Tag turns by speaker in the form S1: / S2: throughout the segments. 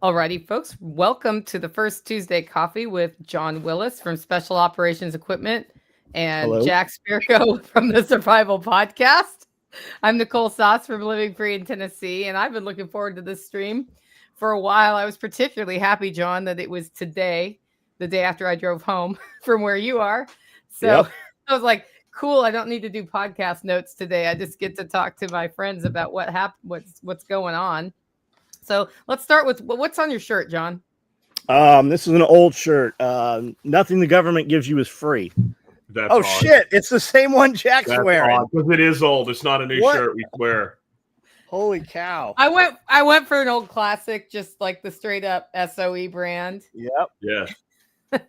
S1: Alrighty, folks, welcome to the first Tuesday Coffee with John Willis from Special Operations Equipment and
S2: Hello.
S1: Jack Spirko from the Survival Podcast. I'm Nicole Sauce from Living Free in Tennessee, and I've been looking forward to this stream for a while. I was particularly happy, John, that it was today, the day after I drove home from where you are. So
S2: Yep.
S1: I was like, cool, I don't need to do podcast notes today. I just get to talk to my friends about what happened, what's going on. So let's start with what's on your shirt, John.
S2: This is an old shirt. Nothing the government gives you is free.
S3: That's
S2: Oh
S3: odd.
S2: shit! It's the same one Jack's
S3: That's
S2: wearing.
S3: because it is old. It's not a new
S2: What?
S3: shirt we wear.
S2: Holy cow!
S1: I went for an old classic, just like the straight up SOE brand.
S2: Yep.
S3: Yeah.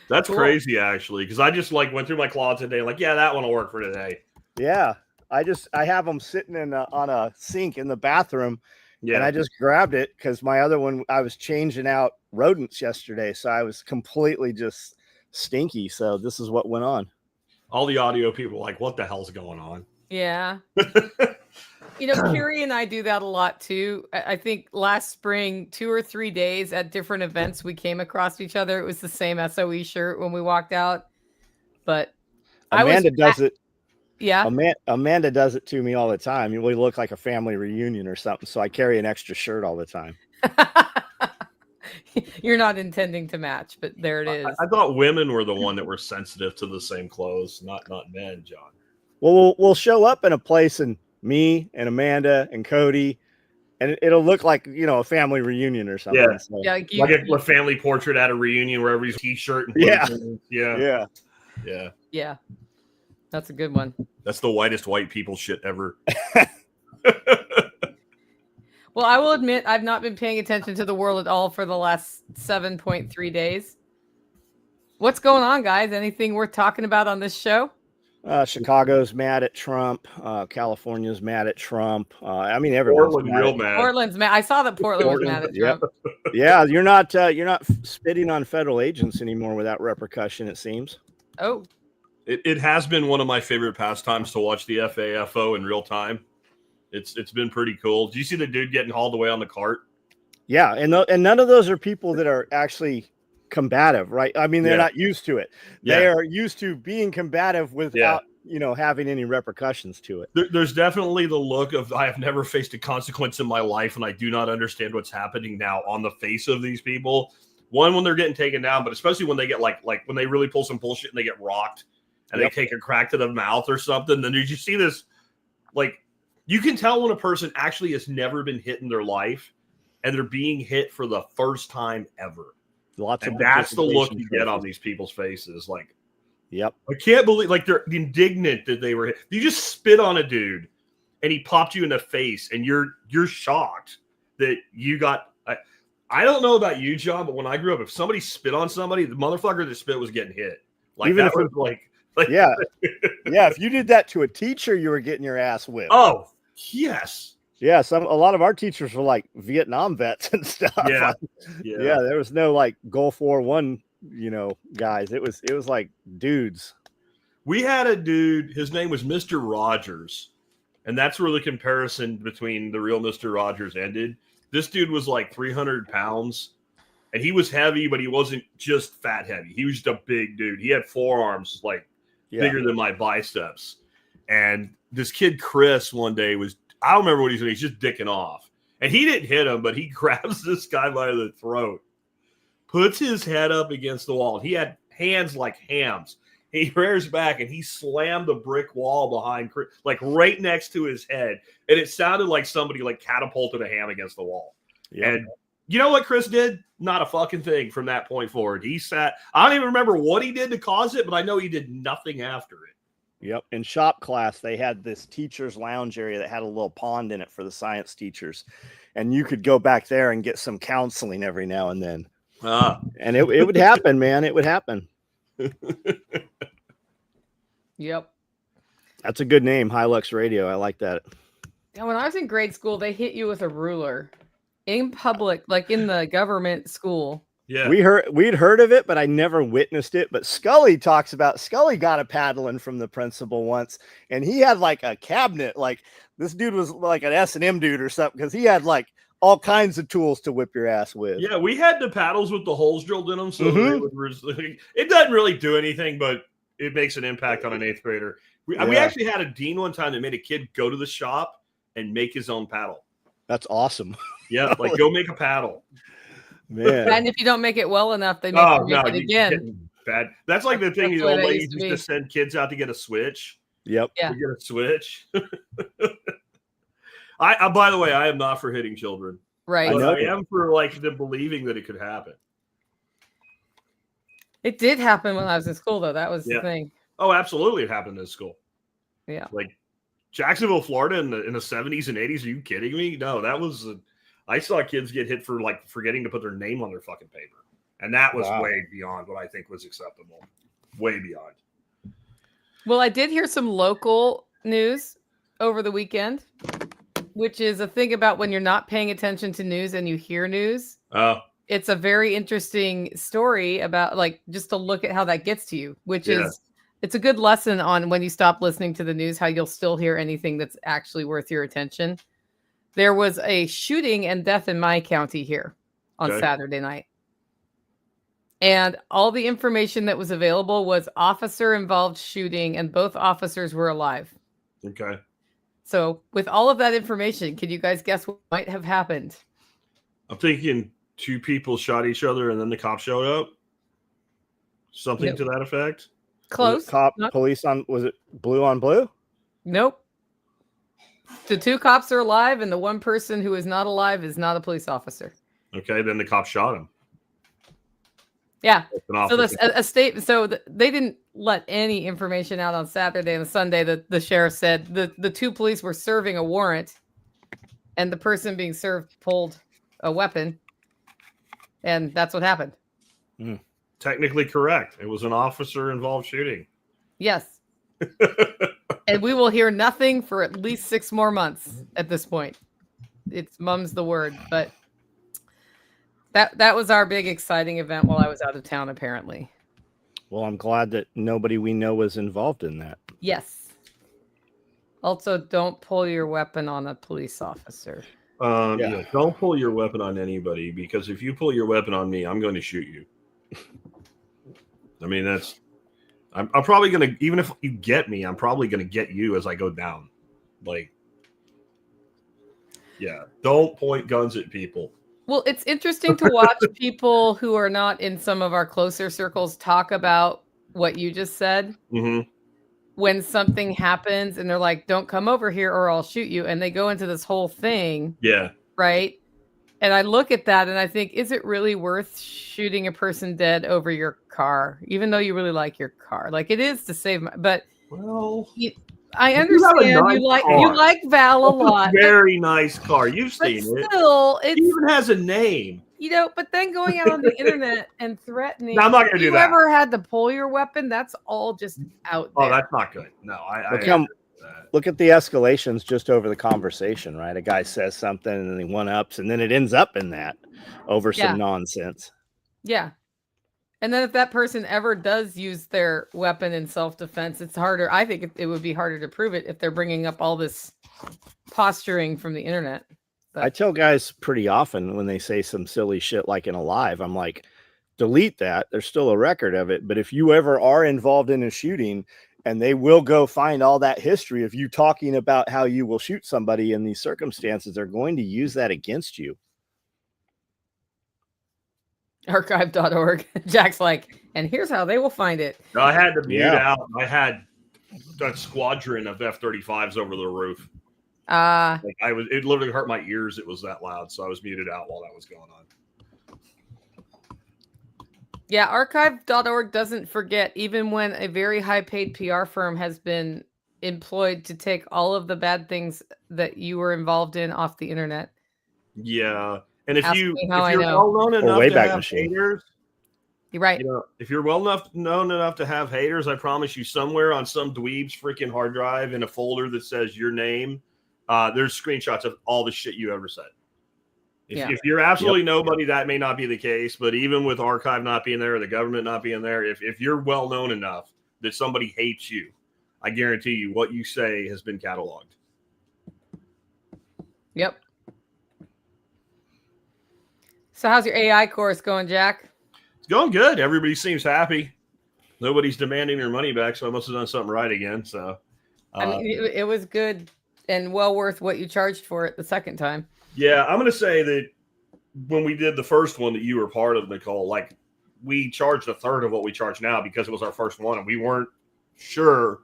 S3: That's
S1: Cool.
S3: crazy, actually, because I just went through my closet today, yeah, that one will work for today.
S2: Yeah. I have them sitting on a sink in the bathroom,
S3: Yeah.
S2: and I just grabbed it because my other one I was changing out rodents yesterday, so I was completely just stinky. So this is what went on.
S3: All the audio people are like, what the hell's going on?
S1: Yeah. Carrie and I do that a lot too. I think last spring, 2 or 3 days at different events, we came across each other. It was the same SOE shirt when we walked out. But
S2: Amanda does it.
S1: Yeah.
S2: Amanda does it to me all the time. We look like a family reunion or something, so I carry an extra shirt all the time.
S1: You're not intending to match, but there it is.
S3: I thought women were the one that were sensitive to the same clothes, not men, John.
S2: Well, we'll show up in a place, and me and Amanda and Cody, and it'll look like a family reunion or something.
S3: Yeah.
S2: So,
S1: Yeah,
S3: Like a family portrait at a reunion where everybody's t-shirt and
S2: Yeah.
S3: yeah.
S1: Yeah. That's a good one.
S3: That's the whitest white people shit ever.
S1: Well, I will admit I've not been paying attention to the world at all for the last 7.3 days. What's going on, guys? Anything worth talking about on this show?
S2: Chicago's mad at Trump. California's mad at Trump. Everyone's
S3: Portland real mad.
S1: Portland's mad. I saw that Portland was mad at Trump.
S2: Yeah, you're not spitting on federal agents anymore without repercussion, it seems.
S1: Oh.
S3: It has been one of my favorite pastimes to watch the FAFO in real time. It's been pretty cool. Do you see the dude getting hauled away on the cart?
S2: Yeah, and none of those are people that are actually combative, right? They're not used to it. They are used to being combative without, having any repercussions to it.
S3: There's definitely the look of I have never faced a consequence in my life, and I do not understand what's happening now on the face of these people. One, when they're getting taken down, but especially when they get like when they really pull some bullshit and they get rocked and they take a crack to the mouth or something. Then did you see this? You can tell when a person actually has never been hit in their life and they're being hit for the first time ever. That's the look you get on these people's faces.
S2: Yep.
S3: I can't believe they're indignant that they were hit. You just spit on a dude and he popped you in the face and you're shocked that you got. I don't know about you, John, but when I grew up, if somebody spit on somebody, the motherfucker that spit was getting hit.
S2: Yeah. If you did that to a teacher, you were getting your ass whipped.
S3: Oh, yes.
S2: Yeah, a lot of our teachers were like Vietnam vets and stuff.
S3: Yeah.
S2: There was no Gulf War I, guys. It was like dudes.
S3: We had a dude, his name was Mr. Rogers, and that's where the comparison between the real Mr. Rogers ended. This dude was 300 pounds, and he was heavy, but he wasn't just fat heavy. He was just a big dude. He had forearms bigger than my biceps. And this kid, Chris, one day I don't remember what he's doing. He's just dicking off. And he didn't hit him, but he grabs this guy by the throat, puts his head up against the wall. He had hands like hams. He rears back, and he slammed the brick wall behind Chris, right next to his head. And it sounded like somebody catapulted a ham against the wall. Yep. And you know what Chris did? Not a fucking thing from that point forward. He sat. I don't even remember what he did to cause it, but I know he did nothing after it.
S2: Yep. In shop class, they had this teacher's lounge area that had a little pond in it for the science teachers. And you could go back there and get some counseling every now and then. And it would happen, man. It would happen.
S1: Yep.
S2: That's a good name, Hilux Radio. I like that.
S1: Yeah, when I was in grade school, they hit you with a ruler in public, in the government school.
S3: Yeah,
S2: we'd heard of it, but I never witnessed it. But Scully got a paddling from the principal once, and he had a cabinet. This dude was an S&M dude or something, because he had all kinds of tools to whip your ass with.
S3: Yeah, we had the paddles with the holes drilled in them, so they would. It doesn't really do anything, but it makes an impact on an 8th grader. We actually had a dean one time that made a kid go to the shop and make his own paddle.
S2: That's awesome.
S3: Yeah, like go make a paddle.
S2: Man.
S1: And if you don't make it well enough, they make you make it again.
S3: Bad. That's like the thing. The old ladies used to send kids out to get a switch.
S2: Yep.
S1: Yeah.
S3: To get a switch. I by the way, I am not for hitting children.
S1: Right.
S3: But I am for like them believing that it could happen.
S1: It did happen when I was in school, though. That was the thing.
S3: Oh, absolutely, it happened in school.
S1: Yeah.
S3: Like Jacksonville, Florida, in the 70s and 80s. Are you kidding me? No, that was. I saw kids get hit for like forgetting to put their name on their fucking paper, and that was way beyond what I think was acceptable. Way beyond.
S1: Well, I did hear some local news over the weekend, which is a thing about when you're not paying attention to news and you hear news.
S3: Oh.
S1: It's a very interesting story about like just to look at how that gets to you, which is it's a good lesson on when you stop listening to the news, how you'll still hear anything that's actually worth your attention. There was a shooting and death in my county here on Saturday night. And all the information that was available was officer-involved shooting, and both officers were alive.
S3: Okay.
S1: So with all of that information, can you guys guess what might have happened?
S3: I'm thinking 2 people shot each other and then the cop showed up. Something to that effect.
S2: Close. Police on, was it blue on blue?
S1: Nope. The 2 cops are alive, and the one person who is not alive is not a police officer.
S3: Okay, then the cop shot him.
S1: Yeah. So that's a statement. So they didn't let any information out on Saturday and Sunday. The sheriff said the 2 police were serving a warrant, and the person being served pulled a weapon, and that's what happened.
S3: Technically correct. It was an officer-involved shooting.
S1: Yes. And we will hear nothing for at least 6 more months at this point. It's mum's the word, but that was our big exciting event while I was out of town, apparently.
S2: Well, I'm glad that nobody we know was involved in that.
S1: Yes. Also, don't pull your weapon on a police officer.
S3: Don't pull your weapon on anybody, because if you pull your weapon on me, I'm going to shoot you. I mean, I'm probably going to, even if you get me, I'm probably going to get you as I go down. Like, don't point guns at people.
S1: Well, it's interesting to watch people who are not in some of our closer circles talk about what you just said.
S3: Mm-hmm.
S1: When something happens and they're like, don't come over here or I'll shoot you. And they go into this whole thing. Yeah. Right. And I look at that and I think, is it really worth shooting a person dead over your car? Even though you really like your car. Like it is to save but I understand you like Val a lot.
S3: Very nice car. You've seen it. It even has a name.
S1: But then going out on the internet and threatening.
S3: No, I'm not going to do that.
S1: Whoever had to pull your weapon, that's all just out there.
S3: Oh, that's not good. No,
S2: look at the escalations just over the conversation, right? A guy says something and then he one-ups, and then it ends up in that over some nonsense.
S1: Yeah. And then if that person ever does use their weapon in self-defense, it's harder. I think it would be harder to prove it if they're bringing up all this posturing from the internet. But I
S2: tell guys pretty often when they say some silly shit like in a live, I'm like, delete that. There's still a record of it. But if you ever are involved in a shooting, and they will go find all that history of you talking about how you will shoot somebody in these circumstances, they're going to use that against you.
S1: Archive.org. Jack's like, and here's how they will find it.
S3: No, I had to mute out. I had a squadron of F-35s over the roof. It literally hurt my ears. It was that loud. So I was muted out while that was going on.
S1: Yeah. Archive.org doesn't forget, even when a very high paid PR firm has been employed to take all of the bad things that you were involved in off the internet.
S3: Yeah. And if you're well known enough to have haters,
S1: you're right.
S3: If you're known enough to have haters, I promise you, somewhere on some dweeb's freaking hard drive in a folder that says your name, there's screenshots of all the shit you ever said. If you're absolutely nobody, that may not be the case. But even with Archive not being there or the government not being there, if you're well known enough that somebody hates you, I guarantee you what you say has been cataloged.
S1: Yep. So how's your AI course going, Jack?
S3: It's going good. Everybody seems happy. Nobody's demanding their money back, so I must have done something right again. So,
S1: I mean, it was good and well worth what you charged for it the second time.
S3: Yeah, I'm going to say that when we did the first one that you were part of, Nicole, like we charged a third of what we charge now because it was our first one, and we weren't sure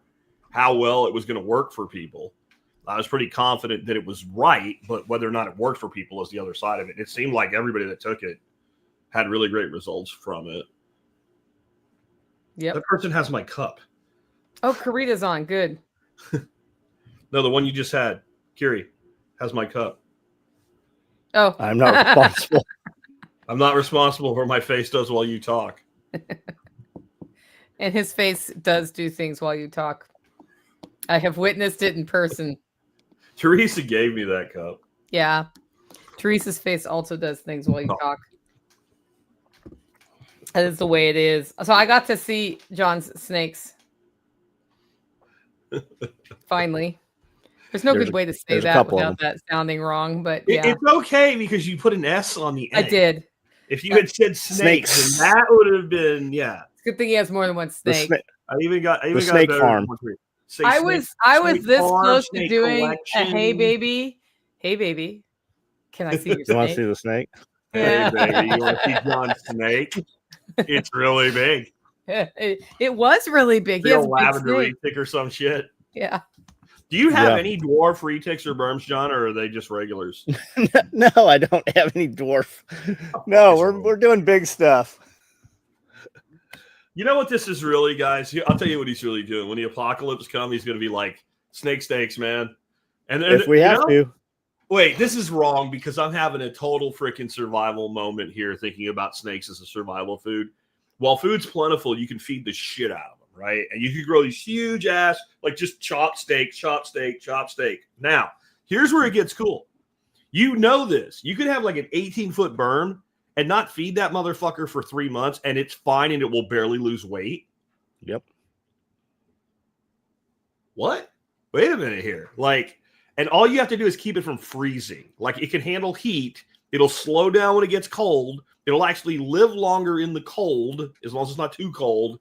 S3: how well it was going to work for people. I was pretty confident that it was right, but whether or not it worked for people is the other side of it. It seemed like everybody that took it had really great results from it.
S1: Yep.
S3: That person has my cup.
S1: Oh, Karita's on. Good.
S3: No, the one you just had. Kiri has my cup.
S1: Oh.
S2: I'm not responsible.
S3: I'm not responsible for what my face does while you talk.
S1: And his face does do things while you talk. I have witnessed it in person.
S3: Teresa gave me that cup.
S1: Yeah. Teresa's face also does things while you talk. That is the way it is. So I got to see John's snakes. Finally. There's no good way to say that without that sounding wrong, but yeah.
S3: It's okay because you put an S on the end.
S1: I did.
S3: If you had said snakes, then that would have been, yeah.
S1: It's a good thing he has more than one snake.
S3: I even got
S2: snake farm.
S1: I was this close to doing a hey baby. Hey baby. Can I see your snake?
S2: You want to see the snake?
S3: Hey baby, you want to see John's snake? It's really big.
S1: It was really big.
S3: He has lavender retic or some shit.
S1: Yeah.
S3: Do you have any dwarf retics or berms, John, or are they just regulars?
S2: No, I don't have any dwarf. No, we're doing big stuff.
S3: You know what this is really, guys? I'll tell you what he's really doing. When the apocalypse comes, he's going to be like, snake steaks, man. And
S2: if we have to.
S3: Wait, this is wrong because I'm having a total freaking survival moment here thinking about snakes as a survival food. While food's plentiful, you can feed the shit out of them, right? And you can grow these huge ass, like just chop steak, chop steak, chop steak. Now, here's where it gets cool. You know this. You could have like an 18-foot berm and not feed that motherfucker for 3 months, and it's fine and it will barely lose weight.
S2: Yep.
S3: What? Wait a minute here. Like, and all you have to do is keep it from freezing. Like, it can handle heat. It'll slow down when it gets cold. It'll actually live longer in the cold, as long as it's not too cold.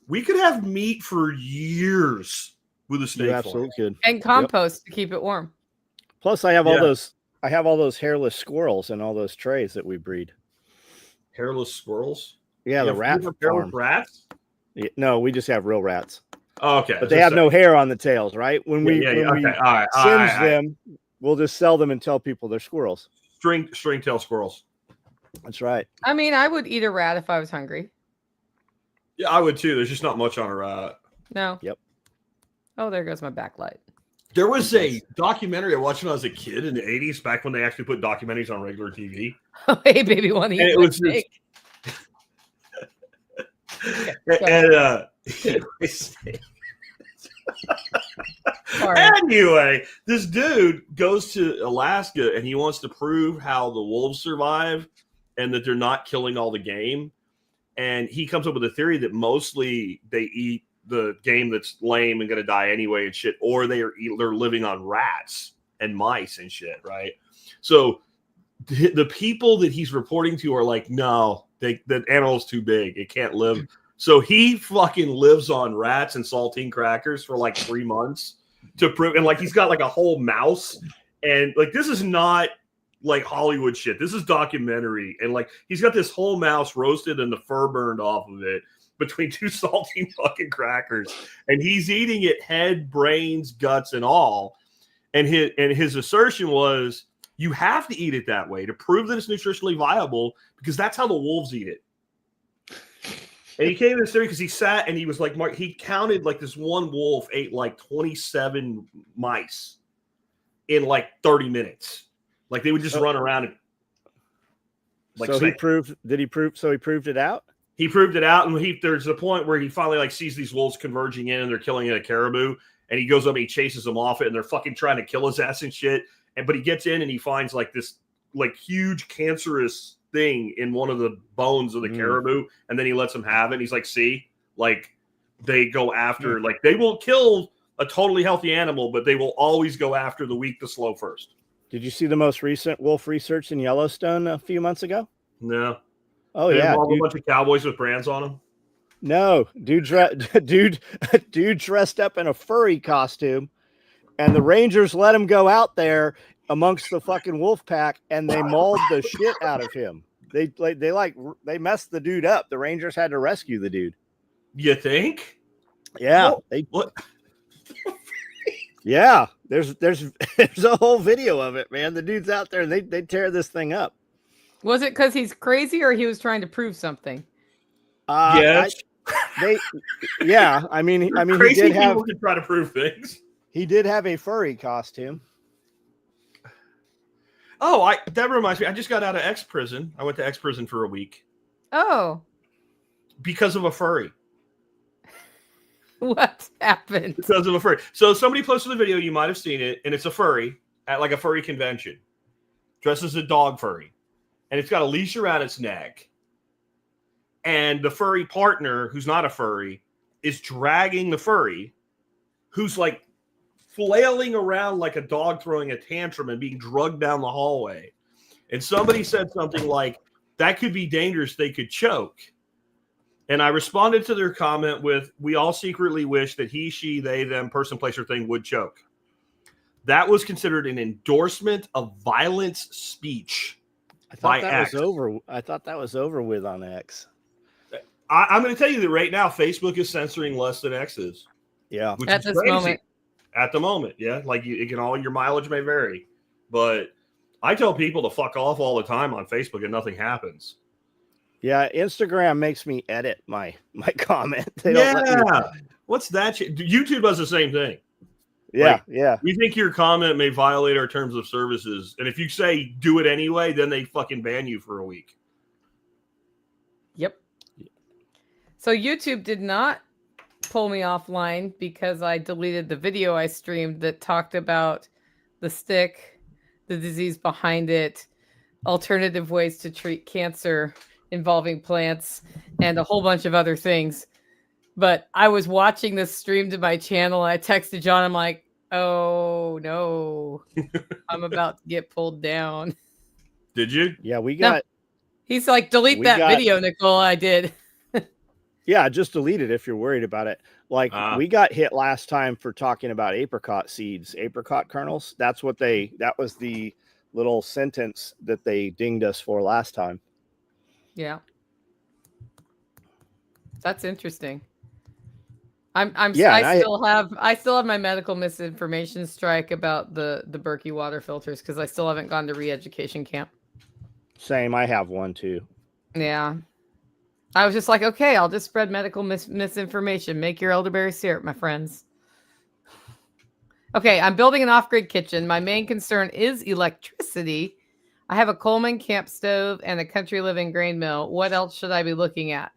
S3: We could have meat for years with a snake farm.
S2: Absolutely could.
S1: And compost to keep it warm.
S2: Plus, I have all those hairless squirrels in all those trays that we breed.
S3: Hairless squirrels?
S2: Yeah, the rat farm.
S3: Rats?
S2: Yeah, no, we just have real rats.
S3: Oh, okay.
S2: But they have no hair on the tails, right? When we singe them, we'll just sell them and tell people they're squirrels.
S3: String-tail squirrels.
S2: That's right.
S1: I mean, I would eat a rat if I was hungry.
S3: Yeah, I would too. There's just not much on a rat.
S1: No.
S2: Yep.
S1: Oh, there goes my backlight.
S3: There was a documentary I watched when I was a kid in the 80s, back when they actually put documentaries on regular TV.
S1: Oh, hey, baby, want to eat
S3: it was
S1: snake?
S3: Anyway, this dude goes to Alaska and he wants to prove how the wolves survive and that they're not killing all the game. And he comes up with a theory that mostly they eat the game that's lame and going to die anyway and shit, or they're living on rats and mice and shit, right? So the people that he's reporting to are like, no, the animal's too big. It can't live. So he fucking lives on rats and saltine crackers for like 3 months to prove. And like, he's got like a whole mouse. And like, this is not like Hollywood shit. This is documentary. And like, he's got this whole mouse roasted and the fur burned off of it between 2 saltine fucking crackers. And he's eating it head, brains, guts, and all. And his assertion was, you have to eat it that way to prove that it's nutritionally viable, because that's how the wolves eat it. And he came to this theory because he sat and he was like, he counted like this one wolf ate like 27 mice in like 30 minutes. Like they would just run around and like.
S2: So he proved it out?
S3: He proved it out, and there's a point where he finally like sees these wolves converging in and they're killing a caribou, and he goes up and he chases them off it, and they're fucking trying to kill his ass and shit. But he gets in and he finds like this like huge cancerous thing in one of the bones of the caribou, and then he lets them have it. And he's like, see, like they go after, like they will kill a totally healthy animal, but they will always go after the weak, the slow first.
S2: Did you see the most recent wolf research in Yellowstone a few months ago?
S3: No.
S2: Oh,
S3: They
S2: yeah.
S3: involve a bunch of cowboys with brands on them.
S2: No, dude dressed up in a furry costume, and the Rangers let him go out there amongst the fucking wolf pack, and they mauled the shit out of him. They messed the dude up. The Rangers had to rescue the dude.
S3: You think?
S2: Yeah.
S3: What?
S2: Yeah. There's a whole video of it, man. The dude's out there and they tear this thing up.
S1: Was it because he's crazy or he was trying to prove something?
S3: Yes.
S2: Yeah. I mean,
S3: crazy people can try to prove things.
S2: He did have a furry costume.
S3: Oh, that reminds me. I just got out of ex-prison. I went to ex-prison for a week.
S1: Oh.
S3: Because of a furry.
S1: What happened?
S3: Because of a furry. So somebody posted a video, you might have seen it, and it's a furry at like a furry convention. Dressed as a dog furry. And it's got a leash around its neck. And the furry partner, who's not a furry, is dragging the furry, who's like flailing around like a dog throwing a tantrum and being drugged down the hallway. And somebody said something like, that could be dangerous. They could choke. And I responded to their comment with, we all secretly wish that he, she, they, them, person, place, or thing would choke. That was considered an endorsement of violence speech.
S2: I thought that was over with on X.
S3: I'm going to tell you that right now, Facebook is censoring less than X is.
S2: Yeah.
S3: Which
S1: at
S3: is
S1: this
S3: crazy.
S1: moment.
S3: At the moment, yeah. Like your mileage may vary. But I tell people to fuck off all the time on Facebook and nothing happens.
S2: Yeah, Instagram makes me edit my comment.
S3: What's that? YouTube does the same thing.
S2: Yeah, yeah.
S3: We think your comment may violate our terms of services. And if you say do it anyway, then they fucking ban you for a week.
S1: Yep. So YouTube did not pull me offline because I deleted the video I streamed that talked about the stick, the disease behind it, alternative ways to treat cancer involving plants, and a whole bunch of other things. But I was watching this stream to my channel, and I texted John. I'm like, oh, no. I'm about to get pulled down.
S3: Did you?
S2: Yeah, we got... No.
S1: He's like, delete that video, Nicole. I did.
S2: Yeah, just delete it if you're worried about it. Like, we got hit last time for talking about apricot seeds, apricot kernels. That was the little sentence that they dinged us for last time.
S1: Yeah. That's interesting. I still have my medical misinformation strike about the Berkey water filters because I still haven't gone to re-education camp.
S2: Same, I have one too.
S1: Yeah. I was just like, okay, I'll just spread medical misinformation. Make your elderberry syrup, my friends. Okay, I'm building an off-grid kitchen. My main concern is electricity. I have a Coleman camp stove and a country living grain mill. What else should I be looking at?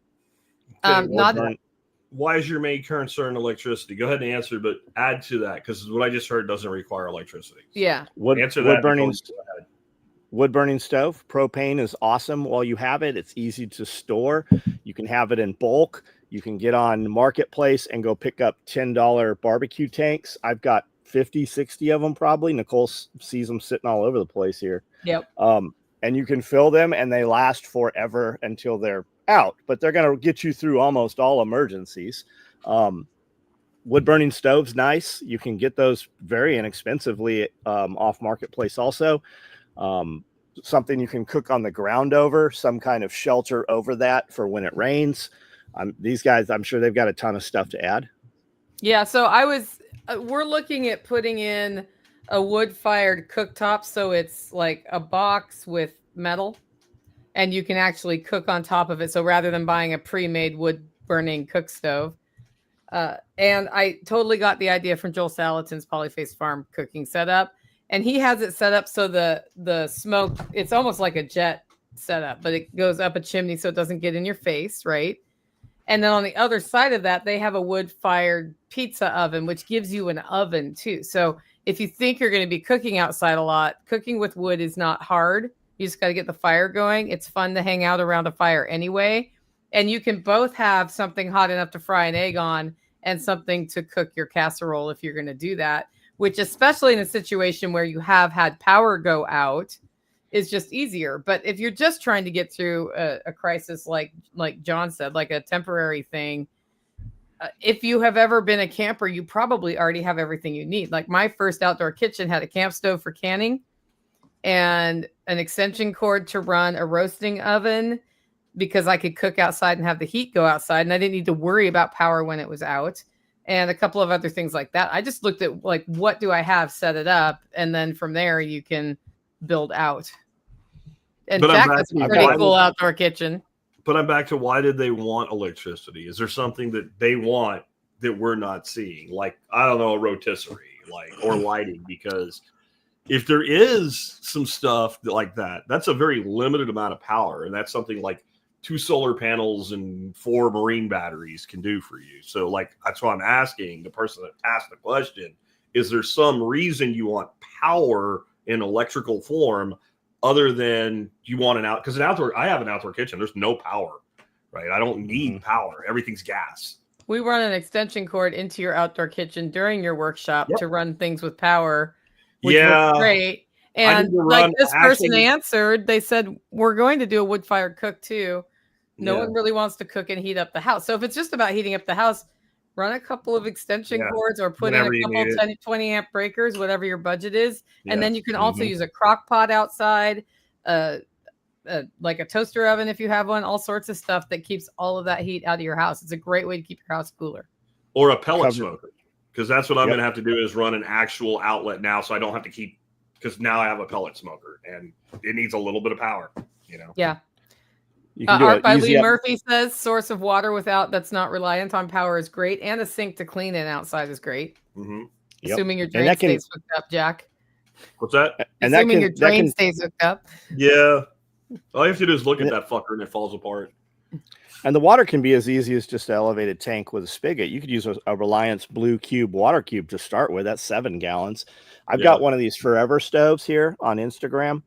S3: Why is your main concern electricity? Go ahead and answer, but add to that because what I just heard doesn't require electricity.
S1: Yeah.
S2: Wood burning stove. Propane is awesome while you have it. It's easy to store. You can have it in bulk. You can get on Marketplace and go pick up $10 barbecue tanks. I've got 50, 60 of them probably. Nicole sees them sitting all over the place here.
S1: Yep.
S2: And you can fill them and they last forever until they're out, but they're going to get you through almost all emergencies. Wood burning stoves, nice. You can get those very inexpensively off Marketplace also. Something you can cook on the ground over, some kind of shelter over that for when it rains. These guys, I'm sure they've got a ton of stuff to add.
S1: Yeah, so we're looking at putting in a wood-fired cooktop, so it's like a box with metal, and you can actually cook on top of it. So rather than buying a pre-made wood-burning cook stove. And I totally got the idea from Joel Salatin's Polyface Farm cooking setup. And he has it set up so the smoke, it's almost like a jet setup, but it goes up a chimney so it doesn't get in your face, right? And then on the other side of that, they have a wood-fired pizza oven, which gives you an oven too. So if you think you're going to be cooking outside a lot, cooking with wood is not hard. You just got to get the fire going. It's fun to hang out around a fire anyway. And you can both have something hot enough to fry an egg on and something to cook your casserole if you're going to do that. which especially in a situation where you have had power go out is just easier. But if you're just trying to get through a crisis, like John said, like a temporary thing, if you have ever been a camper, you probably already have everything you need. Like my first outdoor kitchen had a camp stove for canning and an extension cord to run a roasting oven because I could cook outside and have the heat go outside. And I didn't need to worry about power when it was out. And a couple of other things like that. I just looked at like, what do I have, set it up. And then from there you can build out. And Jack has a pretty cool outdoor kitchen.
S3: But I'm back to, why did they want electricity? Is there something that they want that we're not seeing? Like, I don't know, a rotisserie, or lighting, because if there is some stuff like that, that's a very limited amount of power. And that's something like 2 solar panels and 4 marine batteries can do for you. So like, that's why I'm asking the person that asked the question, is there some reason you want power in electrical form other than you want because I have an outdoor kitchen. There's no power, right? I don't need power. Everything's gas.
S1: We run an extension cord into your outdoor kitchen during your workshop to run things with power, which was great. And like this person answered, they said, we're going to do a wood-fired cook too. No one really wants to cook and heat up the house. So if it's just about heating up the house, run a couple of extension cords or put in a couple 20 amp breakers, whatever your budget is. And then you can also use a crock pot outside, like a toaster oven if you have one, all sorts of stuff that keeps all of that heat out of your house. It's a great way to keep your house cooler.
S3: Or a pellet smoker, because that's what I'm going to have to do, is run an actual outlet now, so I don't have to keep, because now I have a pellet smoker and it needs a little bit of power,
S1: Yeah. Art by Lee Murphy says source of water that's not reliant on power is great, and a sink to clean in outside is great. Assuming your drain stays hooked up, Jack.
S3: What's that?
S1: Assuming your drain stays hooked up.
S3: Yeah. All you have to do is look at that fucker and it falls apart.
S2: And the water can be as easy as just an elevated tank with a spigot. You could use a Reliance Blue Cube water cube to start with. That's 7 gallons. I've got one of these Forever stoves here on Instagram.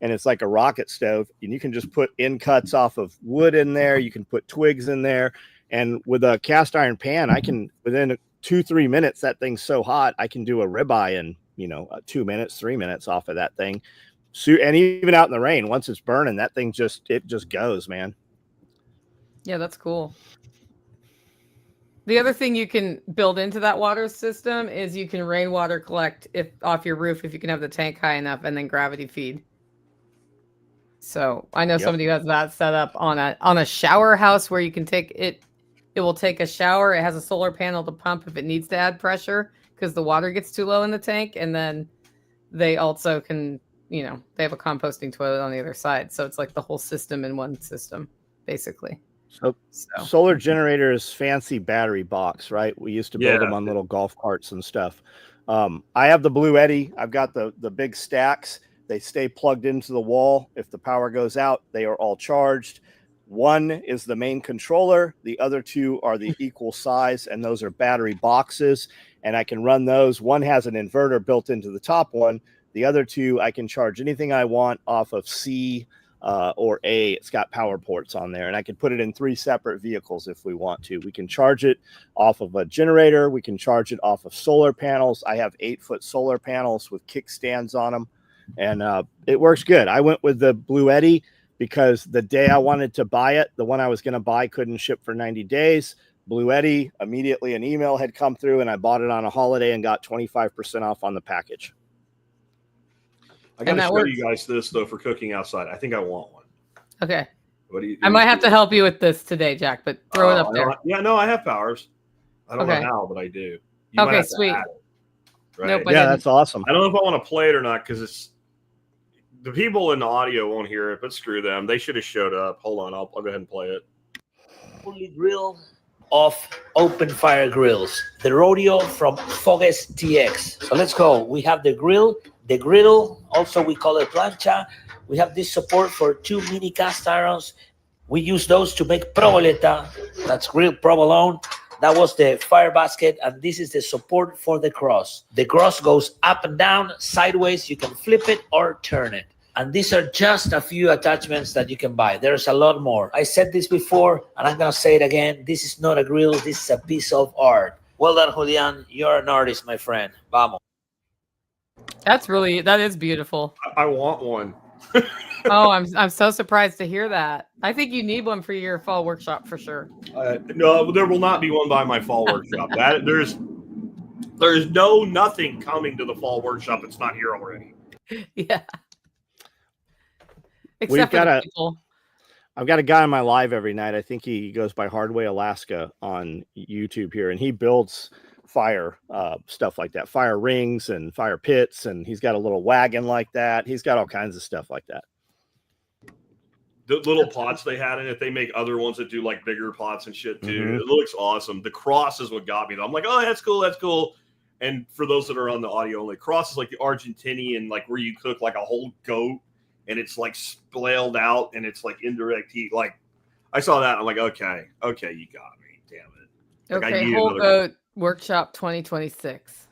S2: And it's like a rocket stove, and you can just put end cuts off of wood in there. You can put twigs in there. And with a cast iron pan, I can, within 2-3 minutes, that thing's so hot, I can do a ribeye in, 2 minutes, 3 minutes off of that thing. So, and even out in the rain, once it's burning, that thing just goes, man.
S1: Yeah, that's cool. The other thing you can build into that water system is you can rainwater collect off your roof if you can have the tank high enough, and then gravity feed. So I know somebody who has that set up on a shower house where you can take it. It will take a shower. It has a solar panel to pump if it needs to add pressure because the water gets too low in the tank. And then they also can, they have a composting toilet on the other side. So it's like the whole system in one system, basically.
S2: So solar generators, fancy battery box, right? We used to build them on little golf carts and stuff. I have the Blue Eddy. I've got the big stacks. They stay plugged into the wall. If the power goes out, they are all charged. One is the main controller. The other 2 are the equal size, and those are battery boxes. And I can run those. One has an inverter built into the top one. The other 2, I can charge anything I want off of C or A. It's got power ports on there, and I can put it in 3 separate vehicles if we want to. We can charge it off of a generator. We can charge it off of solar panels. I have 8-foot solar panels with kickstands on them. And it works good. I went with the Blue Eddy because the day I wanted to buy it, the one I was going to buy couldn't ship for 90 days. Blue Eddy, immediately an email had come through, and I bought it on a holiday and got 25% off on the package.
S3: I got to show you guys this, though, for cooking outside. I think I want one.
S1: Okay. I might have to help you with this today, Jack, but throw it up there.
S3: I have powers. I don't know how, but I do.
S1: Okay, sweet.
S3: Right?
S2: Nope, that's awesome.
S3: I don't know if I want to play it or not because the people in the audio won't hear it, but screw them. They should have showed up. Hold on, I'll go ahead and play it.
S4: Fully grill off open fire grills. The Rodeo from Fogues TX. So let's go. We have the grill, the griddle, also we call it plancha. We have this support for 2 mini cast irons. We use those to make provoleta. That's grilled provolone. That was the fire basket, and this is the support for the cross. The cross goes up and down, sideways. You can flip it or turn it. And these are just a few attachments that you can buy. There's a lot more. I said this before, and I'm going to say it again. This is not a grill. This is a piece of art. Well done, Julian. You're an artist, my friend. Vamos.
S1: That is beautiful.
S3: I want one.
S1: Oh, I'm so surprised to hear that. I think you need one for your fall workshop for sure.
S3: No, there will not be one by my fall workshop. There's nothing coming to the fall workshop that's not here already.
S1: Yeah. Except for the people.
S2: I've got a guy on my live every night. I think he goes by Hardway Alaska on YouTube here, and he builds fire stuff like that, fire rings and fire pits, and he's got a little wagon like that. He's got all kinds of stuff like that.
S3: The little pots they had in it, they make other ones that do like bigger pots and shit too. Mm-hmm. It looks awesome. The cross is what got me though. I'm like, oh, that's cool. And for those that are on the audio only, cross is like the Argentinian, like where you cook like a whole goat and it's like splaled out and it's like indirect heat. Like I saw that. I'm like, okay, you got me. Damn it. Like,
S1: okay, whole goat workshop 2026.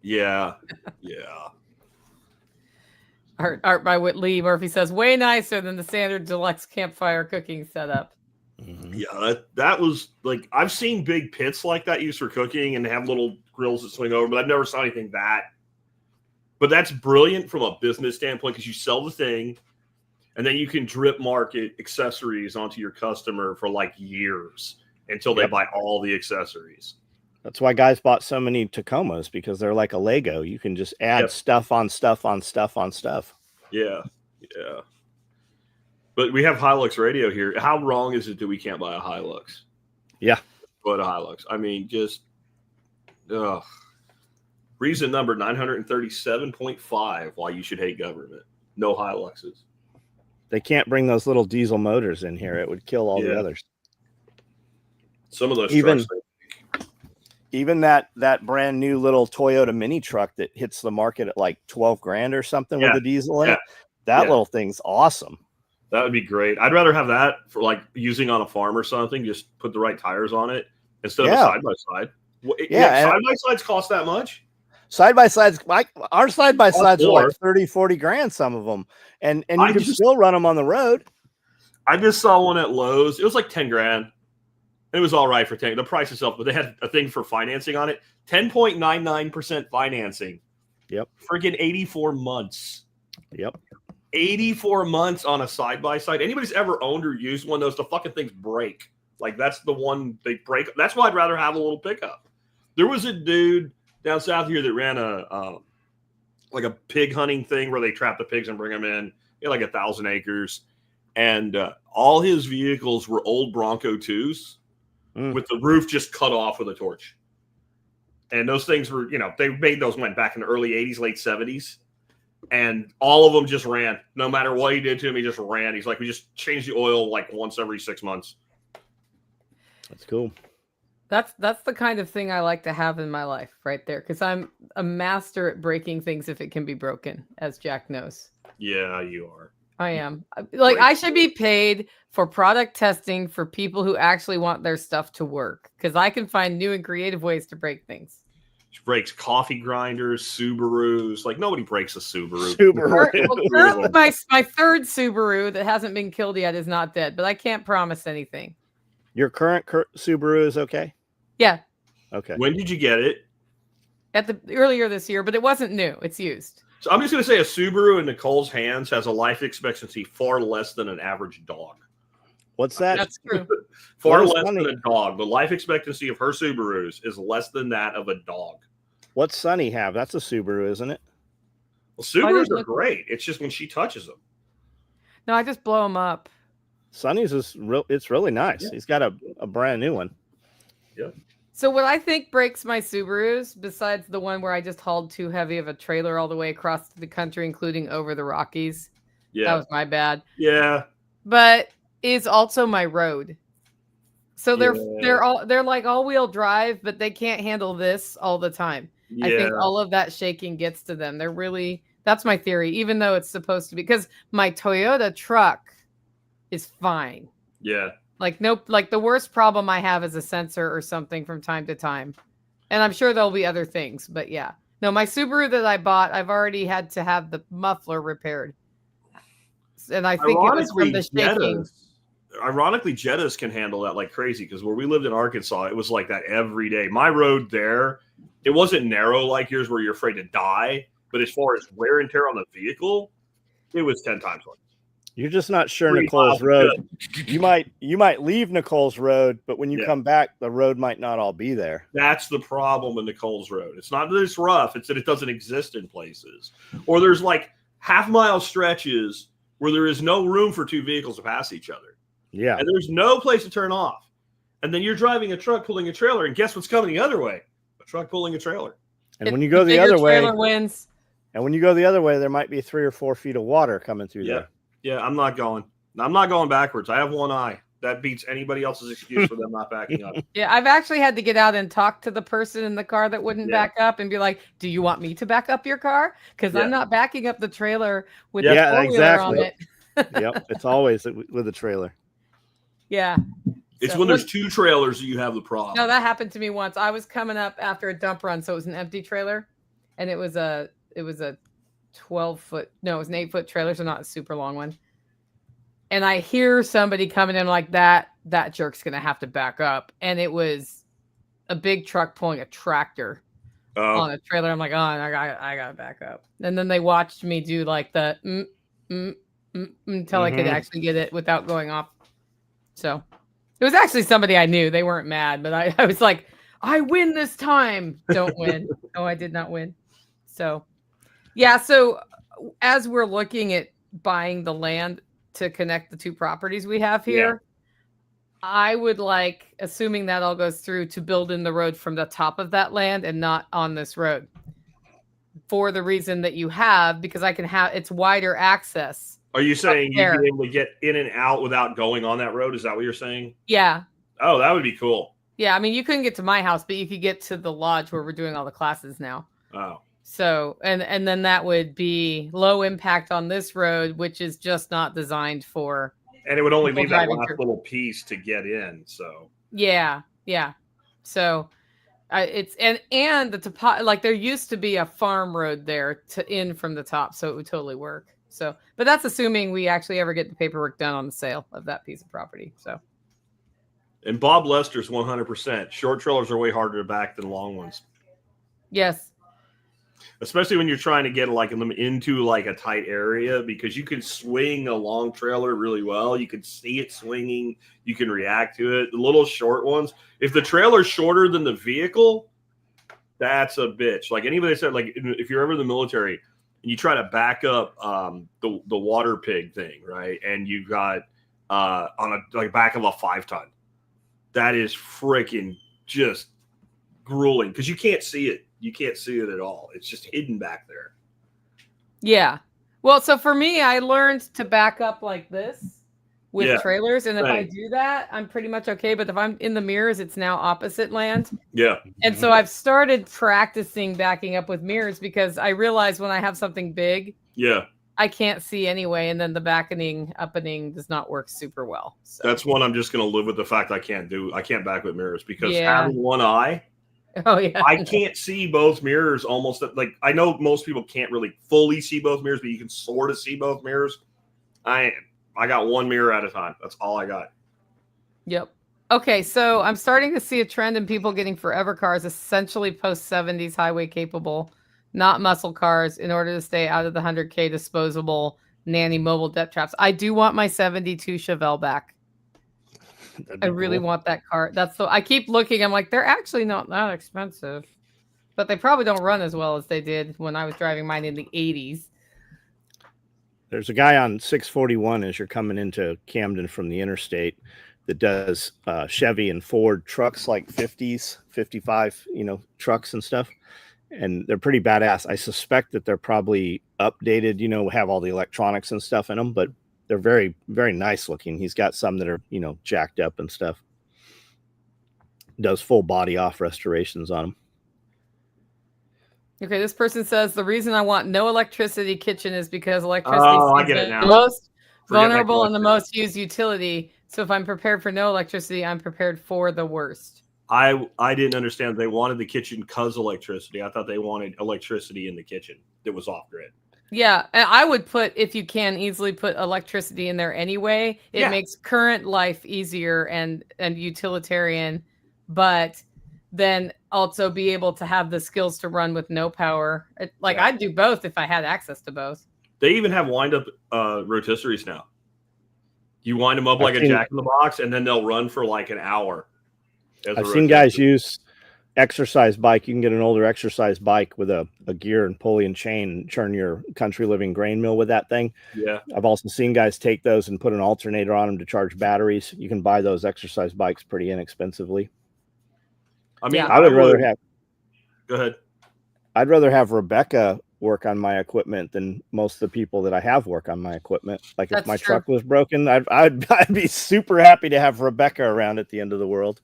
S3: Yeah.
S1: Art by Whitley Murphy says, way nicer than the standard deluxe campfire cooking setup.
S2: Mm-hmm.
S3: Yeah, that was like, I've seen big pits like that used for cooking and have little grills that swing over, but I've never saw anything that. But that's brilliant from a business standpoint because you sell the thing and then you can drip market accessories onto your customer for like years until they buy all the accessories.
S2: That's why guys bought so many Tacomas, because they're like a Lego. You can just add stuff on stuff on stuff on stuff.
S3: Yeah. But we have Hilux radio here. How wrong is it that we can't buy a Hilux?
S2: Yeah.
S3: But a Hilux. I mean, just reason number 937.5 why you should hate government. No Hiluxes.
S2: They can't bring those little diesel motors in here. It would kill all the others.
S3: Some of those trucks.
S2: Even that brand new little Toyota mini truck that hits the market at like 12 grand or something with the diesel in it. That little thing's awesome.
S3: That would be great. I'd rather have that for like using on a farm or something. Just put the right tires on it instead of a side-by-side. Side-by-sides cost that much?
S2: Side-by-sides, our side-by-sides are like 30, 40 grand, some of them. And you can still run them on the road.
S3: I just saw one at Lowe's. It was like 10 grand. It was all right for 10. The price itself, but they had a thing for financing on it. 10.99% financing.
S2: Yep.
S3: Freaking 84 months.
S2: Yep.
S3: 84 months on a side-by-side. Anybody's ever owned or used one of those, the fucking things break. Like, that's the one they break. That's why I'd rather have a little pickup. There was a dude down south here that ran a pig hunting thing where they trap the pigs and bring them in. He had like 1,000 acres. And all his vehicles were old Bronco 2s. With the roof just cut off with a torch. And those things were, they made those went back in the early 80s, late 70s. And all of them just ran. No matter what he did to him, he just ran. He's like, we just changed the oil like once every 6 months.
S2: That's cool.
S1: That's the kind of thing I like to have in my life right there. Because I'm a master at breaking things if it can be broken, as Jack knows.
S3: Yeah, you are.
S1: I am. Like, I should be paid for product testing for people who actually want their stuff to work, because I can find new and creative ways to break things.
S3: She breaks coffee grinders, Subarus. Like, nobody breaks a Subaru.
S1: Currently, my third Subaru that hasn't been killed yet is not dead, but I can't promise anything.
S2: Your current Subaru is okay?
S1: Yeah.
S2: Okay.
S3: When did you get it?
S1: Earlier this year, but it wasn't new. It's used.
S3: So I'm just going to say a Subaru in Nicole's hands has a life expectancy far less than an average dog.
S2: What's that?
S1: That's true.
S3: Far less than a dog. The life expectancy of her Subarus is less than that of a dog.
S2: What's Sunny have? That's a Subaru, isn't it?
S3: Well, Subarus are great. It's just when she touches them.
S1: No, I just blow them up.
S2: Sunny's is it's really nice. Yeah. He's got a brand new one.
S3: Yeah.
S1: So what I think breaks my Subarus, besides the one where I just hauled too heavy of a trailer all the way across the country, including over the Rockies. Yeah. That was my bad.
S3: Yeah.
S1: But is also my road. So they're like all-wheel drive, but they can't handle this all the time. Yeah. I think all of that shaking gets to them. That's my theory, even though it's supposed to be, because my Toyota truck is fine.
S3: Yeah.
S1: Like the worst problem I have is a sensor or something from time to time. And I'm sure there'll be other things, but yeah. No, my Subaru that I bought, I've already had to have the muffler repaired. And I think it was from the shaking.
S3: Ironically, Jettas can handle that like crazy, because where we lived in Arkansas, it was like that every day. My road there, it wasn't narrow like yours where you're afraid to die, But as far as wear and tear on the vehicle, it was 10 times worse.
S2: You're just not sure
S3: 3
S2: Nicole's
S3: miles
S2: road.
S3: good.
S2: You might leave Nicole's road, but when you come back, the road might not all be there.
S3: That's the problem with Nicole's road. It's not that it's rough; it's that it doesn't exist in places, or there's like half-mile stretches where there is no room for 2 vehicles to pass each other.
S2: Yeah,
S3: and there's no place to turn off. And then you're driving a truck pulling a trailer, and guess what's coming the other way? A truck pulling a trailer.
S2: And when you go the other way,
S1: wins.
S2: And when you go the other way, there might be 3 or 4 feet of water coming through there.
S3: Yeah, I'm not going backwards. I have one eye. That beats anybody else's excuse for them not backing up.
S1: Yeah, I've actually had to get out and talk to the person in the car that wouldn't back up and be like, "Do you want me to back up your car? Because I'm not backing up the trailer with the four-wheeler on it."
S2: Yep, it's always with a trailer.
S1: Yeah.
S3: It's when there's 2 trailers that you have the problem.
S1: No, that happened to me once. I was coming up after a dump run, so it was an empty trailer, and it was a 12-foot. No, it was an 8-foot trailer, so not a super long one. And I hear somebody coming in like that jerk's gonna have to back up, and it was a big truck pulling a tractor on a trailer. I'm like, oh, I gotta back up. And then they watched me do like the until I could actually get it without going off. So it was actually somebody I knew. They weren't mad, but I was like, I win this time. Don't win. No, I did not win. So, yeah. So as we're looking at buying the land to connect the 2 properties we have here, I would like, assuming that all goes through, to build in the road from the top of that land and not on this road. For the reason that you have, because I can have, it's wider access.
S3: Are you saying you'd be able to get in and out without going on that road? Is that what you're saying?
S1: Yeah.
S3: Oh, that would be cool.
S1: Yeah, I mean, you couldn't get to my house, but you could get to the lodge where we're doing all the classes now.
S3: Oh.
S1: So, and then that would be low impact on this road, which is just not designed for.
S3: And it would only leave that last little piece to get in. So.
S1: Yeah. So, it's and the like there used to be a farm road there in from the top, so it would totally work. So, but that's assuming we actually ever get the paperwork done on the sale of that piece of property. So.
S3: And Bob Lester's 100%. Short trailers are way harder to back than long ones.
S1: Yes.
S3: Especially when you're trying to get like them into like a tight area, because you can swing a long trailer really well. You can see it swinging. You can react to it. The little short ones, if the trailer's shorter than the vehicle, that's a bitch. Like anybody said, like if you're ever in the military and you try to back up the water pig thing, right? And you've got on a like back of a 5-ton. That is freaking just grueling because you can't see it. You can't see it at all. It's just hidden back there.
S1: Yeah. Well, so for me, I learned to back up like this with trailers. And if I do that, I'm pretty much okay. But if I'm in the mirrors, it's now opposite land.
S3: Yeah.
S1: And so I've started practicing backing up with mirrors because I realize when I have something big, I can't see anyway. And then the backening, uppening does not work super well. So.
S3: That's one I'm just going to live with the fact I can't back with mirrors because having one eye, I can't see both mirrors almost. Like I know most people can't really fully see both mirrors, but you can sort of see both mirrors. I got one mirror at a time. That's all I got.
S1: Yep. Okay, so I'm starting to see a trend in people getting forever cars, essentially post-70s highway capable, not muscle cars, in order to stay out of the 100K disposable nanny mobile debt traps. I do want my 72 Chevelle back. I really want that car. I keep looking. I'm like, they're actually not that expensive, but they probably don't run as well as they did when I was driving mine in the 80s.
S2: There's a guy on 641 as you're coming into Camden from the interstate that does Chevy and Ford trucks, like 50s, 55, trucks and stuff. And they're pretty badass. I suspect that they're probably updated, have all the electronics and stuff in them, but they're very, very nice looking. He's got some that are, jacked up and stuff. Does full body off restorations on them.
S1: Okay, this person says the reason I want no electricity kitchen is because electricity is the most vulnerable and the most used utility. So if I'm prepared for no electricity, I'm prepared for the worst.
S3: I didn't understand they wanted the kitchen because electricity. I thought they wanted electricity in the kitchen that was off grid.
S1: Yeah, and I would if you can easily put electricity in there anyway. It makes current life easier and utilitarian, but then also be able to have the skills to run with no power. I'd do both if I had access to both.
S3: They even have wind-up rotisseries now. You wind them up like a Jack in the Box, and then they'll run for like an hour.
S2: I've seen guys use exercise bike. You can get an older exercise bike with a gear and pulley and chain and churn your country living grain mill with that thing.
S3: Yeah.
S2: I've also seen guys take those and put an alternator on them to charge batteries. You can buy those exercise bikes pretty inexpensively.
S3: I mean,
S2: I would rather have.
S3: Go ahead.
S2: I'd rather have Rebecca work on my equipment than most of the people that I have work on my equipment. Like if my truck was broken, I'd be super happy to have Rebecca around at the end of the world.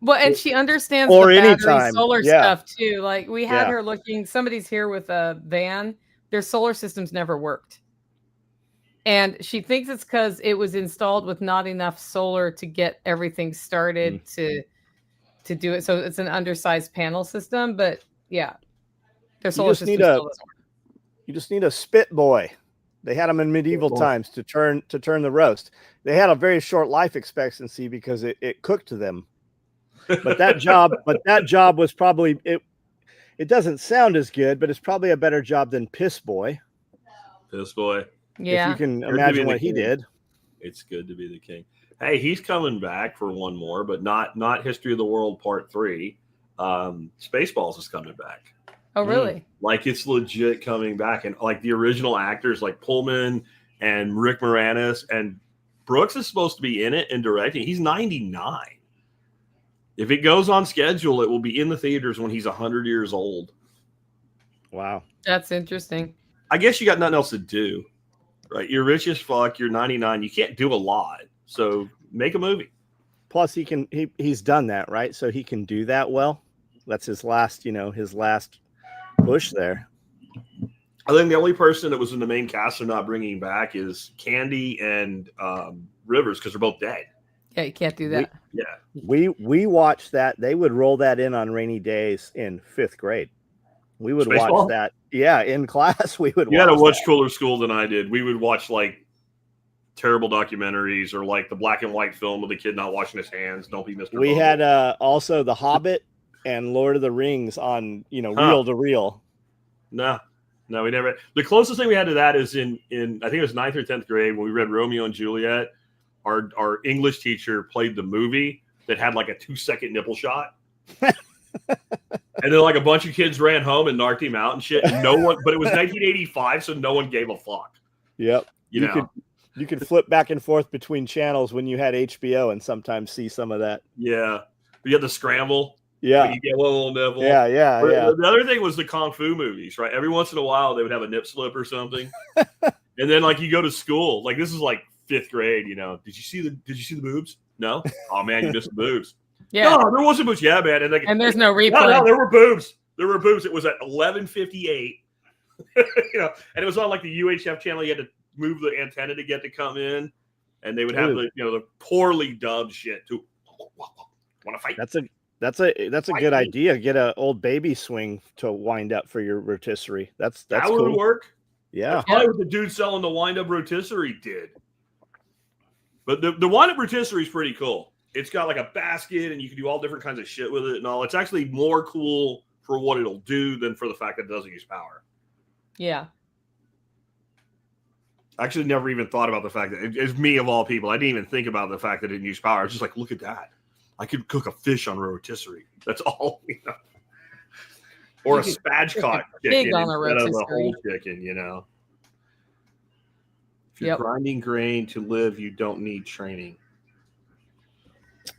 S1: Well, and she understands the battery solar stuff too. Like we had her looking, somebody's here with a van. Their solar systems never worked. And she thinks it's because it was installed with not enough solar to get everything started to do it. So it's an undersized panel system, but yeah. Their solar system still doesn't work.
S2: You just need a spit boy. They had them in medieval times to turn the roast. They had a very short life expectancy because it cooked to them. But that job was probably it doesn't sound as good, but it's probably a better job than piss boy.
S3: Piss boy.
S1: Yeah.
S2: If you can imagine what he did.
S3: It's good to be the king. Hey, he's coming back for one more, but not History of the World Part 3. Spaceballs is coming back.
S1: Oh, really?
S3: Like it's legit coming back. And like the original actors like Pullman and Rick Moranis and Brooks is supposed to be in it and directing. He's 99. If it goes on schedule, it will be in the theaters when he's 100 years old.
S2: Wow.
S1: That's interesting.
S3: I guess you got nothing else to do, right? You're rich as fuck. You're 99. You can't do a lot. So make a movie.
S2: Plus he's done that, right? So he can do that well. That's his last push there.
S3: I think the only person that was in the main cast they're not bringing back is Candy and Rivers because they're both dead.
S1: Yeah, you can't do that.
S2: We watched that. They would roll that in on rainy days in 5th grade. We would watch that. Yeah, in class we would.
S3: You had a much cooler school than I did. We would watch like terrible documentaries or like the black and white film of the kid not washing his hands. Don't be Mr.
S2: We had also The Hobbit and Lord of the Rings on reel to reel.
S3: No, we never. The closest thing we had to that is in I think it was 9th or 10th grade when we read Romeo and Juliet. Our English teacher played the movie that had like a 2-second nipple shot. And then like a bunch of kids ran home and knocked him out and shit. And no one, but it was 1985, so no one gave a fuck.
S2: Yep. You could flip back and forth between channels when you had HBO and sometimes see some of that.
S3: Yeah. But you had to scramble.
S2: Yeah.
S3: You get one little nipple.
S2: Yeah.
S3: The other thing was the Kung Fu movies, right? Every once in a while they would have a nip slip or something. And then like you go to school, like this is like 5th grade, Did you see the boobs? No? Oh man, you missed the boobs.
S1: Yeah.
S3: No, there wasn't boobs. Yeah, man.
S1: And there's no replay.
S3: No, there were boobs. It was at 11:58. And it was on like the UHF channel. You had to move the antenna to get to come in, and they would have the poorly dubbed shit too. Want to fight?
S2: That's a good idea. Get an old baby swing to wind up for your rotisserie. That
S3: would
S2: cool.
S3: work.
S2: Yeah.
S3: That's probably what the dude selling the wind up rotisserie did. But the wind up rotisserie is pretty cool. It's got like a basket and you can do all different kinds of shit with it and all. It's actually more cool for what it'll do than for the fact that it doesn't use power.
S1: Yeah.
S3: I actually never even thought about the fact that it's me of all people. I didn't even think about the fact that it didn't use power. I was just like, look at that. I could cook a fish on rotisserie. That's all. Or a spatchcock chicken
S1: on a
S3: instead of a whole chicken, If you're grinding grain to live, you don't need training.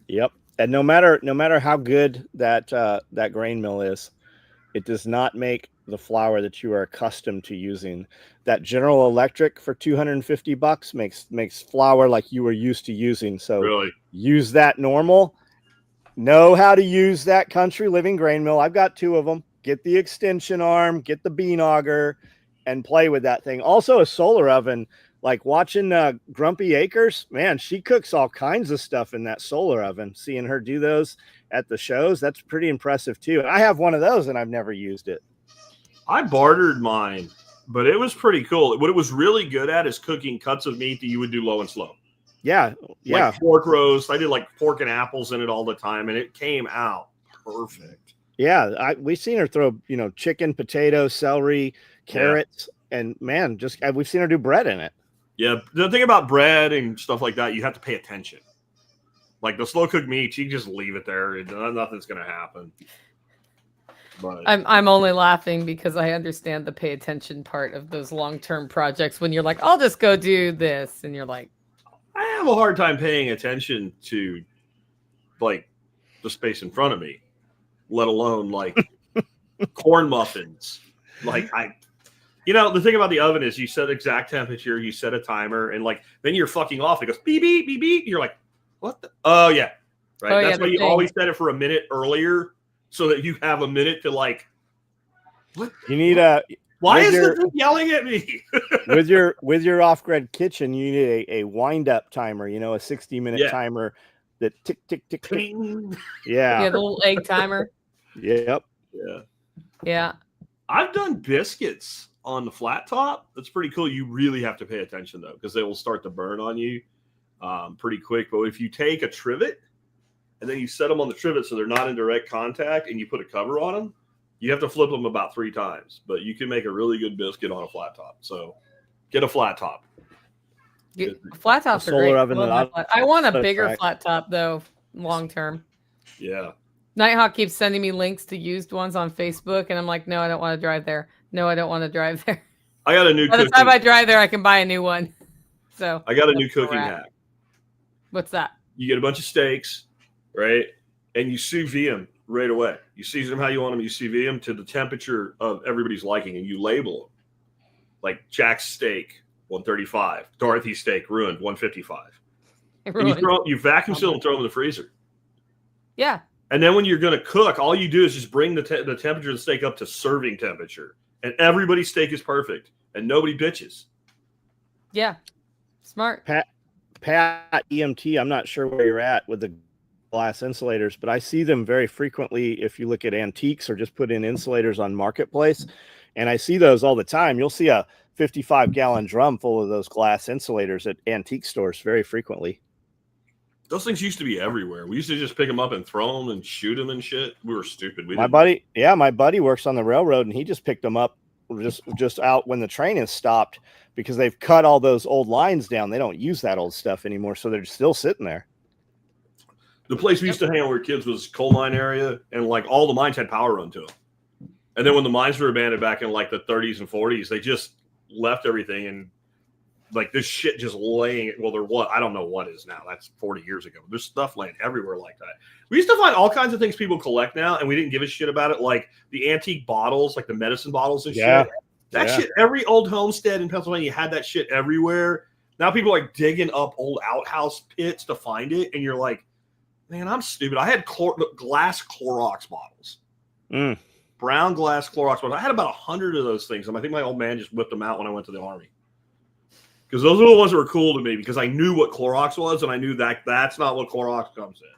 S2: Yep. And no matter how good that grain mill is, it does not make the flour that you are accustomed to using. That General Electric for $250 makes flour like you were used to using. So
S3: really?
S2: Use that normal. Know how to use that country living grain mill. I've got 2 of them. Get the extension arm, get the bean auger, and play with that thing. Also a solar oven. Like watching Grumpy Acres, man, she cooks all kinds of stuff in that solar oven. Seeing her do those at the shows, that's pretty impressive too. And I have one of those and I've never used it.
S3: I bartered mine, but it was pretty cool. What it was really good at is cooking cuts of meat that you would do low and slow.
S2: Yeah.
S3: Like pork roast. I did like pork and apples in it all the time, and it came out perfect.
S2: Yeah, we've seen her throw, chicken, potato, celery, carrots, and man, we've seen her do bread in it.
S3: Yeah, the thing about bread and stuff like that, you have to pay attention. Like the slow cooked meat, you just leave it there, and nothing's gonna happen. But
S1: I'm only laughing because I understand the pay attention part of those long-term projects when you're like, I'll just go do this, and you're like,
S3: I have a hard time paying attention to like the space in front of me, let alone like corn muffins. Like the thing about the oven is you set exact temperature, you set a timer, and like then you're fucking off. It goes beep beep beep beep. You're like, what? Oh yeah, right.
S1: Oh,
S3: That's
S1: yeah,
S3: why you always set it for a minute earlier, so that you have a minute to like. What?
S2: You need
S3: Why is the thing yelling at me?
S2: with your off-grid kitchen, you need a wind-up timer. A 60-minute timer that tick tick tick tick. Yeah.
S1: The little egg timer.
S2: Yep.
S1: Yeah.
S3: I've done biscuits on the flat top. That's pretty cool. You really have to pay attention though, because they will start to burn on you pretty quick. But if you take a trivet and then you set them on the trivet so they're not in direct contact, and you put a cover on them, you have to flip them about 3 times. But you can make a really good biscuit on a flat top. So get a flat top.
S1: Flat tops are
S2: solar
S1: great.
S2: oven
S1: I want a bigger flat top though, long term.
S3: Yeah.
S1: Nighthawk keeps sending me links to used ones on Facebook, and I'm like, no, I don't want to drive there. No, I don't want to drive there.
S3: I got a new.
S1: By the time I drive there, I can buy a new one. So
S3: I got a new cooking hack.
S1: What's that?
S3: You get a bunch of steaks, right? And you sous vide them right away. You season them how you want them. You sous vide them to the temperature of everybody's liking, and you label them. Like Jack's steak, 135. Dorothy's steak, ruined, 155. And you vacuum seal and throw them in the freezer.
S1: Yeah.
S3: And then when you're going to cook, all you do is just bring the temperature of the steak up to serving temperature. And everybody's steak is perfect. And nobody bitches.
S1: Yeah. Smart.
S2: Pat EMT, I'm not sure where you're at with the glass insulators, but I see them very frequently if you look at antiques or just put in insulators on Marketplace. And I see those all the time. You'll see a 55-gallon drum full of those glass insulators at antique stores very frequently.
S3: Those things used to be everywhere. We used to just pick them up and throw them and shoot them and shit. We were stupid.
S2: My buddy works on the railroad, and he just picked them up just out when the train has stopped because they've cut all those old lines down. They don't use that old stuff anymore, so they're still sitting there.
S3: The place we used to hang out where kids was coal mine area, and like all the mines had power run to them. And then when the mines were abandoned back in like the 30s and 40s, they just left everything, and like this shit just laying. Well, I don't know what is now. That's 40 years ago. There's stuff laying everywhere like that. We used to find all kinds of things people collect now, and we didn't give a shit about it. Like the antique bottles, like the medicine bottles and shit. That shit, every old homestead in Pennsylvania had that shit everywhere. Now people are like digging up old outhouse pits to find it, and you're like, man, I'm stupid. I had glass Clorox bottles. Brown glass Clorox bottles. I had about 100 of those things. I think my old man just whipped them out when I went to the Army. Because those are the ones that were cool to me because I knew what Clorox was, and I knew that that's not what Clorox comes in.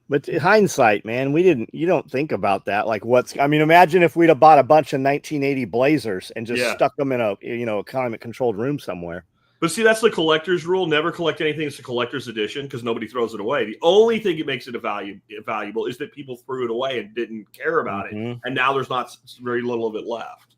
S2: But hindsight, man, you don't think about that. Like imagine if we'd have bought a bunch of 1980 Blazers and just stuck them in a climate controlled room somewhere.
S3: But see, that's the collector's rule. Never collect anything that's a collector's edition because nobody throws it away. The only thing that makes it valuable is that people threw it away and didn't care about it. And now there's not very little of it left.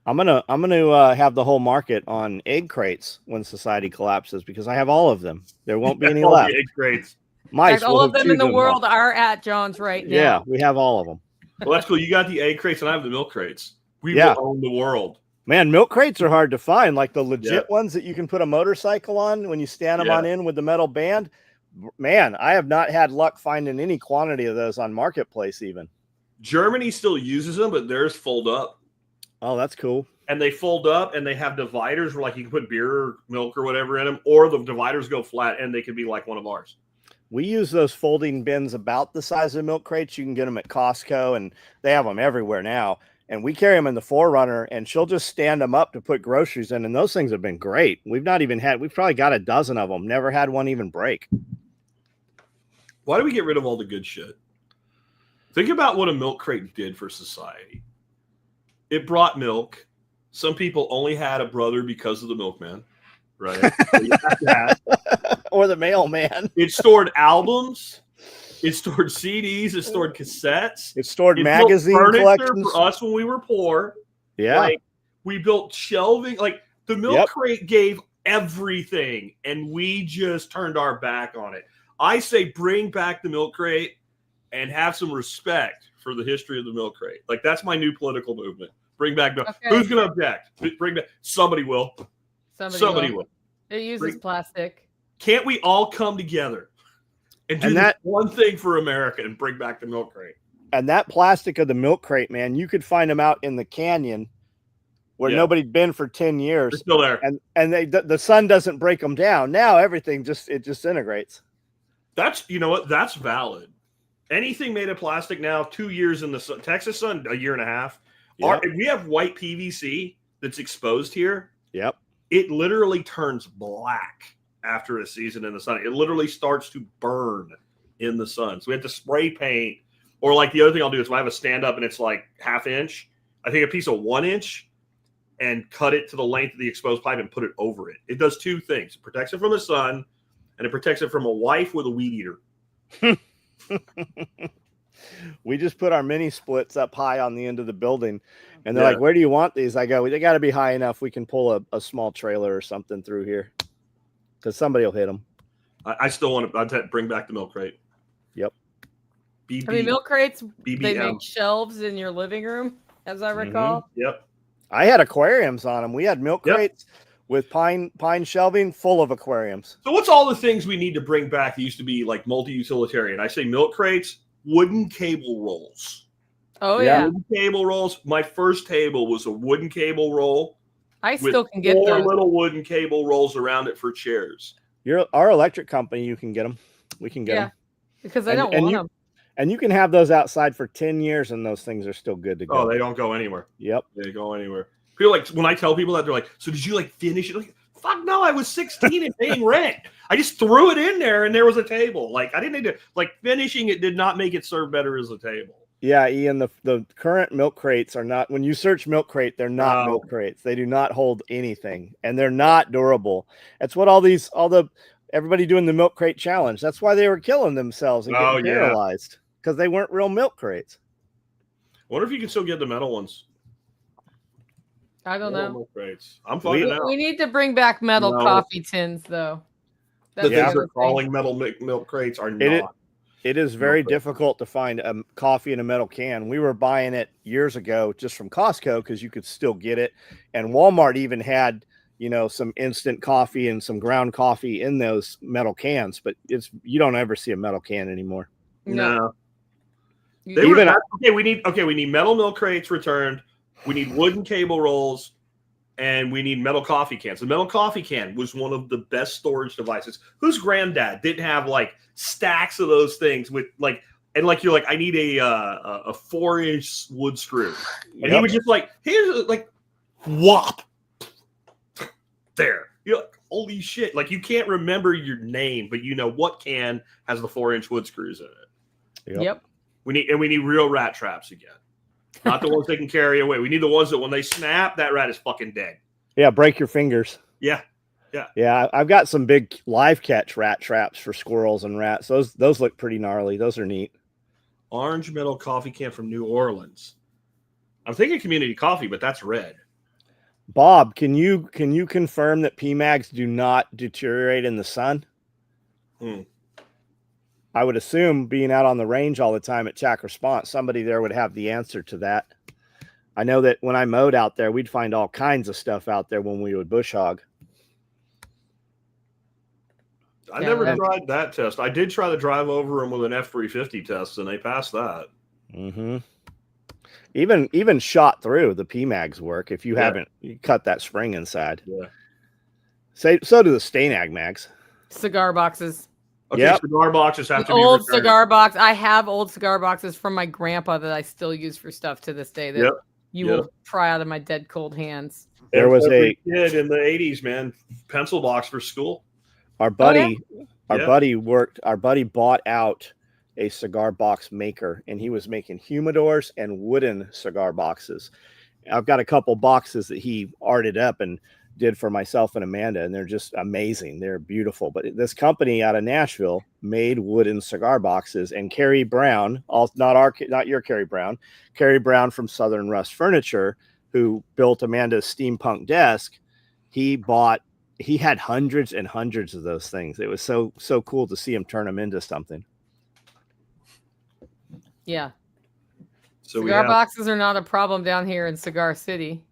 S2: I'm gonna have the whole market on egg crates when society collapses because I have all of them. There won't be any left.
S3: Egg crates.
S2: Mice.
S1: All of them in the world are at John's right now.
S2: Yeah, we have all of them.
S3: Well, that's cool. You got the egg crates, and I have the milk crates. We will own the world.
S2: Man, milk crates are hard to find. Like the legit ones that you can put a motorcycle on when you stand them on in with the metal band. Man, I have not had luck finding any quantity of those on Marketplace even.
S3: Germany still uses them, but theirs fold up.
S2: Oh, that's cool.
S3: And they fold up, and they have dividers where like you can put beer or milk or whatever in them, or the dividers go flat, and they could be like one of ours.
S2: We use those folding bins about the size of milk crates. You can get them at Costco, and they have them everywhere now. And we carry them in the 4Runner, and she'll just stand them up to put groceries in. And those things have been great. We've probably got a dozen of them. Never had one even break.
S3: Why do we get rid of all the good shit? Think about what a milk crate did for society. It brought milk. Some people only had a brother because of the milkman, right?
S2: Or the mailman.
S3: It stored albums. It stored CDs. It stored cassettes.
S2: It stored
S3: built
S2: magazine
S3: furniture
S2: collections
S3: for us when we were poor.
S2: Yeah.
S3: Like, we built shelving. Like, the milk crate gave everything, and we just turned our back on it. I say bring back the milk crate and have some respect for the history of the milk crate. Like, that's my new political movement. Bring back milk. Okay. Who's going to object? Bring back. Somebody will. Somebody will.
S1: It uses plastic.
S3: Can't we all come together and do that one thing for America and bring back the milk crate?
S2: And that plastic of the milk crate, man, you could find them out in the canyon where nobody'd been for 10 years.
S3: They're still there.
S2: And the sun doesn't break them down. Now everything just disintegrates.
S3: That's, you know what? That's valid. Anything made of plastic now, 2 years in the sun, Texas sun, a year and a half. Yep. If we have white PVC that's exposed here, it literally turns black after a season in the sun. It literally starts to burn in the sun. So we have to spray paint. Or like the other thing I'll do is when I have a stand up and it's like 1/2 inch, I take a piece of 1 inch and cut it to the length of the exposed pipe and put it over it. It does two things. It protects it from the sun, and it protects it from a wife with a weed eater.
S2: We just put our mini splits up high on the end of the building, and they're like, where do you want these? I go, they got to be high enough we can pull a small trailer or something through here, because somebody will hit them.
S3: I still want to bring back the milk crate.
S2: Yep.
S1: I mean, milk crates, they make shelves in your living room, as I recall.
S3: Yep.
S2: I had aquariums on them. We had milk crates with pine shelving full of aquariums.
S3: So what's all the things we need to bring back that used to be like multi-utilitarian? I say milk crates, wooden cable rolls.
S1: Oh, yeah.
S3: Wooden cable rolls. My first table was a wooden cable roll.
S1: I still can get
S3: 4 little wooden cable rolls around it for chairs.
S2: Our electric company, you can get them. We can get them.
S1: Because I don't want them.
S2: And you can have those outside for 10 years, and those things are still good to go.
S3: Oh, they don't go anywhere.
S2: Yep.
S3: They go anywhere. People like, when I tell people that, they're like, so did you like finish it? Like, fuck no, I was 16 and paying rent. I just threw it in there and there was a table. Like, I didn't need to, like, finishing it did not make it serve better as a table.
S2: Yeah, Ian, the current milk crates are not, when you search milk crate, they're not milk crates. They do not hold anything, and they're not durable. That's what everybody doing the milk crate challenge. That's why they were killing themselves and getting paralyzed, because they weren't real milk crates.
S3: I wonder if you can still get the metal ones.
S1: I don't know.
S3: Milk crates. I'm finding out.
S1: We need to bring back metal coffee tins, though.
S3: The things are crawling metal milk crates are not.
S2: It is very difficult to find a coffee in a metal can. We were buying it years ago just from Costco because you could still get it. And Walmart even had, some instant coffee and some ground coffee in those metal cans, but you don't ever see a metal can anymore.
S3: No. We need metal milk crates returned. We need wooden cable rolls, and we need metal coffee cans. The metal coffee can was one of the best storage devices. Whose granddad didn't have like stacks of those things with like, and like you're like, I need a 4-inch wood screw, and he would just like, here's like, whop, there. You're like, holy shit! Like, you can't remember your name, but you know what can has the 4-inch wood screws in it.
S1: Yep.
S3: We need real rat traps again. Not the ones they can carry away. We need the ones that when they snap, that rat is fucking dead.
S2: Yeah, break your fingers.
S3: Yeah.
S2: I've got some big live catch rat traps for squirrels and rats. Those look pretty gnarly. Those are neat.
S3: Orange metal coffee can from New Orleans. I'm thinking community coffee, but that's red.
S2: Bob, can you confirm that PMags do not deteriorate in the sun? I would assume, being out on the range all the time at Tack Response, somebody there would have the answer to that. I know that when I mowed out there, we'd find all kinds of stuff out there when we would bush hog.
S3: I never tried that test. I did try to drive over them with an F-350 test, and they passed that.
S2: Mm-hmm. Even shot through the PMags work if you haven't cut that spring inside.
S3: Yeah.
S2: So do the Stanag mags.
S1: Cigar boxes.
S3: Okay, cigar boxes have to be
S1: old cigar box. I have old cigar boxes from my grandpa that I still use for stuff to this day that you will pry out of my dead cold hands.
S2: There was a
S3: kid in the 80s, man, pencil box for school.
S2: Our buddy bought out a cigar box maker, and he was making humidors and wooden cigar boxes. I've got a couple boxes that he arted up and did for myself and Amanda, and they're just amazing. They're beautiful. But this company out of Nashville made wooden cigar boxes, and Carrie Brown, not your Carrie Brown from Southern Rust Furniture, who built Amanda's steampunk desk, he had hundreds and hundreds of those things. It was so cool to see him turn them into something.
S1: Yeah.
S3: So
S1: cigar boxes are not a problem down here in Cigar City.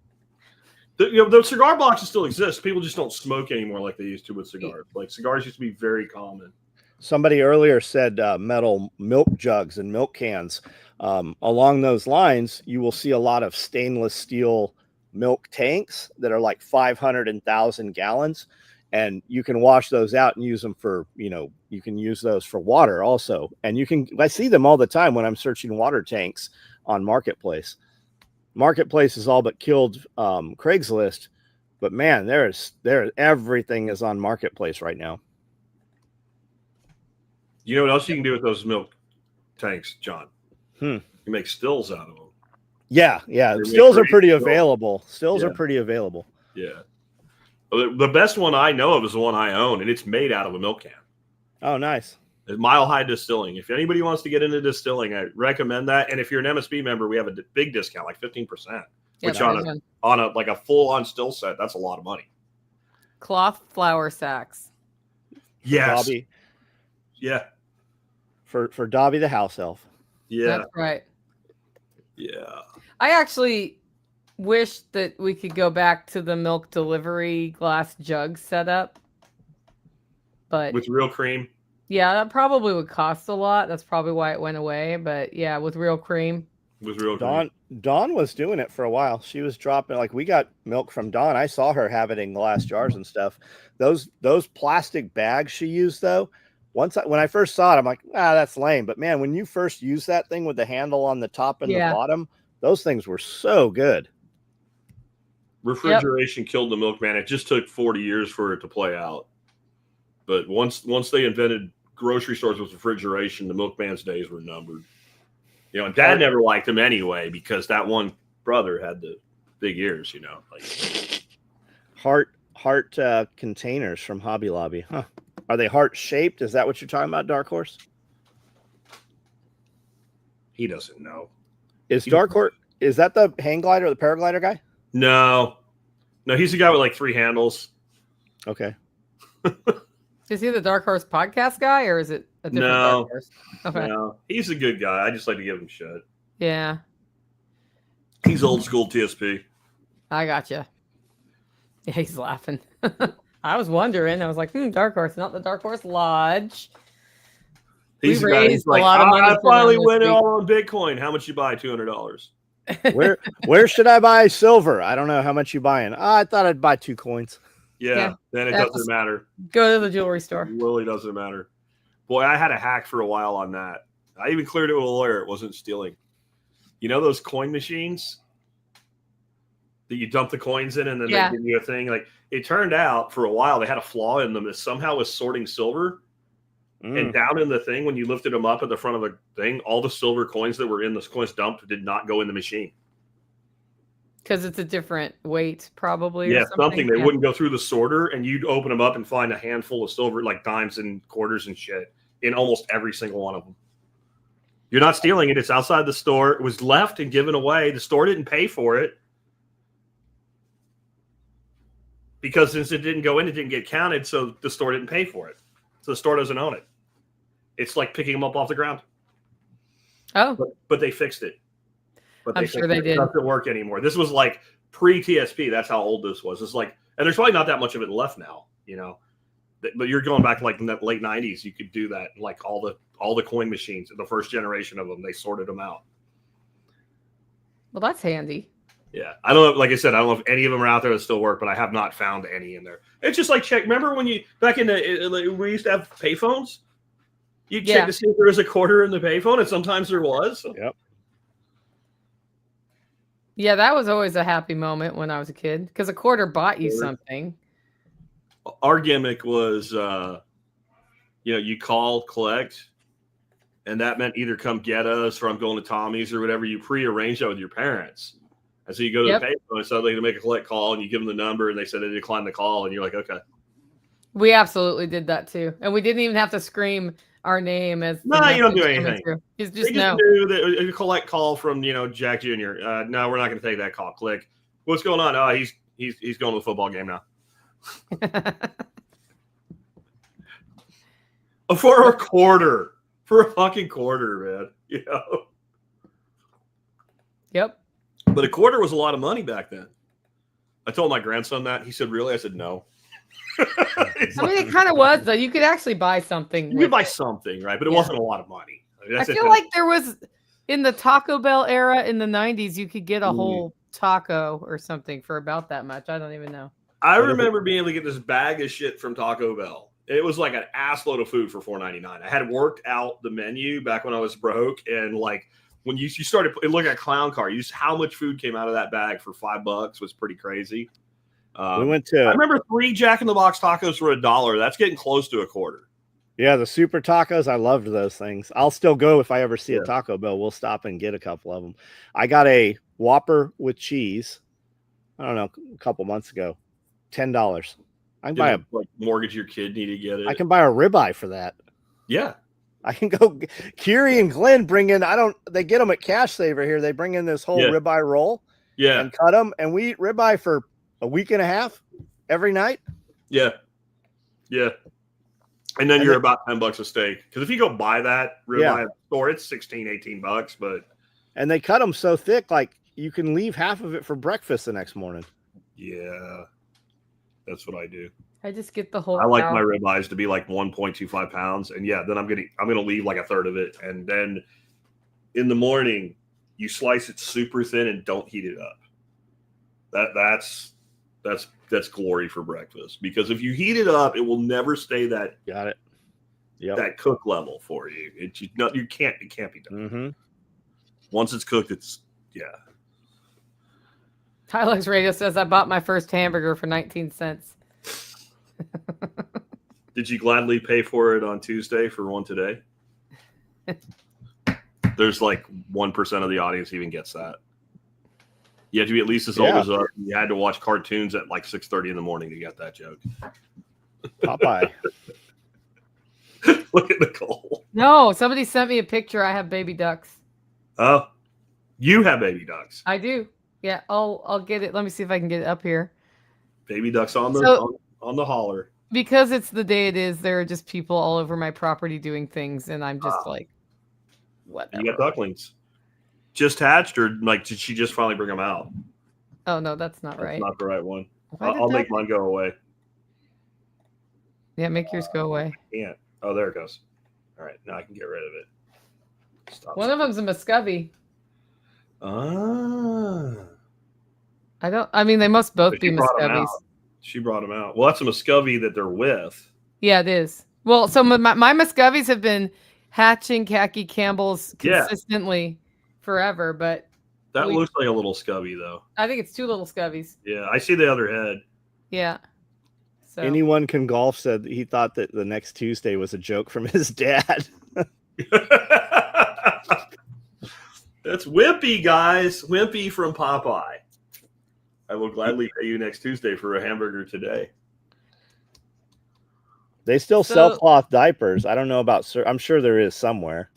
S3: The cigar boxes still exist. People just don't smoke anymore like they used to with cigars. Like cigars used to be very common.
S2: Somebody earlier said metal milk jugs and milk cans. Along those lines, you will see a lot of stainless steel milk tanks that are like 500 and 1,000 gallons. And you can wash those out and use them for, you can use those for water also. And I see them all the time when I'm searching water tanks on Marketplace. Marketplace has all but killed Craigslist, but man, everything is on Marketplace right now.
S3: You know what else you can do with those milk tanks, John? You make stills out of them.
S2: Yeah. Stills are pretty available. Stills are pretty available.
S3: Yeah. The best one I know of is the one I own, and it's made out of a milk can.
S2: Oh, nice.
S3: Mile High Distilling. If anybody wants to get into distilling, I recommend that. And if you're an MSB member, we have a big discount, like 15%. Which on a full-on still set, that's a lot of money.
S1: Cloth flour sacks.
S3: Yes.
S2: Dobby.
S3: Yeah.
S2: For Dobby the house elf.
S3: Yeah.
S1: That's right.
S3: Yeah.
S1: I actually wish that we could go back to the milk delivery glass jug setup. But
S3: with real cream.
S1: Yeah, that probably would cost a lot. That's probably why it went away. But yeah, with real cream.
S2: Dawn was doing it for a while. She was dropping, like, we got milk from Dawn. I saw her have it in glass jars and stuff. Those plastic bags she used, though, when I first saw it, I'm like, that's lame. But man, when you first use that thing with the handle on the top and the bottom, those things were so good.
S3: Refrigeration killed the milkman. It just took 40 years for it to play out. But once they invented grocery stores with refrigeration, the milkman's days were numbered. And Dad never liked him anyway because that one brother had the big ears. Like
S2: heart containers from Hobby Lobby. Huh? Are they heart shaped? Is that what you're talking about, Dark Horse?
S3: He doesn't know.
S2: Is that the hang glider or the paraglider guy?
S3: No, he's the guy with like 3 handles.
S2: Okay.
S1: Is he the Dark Horse podcast guy, or is it a different Dark Horse? Okay.
S3: No, he's a good guy. I just like to give him shit.
S1: Yeah.
S3: He's old school TSP.
S1: I gotcha. Yeah, he's laughing. I was wondering. I was like, Dark Horse, not the Dark Horse Lodge.
S3: He's raised a lot of money. I finally went all on Bitcoin. How much you buy? $200.
S2: Where should I buy silver? I don't know how much you buying. I thought I'd buy 2 coins.
S3: Yeah, then it doesn't matter.
S1: Go to the jewelry store.
S3: It really doesn't matter. Boy, I had a hack for a while on that. I even cleared it with a lawyer. It wasn't stealing. You know those coin machines that you dump the coins in and then they give you a thing? Like, it turned out for a while they had a flaw in them that somehow was sorting silver. And down in the thing, when you lifted them up at the front of the thing, all the silver coins that were in this coins dumped did not go in the machine.
S1: Because it's a different weight, probably.
S3: Yeah, something. They wouldn't go through the sorter, and you'd open them up and find a handful of silver, like dimes and quarters and shit, in almost every single one of them. You're not stealing it. It's outside the store. It was left and given away. The store didn't pay for it. Because since it didn't go in, it didn't get counted, so the store didn't pay for it. So the store doesn't own it. It's like picking them up off the ground.
S1: Oh.
S3: But they fixed it. But
S1: I'm sure they did.
S3: It doesn't work anymore. This was like pre-TSP. That's how old this was. It's like, and there's probably not that much of it left now, But you're going back like in the late 90s. You could do that. Like all the coin machines, the first generation of them, they sorted them out.
S1: Well, that's handy.
S3: Yeah, I don't know. Like I said, I don't know if any of them are out there that still work, but I have not found any in there. It's just like check. Remember when back in we used to have payphones? You check to see if there was a quarter in the payphone, and sometimes there was.
S2: Yep.
S1: Yeah, that was always a happy moment when I was a kid because a quarter bought you something.
S3: Our gimmick was, you call, collect, and that meant either come get us or I'm going to Tommy's or whatever. You pre-arrange that with your parents. And so you go to the payphone and suddenly to make a collect call, and you give them the number, and they said they declined the call, and you're like, okay.
S1: We absolutely did that too, and we didn't even have to scream our name as
S3: no, you don't do anything.
S1: It's
S3: just knew that a collect call from Jack Jr. No, we're not going to take that call. Click. What's going on? Oh, he's going to the football game now. For a fucking quarter, man.
S1: Yep.
S3: But a quarter was a lot of money back then. I told my grandson that. He said, "Really?" I said, "No."
S1: I mean, it kind of was, though. You could actually buy something.
S3: You could buy something, right? But it wasn't a lot of money.
S1: I feel like there was, in the Taco Bell era in the 90s, you could get a whole taco or something for about that much. I don't even know.
S3: I remember being able to get this bag of shit from Taco Bell. It was like an ass load of food for $4.99. I had worked out the menu back when I was broke, and like when you started looking at Clown Car, how much food came out of that bag for $5 was pretty crazy.
S2: We went to.
S3: I remember 3 Jack in the Box tacos for $1. That's getting close to a quarter.
S2: Yeah, the super tacos. I loved those things. I'll still go if I ever see a Taco Bell. We'll stop and get a couple of them. I got a Whopper with cheese. I don't know, a couple months ago, $10. I can buy
S3: mortgage your kidney to get it.
S2: I can buy a ribeye for that.
S3: Yeah.
S2: I can go. Kiri and Glenn bring in. They get them at Cash Saver here. They bring in this whole ribeye roll.
S3: Yeah.
S2: And cut them, and we eat ribeye for a week and a half every night.
S3: Yeah. Yeah. And then you're about $10 a steak. Because if you go buy that ribeye at the store, it's $16-18. But
S2: and they cut them so thick, like you can leave half of it for breakfast the next morning.
S3: Yeah. That's what I do.
S1: I just get the whole.
S3: I like my ribeyes to be like 1.25 pounds, and then I'm gonna leave like a third of it, and then in the morning you slice it super thin and don't heat it up. That's glory for breakfast, because if you heat it up, it will never stay that.
S2: Got it. Yeah.
S3: That cook level for you. It can't be done.
S2: Mm-hmm.
S3: Once it's cooked, it's
S1: Tylex Radio says I bought my first hamburger for 19 cents.
S3: Did you gladly pay for it on Tuesday for one today? There's like 1% of the audience even gets that. You have to be at least as old as us. You had to watch cartoons at like 6:30 in the morning to get that joke.
S2: Popeye.
S3: Look at Nicole.
S1: No, somebody sent me a picture. I have baby ducks.
S3: Oh, you have baby ducks.
S1: I do. Yeah, I'll get it. Let me see if I can get it up here.
S3: Baby ducks on the holler.
S1: Because it's the day it is, there are just people all over my property doing things, and I'm just like, whatever.
S3: You got ducklings. Just hatched, or like did she just finally bring them out?
S1: Oh no, that's not right.
S3: That's not the right one. I'll make mine go away.
S1: Yeah, make yours go away.
S3: I can't. Oh, there it goes. All right, now I can get rid of it.
S1: Stop. One of them's a Muscovy. I mean, they must both be Muscovies.
S3: She brought them out. Well, that's a Muscovy that they're with.
S1: Yeah, it is. Well, so my Muscovies have been hatching khaki Campbells consistently forever, but
S3: that looks like a little Scubby, though.
S1: I think it's 2 little Scovies.
S3: Yeah, I see the other head.
S1: Yeah. So.
S2: Anyone Can Golf said he thought that the next Tuesday was a joke from his dad.
S3: That's Wimpy, guys. Wimpy from Popeye. I will gladly pay you next Tuesday for a hamburger today.
S2: They still sell cloth diapers. I don't know about. I'm sure there is somewhere.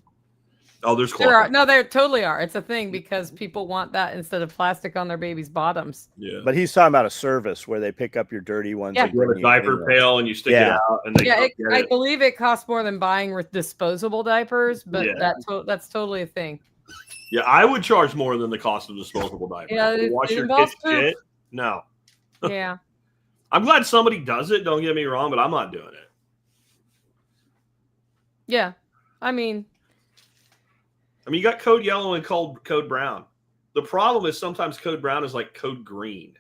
S3: Oh, there's cloth.
S1: There are. No, there totally are. It's a thing because people want that instead of plastic on their baby's bottoms.
S3: Yeah.
S2: But he's talking about a service where they pick up your dirty ones.
S1: Yeah.
S3: You have a diaper pail and you stick it out, and they
S1: I believe it costs more than buying with disposable diapers, but that's totally a thing.
S3: Yeah, I would charge more than the cost of disposable diapers.
S1: Yeah,
S3: wash your kids' shit. No.
S1: Yeah.
S3: I'm glad somebody does it. Don't get me wrong, but I'm not doing it.
S1: Yeah, I mean,
S3: you got code yellow and code brown. The problem is sometimes code brown is like code green.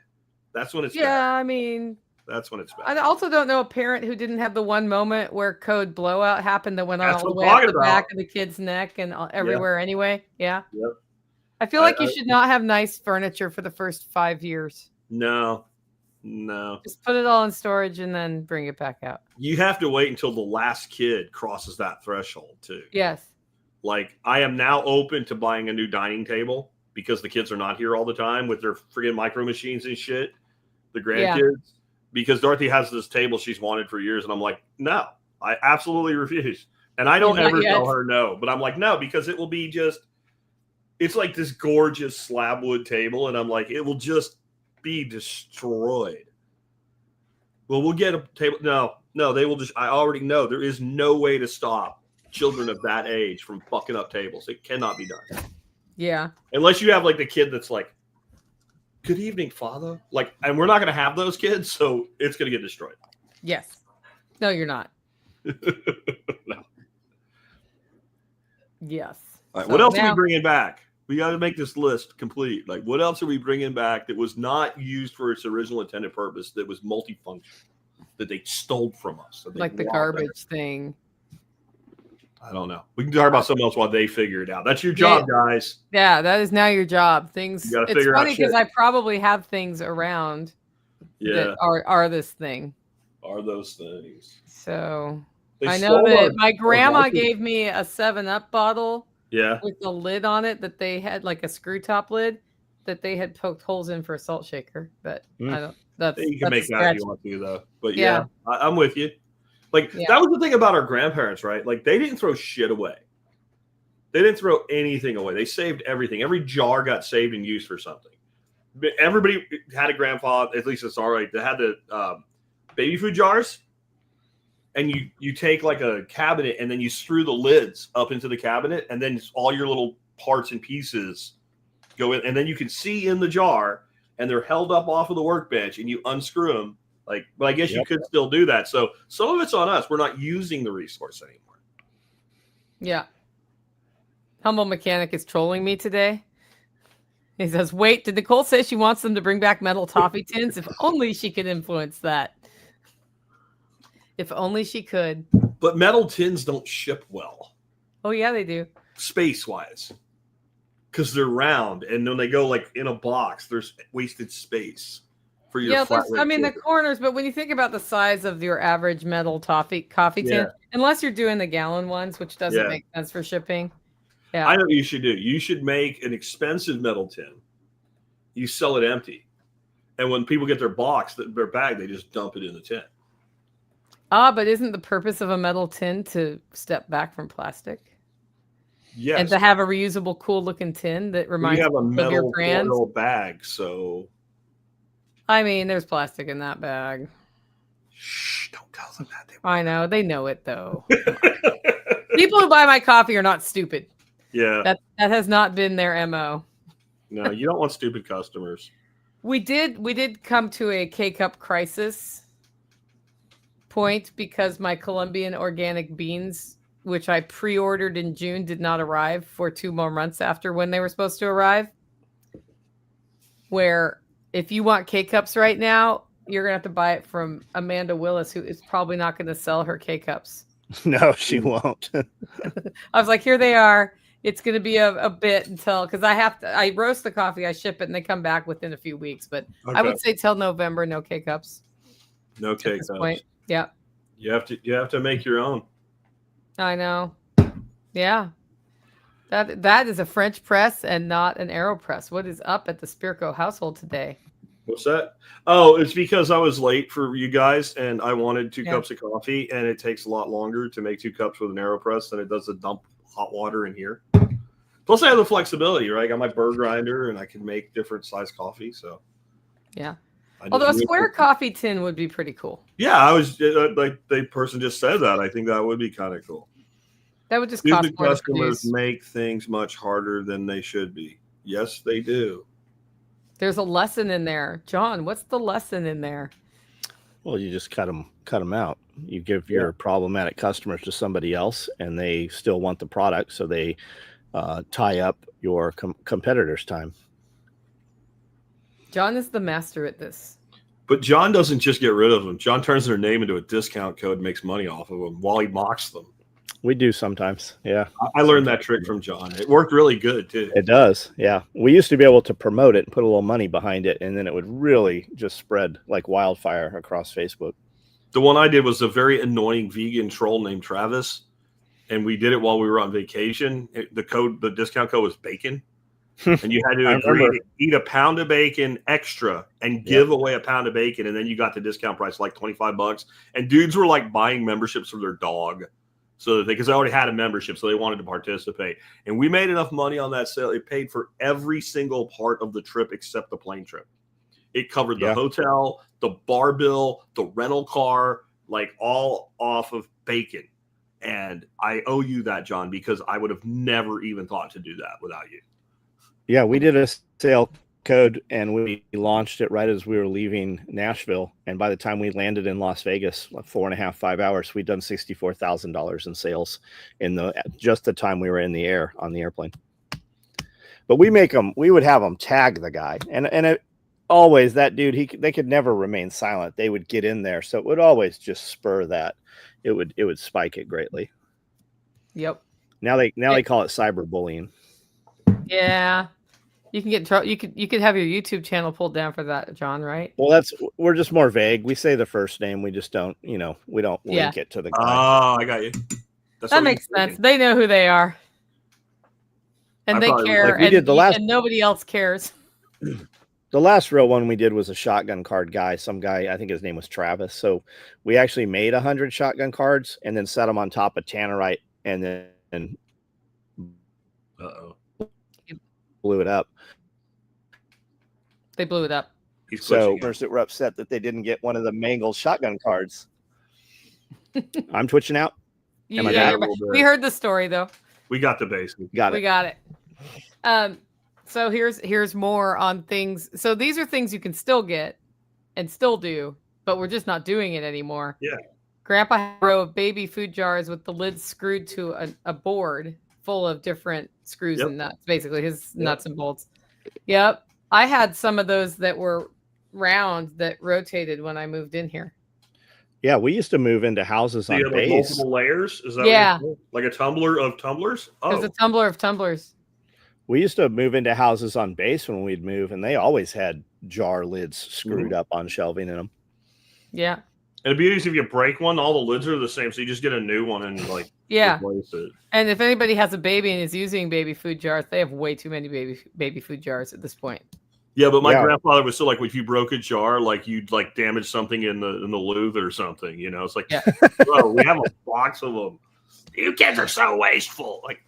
S3: That's when it's bad.
S1: I mean,
S3: that's when it's bad.
S1: I also don't know a parent who didn't have the one moment where code blowout happened that went on all the way up the back of the kid's neck and everywhere anyway. Yeah.
S3: Yep.
S1: I feel like you should not have nice furniture for the first 5 years.
S3: No.
S1: Just put it all in storage and then bring it back out.
S3: You have to wait until the last kid crosses that threshold too.
S1: Yes.
S3: Like I am now open to buying a new dining table because the kids are not here all the time with their friggin' micro machines and shit, the grandkids, because Dorothy has this table she's wanted for years. And I'm like, no, I absolutely refuse. And I don't ever tell her no, but I'm like, no, because it will be just, it's like this gorgeous slab wood table. And I'm like, it will just be destroyed. Well, we'll get a table. No, they will just, I already know there is no way to stop children of that age from fucking up tables. It cannot be done.
S1: Yeah.
S3: Unless you have like the kid that's like, good evening, father. Like, and we're not going to have those kids. So it's going to get destroyed.
S1: Yes. No, you're not.
S3: No.
S1: Yes.
S3: All right, what else are we bringing back? We got to make this list complete. Like, what else are we bringing back that was not used for its original intended purpose, that was multifunction, that they stole from us?
S1: Like the garbage thing.
S3: I don't know. We can talk about something else while they figure it out. That's your job, guys.
S1: Yeah, that is now your job. Things. It's funny because I probably have things around that are this thing.
S3: Are those things.
S1: So I know that my grandma gave me a 7-Up bottle.
S3: Yeah.
S1: With the lid on it that they had, like a screw top lid that they had poked holes in for a salt shaker. But I don't.
S3: You can make that if you want to, though. But yeah, I'm with you. Like that was the thing about our grandparents, right? Like they didn't throw shit away. They didn't throw anything away. They saved everything. Every jar got saved and used for something. Everybody had a grandpa, at least it's all right. They had the baby food jars. And you take like a cabinet and then you screw the lids up into the cabinet and then all your little parts and pieces go in. And then you can see in the jar and they're held up off of the workbench and you unscrew them. Like, but I guess you could still do that. So some of it's on us. We're not using the resource anymore.
S1: Yeah. Humble Mechanic is trolling me today. He says, wait, did Nicole say she wants them to bring back metal toffee tins? If only she could influence that. If only she could.
S3: But metal tins don't ship well.
S1: Oh, yeah, they do.
S3: Space-wise. Because they're round. And when they go like in a box, there's wasted space for your flat rate.
S1: I mean, the corners. But when you think about the size of your average metal coffee tin, unless you're doing the gallon ones, which doesn't make sense for shipping. Yeah.
S3: I know what you should do. You should make an expensive metal tin. You sell it empty. And when people get their box, their bag, they just dump it in the tin.
S1: But isn't the purpose of a metal tin to step back from plastic?
S3: Yes.
S1: And to have a reusable, cool-looking tin that reminds you of your brand?
S3: You have a metal bag, so...
S1: I mean, there's plastic in that bag.
S3: Shh, don't tell them that.
S1: I know. They know it, though. People who buy my coffee are not stupid.
S3: Yeah.
S1: That has not been their MO.
S3: No, you don't want stupid customers.
S1: We did come to a K-Cup crisis point because my Colombian organic beans, which I pre-ordered in June, did not arrive for 2 more months after when they were supposed to arrive. Where if you want K-Cups right now, you're gonna have to buy it from Amanda Willis, who is probably not going to sell her K-Cups.
S2: No, she won't.
S1: I was like, here they are. It's going to be a bit until, because I roast the coffee, I ship it, and they come back within a few weeks. But I would say till November, no K-Cups.
S3: No K-Cups.
S1: Yeah.
S3: You have to make your own.
S1: I know. Yeah. That is a French press and not an AeroPress. What is up at the Spirko household today?
S3: What's that? Oh, it's because I was late for you guys and I wanted 2 cups of coffee, and it takes a lot longer to make 2 cups with an AeroPress than it does to dump hot water in here. Plus I have the flexibility, right? I got my burr grinder and I can make different size coffee. So
S1: yeah. Although a square coffee tin would be pretty cool.
S3: Yeah, I was like the person just said that. I think that would be kind of cool.
S1: That would just cost more.
S3: Customers make things much harder than they should be. Yes, they do.
S1: There's a lesson in there, John. What's the lesson in there?
S2: Well, you just cut them out. You give your problematic customers to somebody else, and they still want the product, so they tie up your competitors' time.
S1: John is the master at this.
S3: But John doesn't just get rid of them. John turns their name into a discount code and makes money off of them while he mocks them.
S2: We do sometimes, yeah.
S3: I learned that trick from John. It worked really good, too.
S2: It does, yeah. We used to be able to promote it and put a little money behind it, and then it would really just spread like wildfire across Facebook.
S3: The one I did was a very annoying vegan troll named Travis, and we did it while we were on vacation. The discount code was bacon. And you had to agree to eat a pound of bacon extra and give away a pound of bacon, and then you got the discount price like $25. And dudes were like buying memberships for their dog, so because they already had a membership, so they wanted to participate. And we made enough money on that sale; it paid for every single part of the trip except the plane trip. It covered the hotel, the bar bill, the rental car, like all off of bacon. And I owe you that, John, because I would have never even thought to do that without you.
S2: Yeah, we did a sale code and we launched it right as we were leaving Nashville. And by the time we landed in Las Vegas, like 4.5, 5 hours, we'd done $64,000 in sales in just the time we were in the air on the airplane. But we would have them tag the guy. And it always, that dude, they could never remain silent. They would get in there. So it would always just spur that. It would spike it greatly.
S1: Yep.
S2: Now they call it cyberbullying.
S1: Yeah. You can get you could have your YouTube channel pulled down for that, John, right?
S2: Well, we're just more vague. We say the first name, we just don't, we don't link it to the guy.
S3: Oh, I got you.
S1: That makes sense. They know who they are. And they care, and nobody else cares.
S2: The last real one we did was a shotgun card guy. Some guy, I think his name was Travis. So we actually made 100 shotgun cards and then set them on top of tannerite and then blew it up.
S1: They blew it up.
S2: So that were upset that they didn't get one of the mangled shotgun cards. I'm twitching out.
S1: Yeah, we heard the story though.
S3: We got the base. We
S1: got it. So here's more on things. So these are things you can still get and still do, but we're just not doing it anymore.
S3: Yeah.
S1: Grandpa had a row of baby food jars with the lids screwed to a board full of different screws and nuts, basically his nuts and bolts. Yep. I had some of those that were round that rotated when I moved in here.
S2: Yeah, we used to move into houses on base.
S3: Multiple layers? Is that like a tumbler of tumblers? Oh.
S1: There's a tumbler of tumblers.
S2: We used to move into houses on base when we'd move, and they always had jar lids screwed up on shelving in them.
S1: Yeah.
S3: And the beauty is if you break one, all the lids are the same, so you just get a new one and replace it.
S1: And if anybody has a baby and is using baby food jars, they have way too many baby food jars at this point.
S3: Yeah, but my grandfather was still like, if you broke a jar, like you'd like damage something in the Louvre or something, It's like, bro, we have a box of them. You kids are so wasteful. Like,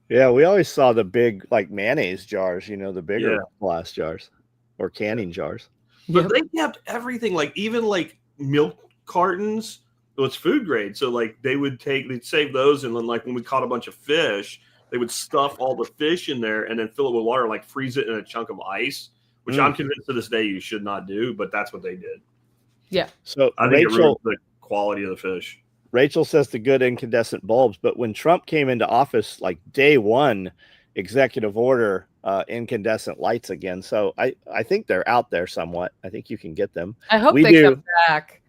S2: yeah, we always saw the big like mayonnaise jars, the bigger glass jars or canning jars.
S3: But they kept everything, like even like milk cartons. It was food grade, so like they'd save those, and then like when we caught a bunch of fish, they would stuff all the fish in there and then fill it with water, like freeze it in a chunk of ice, which I'm convinced to this day you should not do, but that's what they did.
S1: Yeah.
S2: So
S3: I think it ruins the quality of the fish.
S2: Rachel says the good incandescent bulbs, but when Trump came into office, like day one, executive order, incandescent lights again. So I think they're out there somewhat. I think you can get them.
S1: I hope they come back.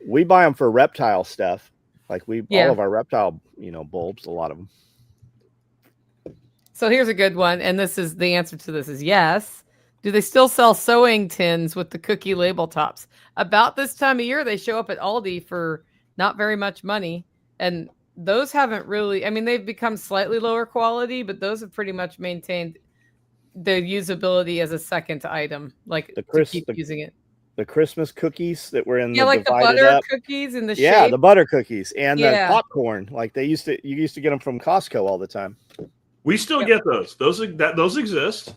S2: We buy them for reptile stuff. Like all of our reptile, bulbs, a lot of them.
S1: So here's a good one. And this is the answer to this is yes. Do they still sell sewing tins with the cookie label tops? About this time of year, they show up at Aldi for not very much money. And those haven't really, they've become slightly lower quality, but those have pretty much maintained their usability as a second item, like to keep using it.
S2: The Christmas cookies that were in
S1: like the butter cookies in the shape.
S2: The butter cookies and the popcorn. Like you used to get them from Costco all the time.
S3: We still get those. Those exist,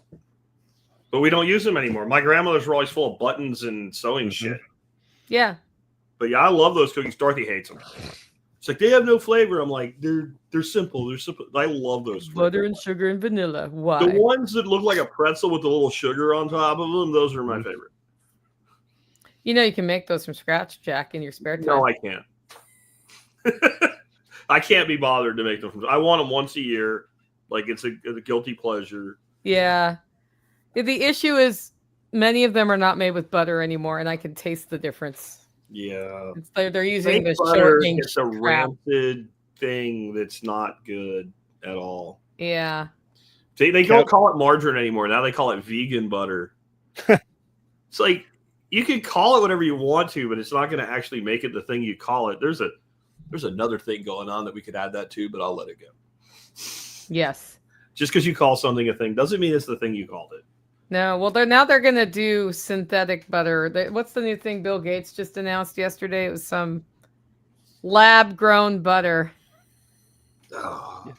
S3: but we don't use them anymore. My grandmothers were always full of buttons and sewing shit.
S1: Yeah.
S3: But yeah, I love those cookies. Dorothy hates them. It's like they have no flavor. I'm like, they're simple. They're simple. I love those.
S1: Butter and sugar and vanilla. Why?
S3: The ones that look like a pretzel with a little sugar on top of them, those are my favorite.
S1: You can make those from scratch, Jack, in your spare time.
S3: No, I can't. I can't be bothered to make them. I want them once a year. Like it's a guilty pleasure.
S1: Yeah. The issue is many of them are not made with butter anymore, and I can taste the difference.
S3: Yeah.
S1: They're using the
S3: shortening. It's a rancid thing that's not good at all.
S1: Yeah.
S3: They don't call it margarine anymore. Now they call it vegan butter. It's like you can call it whatever you want to, but it's not going to actually make it the thing you call it. There's another thing going on that we could add that to, but I'll let it go.
S1: Yes.
S3: Just because you call something a thing doesn't mean it's the thing you called it.
S1: No, well, they're going to do synthetic butter. What's the new thing Bill Gates just announced yesterday? It was some lab-grown butter.
S3: Oh.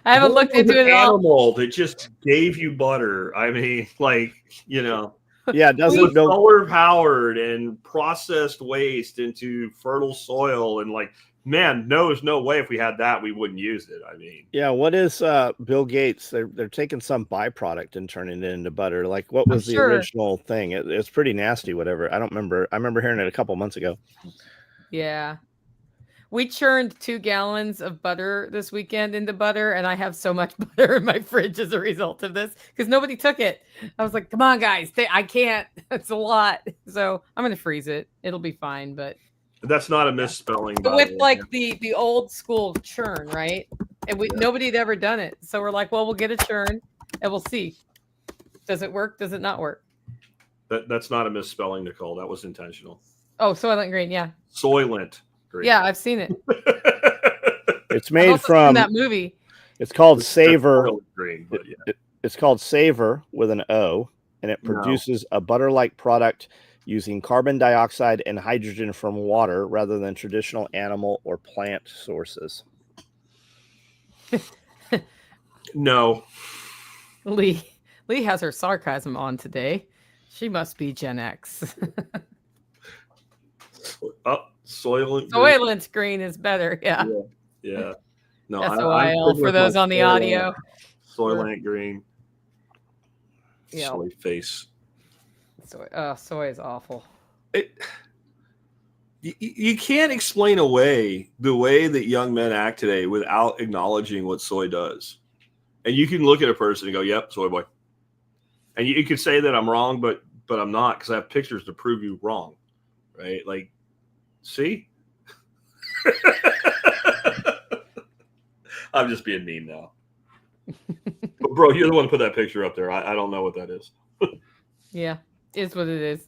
S1: I haven't looked into it all.
S3: Animal that just gave you butter. I mean, like, you know.
S2: Yeah, doesn't
S3: solar powered and processed waste into fertile soil, and like, man, there's no way if we had that we wouldn't use it. I mean,
S2: yeah, what is Bill Gates? They're taking some byproduct and turning it into butter. Like, what was the original thing? It's pretty nasty. Whatever. I don't remember. I remember hearing it a couple months ago.
S1: Yeah. We churned 2 gallons of butter this weekend into butter, and I have so much butter in my fridge as a result of this because nobody took it. I was like, come on, guys. I can't. It's a lot. So I'm going to freeze it. It'll be fine. But
S3: that's not a misspelling.
S1: But with like the old school churn, right? And nobody had ever done it. So we're like, well, we'll get a churn and we'll see. Does it work? Does it not work?
S3: That's not a misspelling, Nicole. That was intentional.
S1: Oh, Soylent Green. Yeah.
S3: Soylent. Green.
S1: Yeah, I've seen it.
S2: It's made from
S1: that movie.
S2: It's called Savor.
S3: Green, but yeah.
S2: It's called Savor with an O, and it produces a butter-like product using carbon dioxide and hydrogen from water rather than traditional animal or plant sources.
S3: No.
S1: Lee has her sarcasm on today. She must be Gen X. Soylent Green is better. Yeah.
S3: No,
S1: SOIL for those on the audio.
S3: Soylent Green.
S1: Yeah.
S3: Soy face.
S1: Soy is awful.
S3: You can't explain away the way that young men act today without acknowledging what soy does. And you can look at a person and go, yep, soy boy. And you could say that I'm wrong, but I'm not, because I have pictures to prove you wrong. Right? Like, see? I'm just being mean now. But bro, you're the one who put that picture up there. I don't know what that is.
S1: Yeah, is what it is.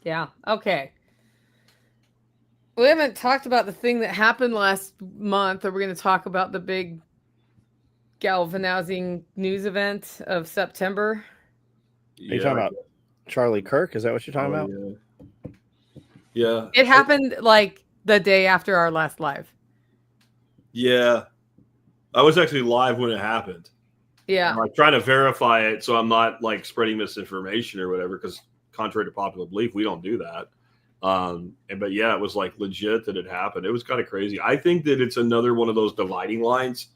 S1: Yeah, okay. We haven't talked about the thing that happened last month. Are we going to talk about the big galvanizing news event of September?
S2: Are you talking about Charlie Kirk? Is that what you're talking about?
S3: Yeah.
S1: It happened like the day after our last live.
S3: Yeah. I was actually live when it happened.
S1: Yeah.
S3: I'm like trying to verify it so I'm not like spreading misinformation or whatever, because contrary to popular belief, we don't do that. But yeah, it was like legit that it happened. It was kind of crazy. I think that it's another one of those dividing lines,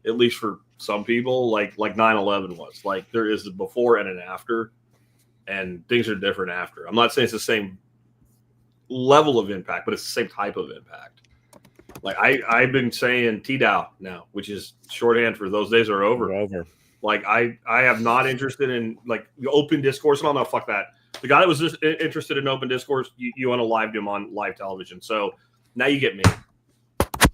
S3: at least for some people, like 9/11 was. Like, there is a before and an after, and things are different after. I'm not saying it's the same level of impact, but it's the same type of impact. Like I've been saying TDAO now, which is shorthand for those days are over. Like I am not interested in like the open discourse and all. No, fuck that. The guy that was just interested in open discourse, you unalived him on live television. So now you get me.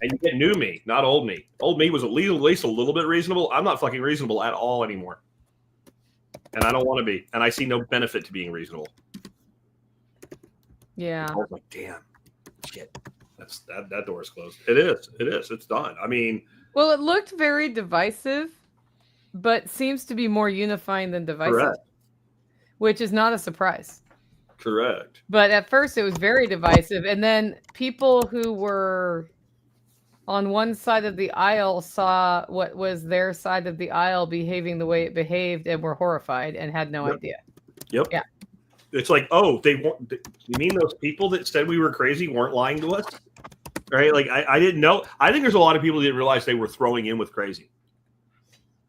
S3: And you get new me, not old me. Old me was at least a little bit reasonable. I'm not fucking reasonable at all anymore. And I don't want to be. And I see no benefit to being reasonable.
S1: Yeah.
S3: I was like, damn, shit. That door is closed. It is. It's done. I mean.
S1: Well, it looked very divisive, but seems to be more unifying than divisive.
S3: Correct.
S1: Which is not a surprise.
S3: Correct.
S1: But at first it was very divisive. And then people who were on one side of the aisle saw what was their side of the aisle behaving the way it behaved and were horrified and had no idea.
S3: Yep.
S1: Yeah.
S3: It's like, oh, you mean those people that said we were crazy weren't lying to us? Right? Like, I didn't know. I think there's a lot of people that didn't realize they were throwing in with crazy.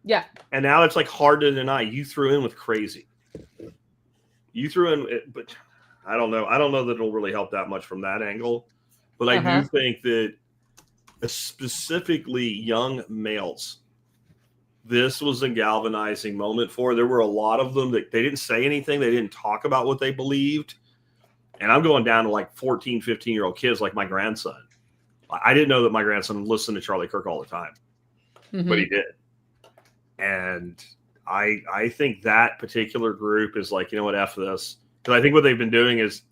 S1: Yeah.
S3: And now it's like hard to deny. You threw in with crazy. You threw in, but I don't know. I don't know that it'll really help that much from that angle. But I do think that specifically young males, this was a galvanizing moment for. There were a lot of them that they didn't say anything. They didn't talk about what they believed. And I'm going down to like 14, 15-year-old kids like my grandson. I didn't know that my grandson listened to Charlie Kirk all the time, but he did. And I think that particular group is like, you know what, F this. Because I think what they've been doing is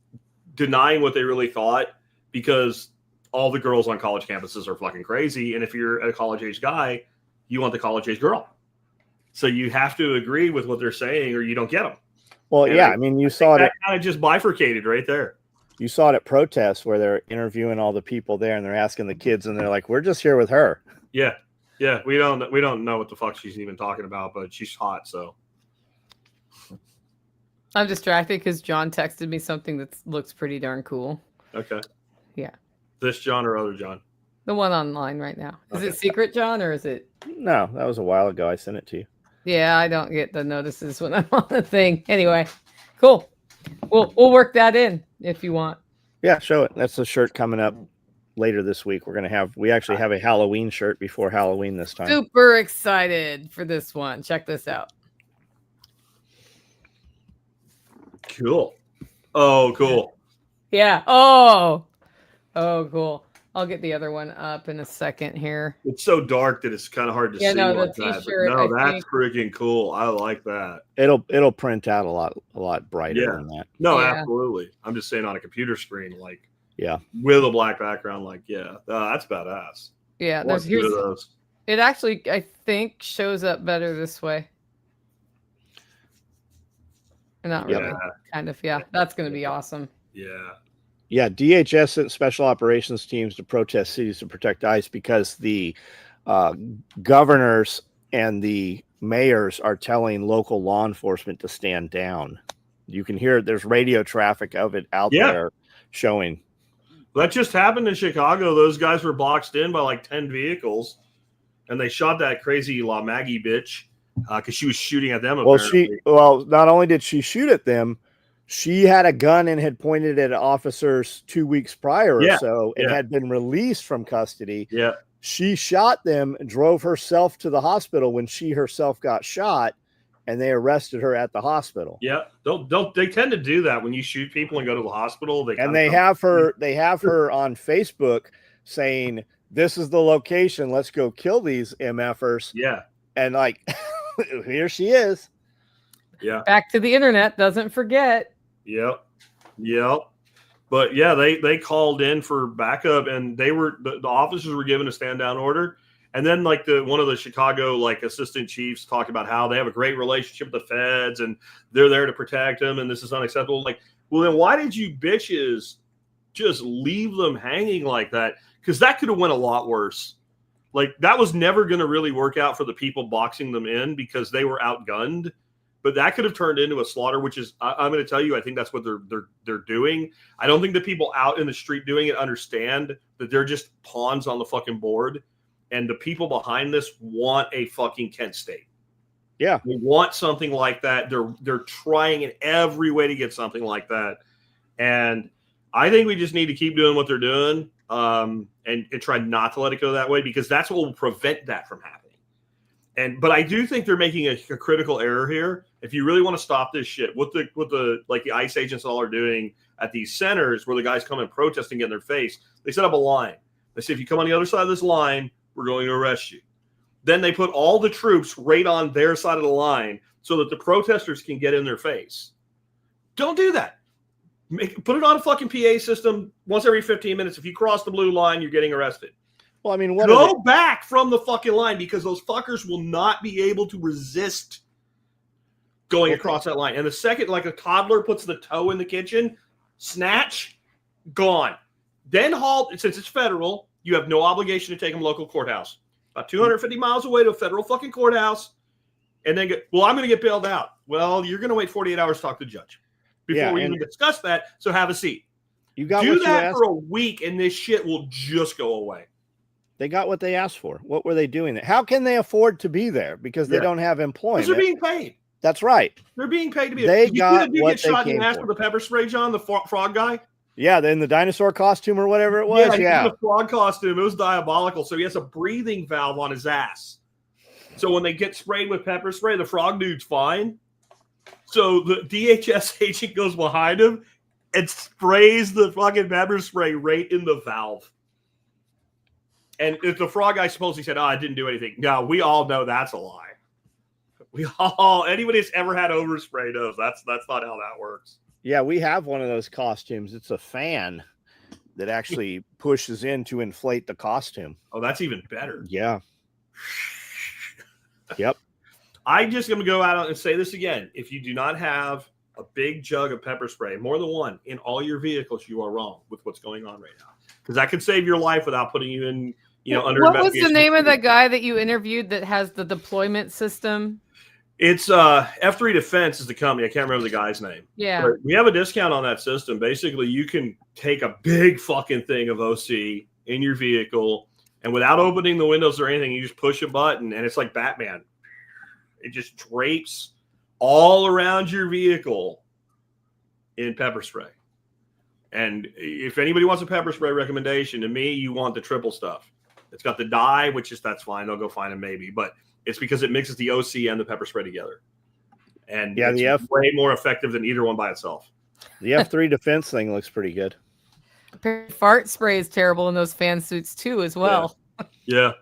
S3: denying what they really thought, because all the girls on college campuses are fucking crazy. And if you're a college age guy, you want the college age girl. So you have to agree with what they're saying or you don't get them.
S2: Well, and yeah, I mean, you saw it.
S3: That kind of just bifurcated right there.
S2: You saw it at protests where they're interviewing all the people there and they're asking the kids and they're like, we're just here with her.
S3: Yeah. Yeah. We don't know what the fuck she's even talking about, but she's hot. So
S1: I'm distracted because John texted me something that looks pretty darn cool.
S3: Okay.
S1: Yeah.
S3: This John or other John?
S1: The one online right now. Is it secret, John, or is it?
S2: No, that was a while ago. I sent it to you.
S1: Yeah, I don't get the notices when I'm on the thing. Anyway, cool. We'll work that in if you want.
S2: Yeah, show it. That's a shirt coming up later this week. We actually have a Halloween shirt before Halloween this time.
S1: Super excited for this one. Check this out.
S3: Cool. Oh, cool.
S1: Yeah. Oh, cool. I'll get the other one up in a second here.
S3: It's so dark that it's kind of hard to see.
S1: No,
S3: like
S1: the
S3: that,
S1: t-shirt.
S3: No, that's freaking cool. I like that.
S2: It'll print out a lot brighter than that.
S3: No,
S1: Yeah.
S3: absolutely. I'm just saying on a computer screen, like
S2: with
S3: a black background, like that's badass.
S1: Yeah,
S3: Here's those.
S1: It actually, I think, shows up better this way. Not really. Kind of. Yeah, that's going to be awesome.
S3: Yeah.
S2: Yeah, DHS sent special operations teams to protest cities to protect ICE because the governors and the mayors are telling local law enforcement to stand down. You can hear there's radio traffic of it out there showing.
S3: That just happened in Chicago. Those guys were boxed in by like 10 vehicles, and they shot that crazy La Maggie bitch because she was shooting at them.
S2: Well, not only did she shoot at them, she had a gun and had pointed at officers 2 weeks prior or so and had been released from custody.
S3: Yeah.
S2: She shot them and drove herself to the hospital when she herself got shot, and they arrested her at the hospital.
S3: Yeah. They tend to do that when you shoot people and go to the hospital. They
S2: have her on Facebook saying, "This is the location. Let's go kill these MFers."
S3: Yeah.
S2: And like, here she is.
S3: Yeah.
S1: Back to the internet. Doesn't forget.
S3: Yep. But yeah, they called in for backup, and the officers were given a stand down order. And then like one of the Chicago like assistant chiefs talked about how they have a great relationship with the feds and they're there to protect them, and this is unacceptable. Like, well, then why did you bitches just leave them hanging like that? Because that could have went a lot worse. Like, that was never going to really work out for the people boxing them in because they were outgunned. But that could have turned into a slaughter, which is, I'm going to tell you, I think that's what they're doing. I don't think the people out in the street doing it understand that they're just pawns on the fucking board. And the people behind this want a fucking Kent State.
S2: Yeah.
S3: They want something like that. They're trying in every way to get something like that. And I think we just need to keep doing what they're doing and try not to let it go that way, because that's what will prevent that from happening. But I do think they're making a critical error here. If you really want to stop this shit, what the ICE agents all are doing at these centers where the guys come and protest and get in their face, they set up a line. They say, if you come on the other side of this line, we're going to arrest you. Then they put all the troops right on their side of the line so that the protesters can get in their face. Don't do that. Put it on a fucking PA system once every 15 minutes. If you cross the blue line, you're getting arrested.
S2: Well, I mean,
S3: go back from the fucking line, because those fuckers will not be able to resist going across that line. And the second, like a toddler puts the toe in the kitchen, snatch, gone. Then halt. Since it's federal, you have no obligation to take them to local courthouse. About 250 miles away to a federal fucking courthouse. And then I'm going to get bailed out. Well, you're going to wait 48 hours to talk to the judge before we even discuss that. So have a seat.
S2: You got
S3: do that for a week, and this shit will just go away.
S2: They got what they asked for. What were they doing? How can they afford to be there? Because they don't have employment.
S3: Because they're being paid.
S2: That's right.
S3: They're being paid to be
S2: there. They got what
S3: get shot in the ass with the pepper spray, John, the frog guy?
S2: Yeah, in the dinosaur costume or whatever it was.
S3: Yeah, the frog costume. It was diabolical. So he has a breathing valve on his ass. So when they get sprayed with pepper spray, the frog dude's fine. So the DHS agent goes behind him and sprays the fucking pepper spray right in the valve. And if the frog guy supposedly said, I didn't do anything. No, we all know that's a lie. Anybody that's ever had overspray knows that's not how that works.
S2: Yeah, we have one of those costumes. It's a fan. that actually pushes in to inflate the costume.
S3: Oh, that's even better.
S2: Yeah. Yep.
S3: I just going to go out and say this again. If you do not have a big jug of pepper spray, more than one, in all your vehicles, you are wrong with what's going on right now. Because that could save your life without putting you in, under
S1: What was
S3: investigation.
S1: the name of that guy that you interviewed that has the deployment system?
S3: It's F3 Defense is the company. I can't remember the guy's name.
S1: Yeah.
S3: But we have a discount on that system. Basically, you can take a big fucking thing of OC in your vehicle, and without opening the windows or anything, you just push a button, and it's like Batman. It just drapes all around your vehicle in pepper spray. And if anybody wants a pepper spray recommendation, to me, you want the triple stuff. It's got the dye, that's fine. They'll go find it maybe. But it's because it mixes the OC and the pepper spray together. And
S2: yeah,
S3: it's way more effective than either one by itself.
S2: The F3 Defense thing looks pretty good.
S1: Fart spray is terrible in those fan suits too, as well.
S3: Yeah.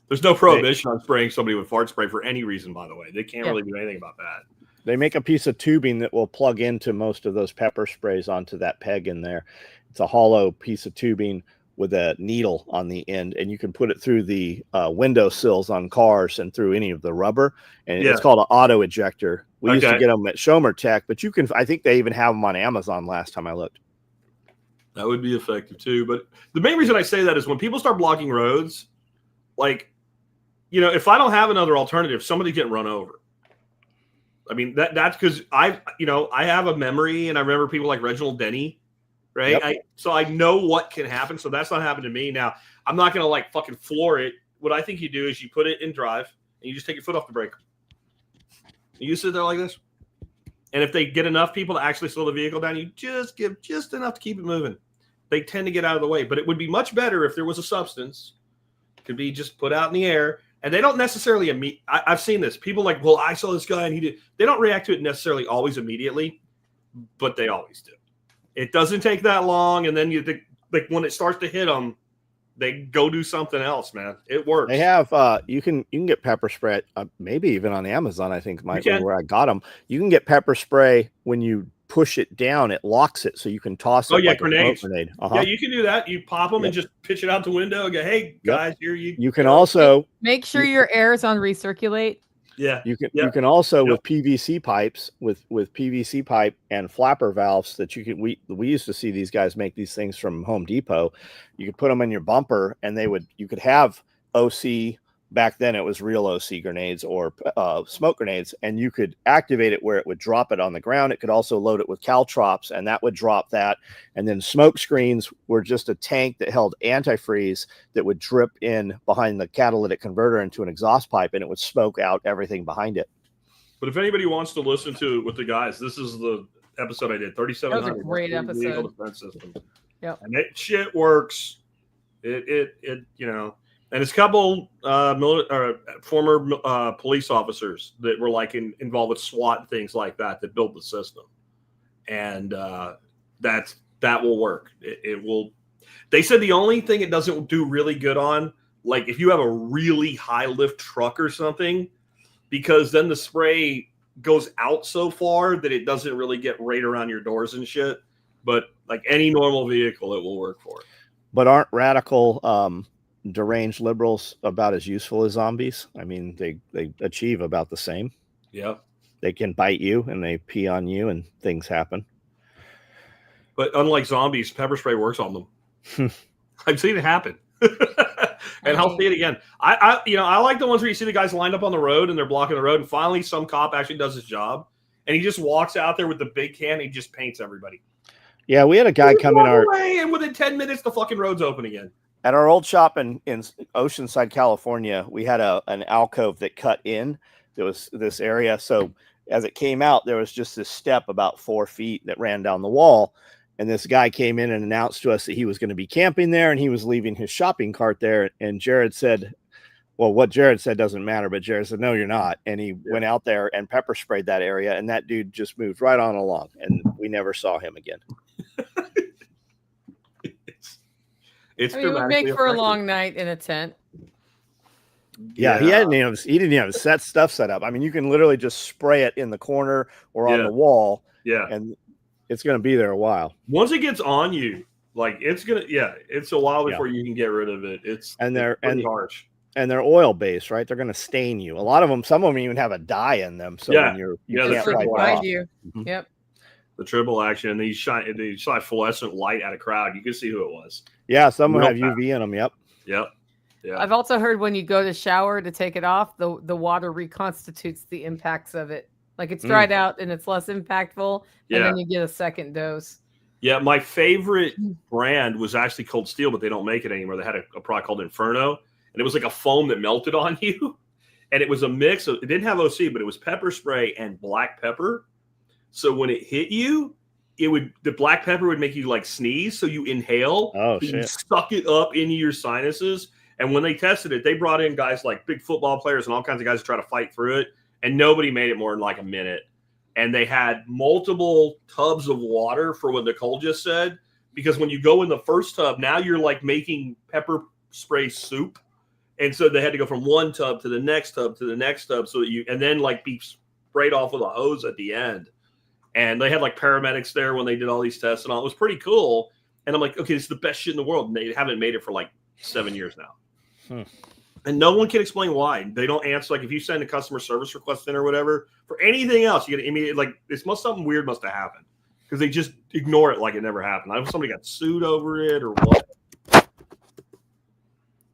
S3: There's no prohibition on spraying somebody with fart spray for any reason, by the way. They can't really do anything about that.
S2: They make a piece of tubing that will plug into most of those pepper sprays onto that peg in there. It's a hollow piece of tubing with a needle on the end, and you can put it through the window sills on cars and through any of the rubber. And it's called an auto ejector. We used to get them at Schomer Tech, but I think they even have them on Amazon last time I looked.
S3: That would be effective too. But the main reason I say that is when people start blocking roads, if I don't have another alternative, somebody's getting run over. I mean, that's because I have a memory, and I remember people like Reginald Denny, right?
S2: Yep.
S3: So I know what can happen. So that's not happened to me. Now, I'm not going to fucking floor it. What I think you do is you put it in drive, and you just take your foot off the brake. You sit there like this. And if they get enough people to actually slow the vehicle down, you just give just enough to keep it moving. They tend to get out of the way. But it would be much better if there was a substance. It could be just put out in the air. And they don't necessarily I've seen this. People well, I saw this guy and he did. They don't react to it necessarily always immediately, but they always do. It doesn't take that long, and then when it starts to hit them, they go do something else, man. It works.
S2: They have you can get pepper spray maybe even on Amazon. I think might be where I got them. You can get pepper spray when you push it down, it locks it so you can toss it.
S3: Oh yeah,
S2: like
S3: grenades.
S2: A grenade.
S3: Yeah, you can do that. You pop them and just pitch it out the window and go, "Hey guys, here you."
S2: You can also
S1: make sure your air is on recirculate.
S3: Yeah,
S2: you can also with PVC pipes with PVC pipe and flapper valves that you can. We used to see these guys make these things from Home Depot. You could put them in your bumper, and you could have OC. Back then, it was real OC grenades or smoke grenades, and you could activate it where it would drop it on the ground. It could also load it with caltrops, and that would drop that. And then smoke screens were just a tank that held antifreeze that would drip in behind the catalytic converter into an exhaust pipe, and it would smoke out everything behind it.
S3: But if anybody wants to listen to it with the guys, this is the episode I did, 3700.
S1: That was a great episode.
S3: Defense system.
S1: Yep.
S3: And it shit works. And it's a couple former police officers that were involved with SWAT and things like that built the system, and that will work. It will. They said the only thing it doesn't do really good on, if you have a really high lift truck or something, because then the spray goes out so far that it doesn't really get right around your doors and shit. But any normal vehicle, it will work for.
S2: But aren't radical deranged liberals about as useful as zombies? I mean, they achieve about the same.
S3: Yeah,
S2: they can bite you and they pee on you and things happen.
S3: But unlike zombies, pepper spray works on them. I've seen it happen. And I'll see it again. I like the ones where you see the guys lined up on the road and they're blocking the road, and finally some cop actually does his job and he just walks out there with the big can and he just paints everybody.
S2: Yeah, we had a guy come in
S3: and within 10 minutes the fucking road's open again.
S2: At our old shop in Oceanside, California, we had an alcove that cut in. There was this area. So as it came out, there was just this step about 4 feet that ran down the wall. And this guy came in and announced to us that he was going to be camping there and he was leaving his shopping cart there. And Jared said, well, what Jared said doesn't matter, but Jared said, no, you're not. And he went out there and pepper sprayed that area. And that dude just moved right on along and we never saw him again.
S1: It would make for a long night in a tent.
S2: Yeah, he didn't even have set up. I mean, you can literally just spray it in the corner or on the wall.
S3: Yeah.
S2: And it's going to be there a while.
S3: Once it gets on you, Like it's a while before you can get rid of it. It's pretty harsh.
S2: And they're oil based, right? They're going to stain you. A lot of them, some of them even have a dye in them. So when you can't wipe off.
S1: Yep.
S3: The triple action, and they shine fluorescent light at a crowd. You can see who it was.
S2: Yeah, some will have UV in them. Yep.
S3: Yeah.
S1: I've also heard when you go to shower to take it off, the water reconstitutes the impacts of it. Like it's dried out and it's less impactful, and then you get a second dose.
S3: Yeah, my favorite brand was actually Cold Steel, but they don't make it anymore. They had a product called Inferno, and it was like a foam that melted on you, and it was a mix of, it didn't have OC, but it was pepper spray and black pepper. So when it hit you, the black pepper would make you like sneeze, so you inhale.
S2: Oh shit!
S3: You suck it up into your sinuses. And when they tested it, they brought in guys like big football players and all kinds of guys to try to fight through it, and nobody made it more than like a minute. And they had multiple tubs of water for what Nicole just said, because when you go in the first tub, now you're like making pepper spray soup, and so they had to go from one tub to the next tub to the next tub, so that and then like be sprayed off with a hose at the end. And they had like paramedics there when they did all these tests and all. It was pretty cool. And I'm like, okay, this is the best shit in the world. And they haven't made it for like 7 years now. And no one can explain why. They don't answer. Like if you send a customer service request in or whatever, for anything else, you get immediate, like something weird must have happened, because they just ignore it like it never happened. I don't know if somebody got sued over it or what.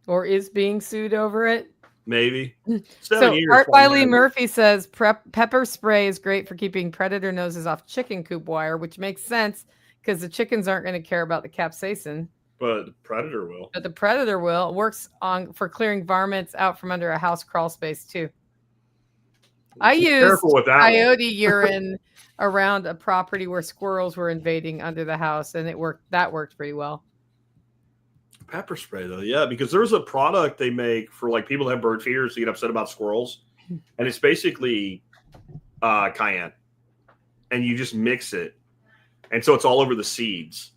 S1: Or is being sued over it.
S3: Maybe.
S1: 7 years. Art by Lee Murphy says pepper spray is great for keeping predator noses off chicken coop wire, which makes sense because the chickens aren't going to care about the capsaicin.
S3: But the predator will.
S1: But the predator will. It works for clearing varmints out from under a house crawl space too. I used coyote urine around a property where squirrels were invading under the house, and it worked. That worked pretty well.
S3: Pepper spray though, yeah, because there's a product they make for like people that have bird feeders to get upset about squirrels, and it's basically cayenne, and you just mix it, and so it's all over the seeds.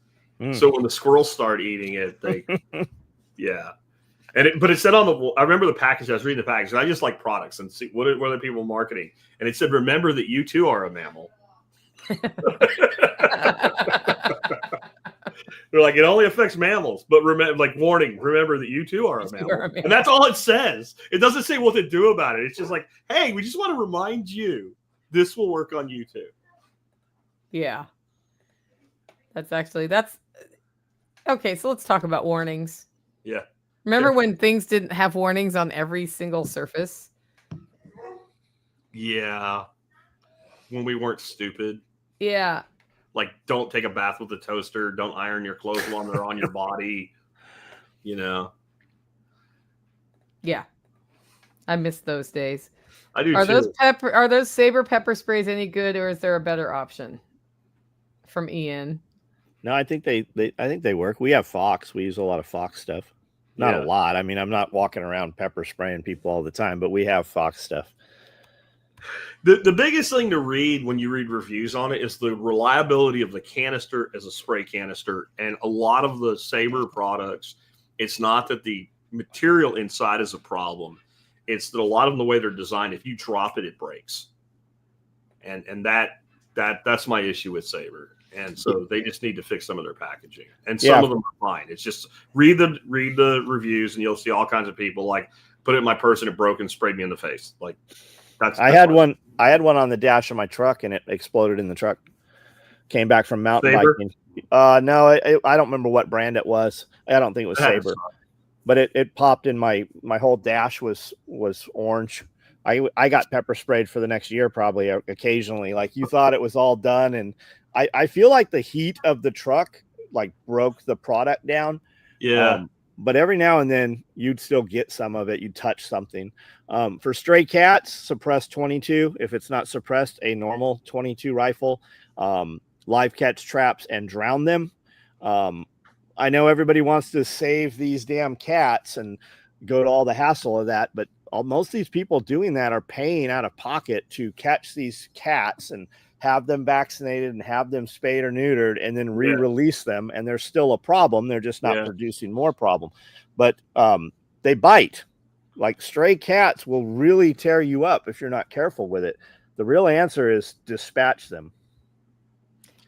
S3: So when the squirrels start eating it, they, but it said on the. I remember the package. I was reading the package. And I just like products and see what are people marketing, and it said, "Remember that you too are a mammal." They're like, it only affects mammals, but remember, like, warning, remember that you too are a mammal. And that's all it says. It doesn't say what to do about it. It's just like, hey, we just want to remind you this will work on you too.
S1: Yeah. That's okay. So let's talk about warnings.
S3: Yeah.
S1: Remember when things didn't have warnings on every single surface?
S3: Yeah. When we weren't stupid.
S1: Yeah.
S3: Like, don't take a bath with a toaster. Don't iron your clothes while they're on your body. You know.
S1: Yeah, I miss those days.
S3: I do
S1: too.
S3: Are
S1: Are those Sabre pepper sprays any good, or is there a better option? From Ian.
S2: No, I think they work. We have Fox. We use a lot of Fox stuff. Not a lot. I mean, I'm not walking around pepper spraying people all the time, but we have Fox stuff.
S3: The biggest thing to read when you read reviews on it is the reliability of the canister as a spray canister. And a lot of the Sabre products, it's not that the material inside is a problem. It's that a lot of them, the way they're designed, if you drop it, it breaks. And that's my issue with Sabre. And so they just need to fix some of their packaging. And some of them are fine. It's just read the reviews, and you'll see all kinds of people like, put it in my purse and it broke and sprayed me in the face. Like, I had one on the dash of my truck, and it exploded in the truck. Came back from mountain biking. No, I don't remember what brand it was. I don't think it was Sabre, but it popped in my whole dash was orange. I got pepper sprayed for the next year, probably occasionally. Like, you thought it was all done, and I feel like the heat of the truck like broke the product down. Yeah.
S2: But every now and then you'd still get some of it. You'd touch something. For stray cats, suppressed 22. If it's not suppressed, a normal 22 rifle. Live catch traps and drown them. I know everybody wants to save these damn cats and go to all the hassle of that, but most of these people doing that are paying out of pocket to catch these cats and have them vaccinated and have them spayed or neutered and then re-release them. And there's still a problem. They're just not producing more problem, but they bite. Like, stray cats will really tear you up if you're not careful with it. The real answer is dispatch them.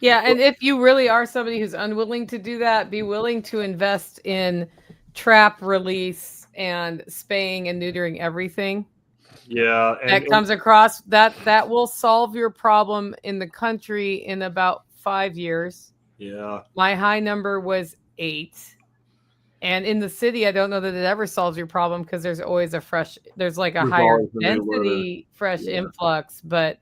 S1: Yeah, and if you really are somebody who's unwilling to do that, be willing to invest in trap release and spaying and neutering everything.
S3: Yeah,
S1: that comes across. That will solve your problem in the country in about 5 years.
S3: Yeah.
S1: My high number was 8. And in the city, I don't know that it ever solves your problem because there's always there's like a higher density, fresh influx. But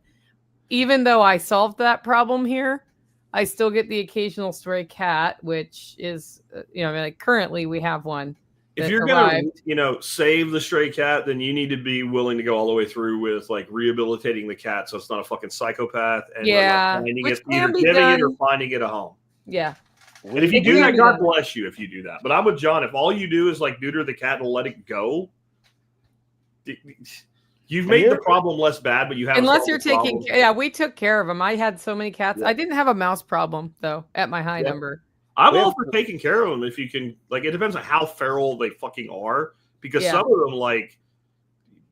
S1: even though I solved that problem here, I still get the occasional stray cat, which is, like currently we have one.
S3: If you're going to, save the stray cat, then you need to be willing to go all the way through with like rehabilitating the cat so it's not a fucking psychopath and finding it, either giving it or finding it a home.
S1: Yeah.
S3: And if you do that, God bless you if you do that. But I'm with John. If all you do is like neuter the cat and let it go, you've made the problem less bad, but you haven't.
S1: Unless you're taking care. Yeah, we took care of them. I had so many cats. Yeah. I didn't have a mouse problem, though, at my high number.
S3: I'm all for taking care of them if you can. Like, it depends on how feral they fucking are. Because some of them, like,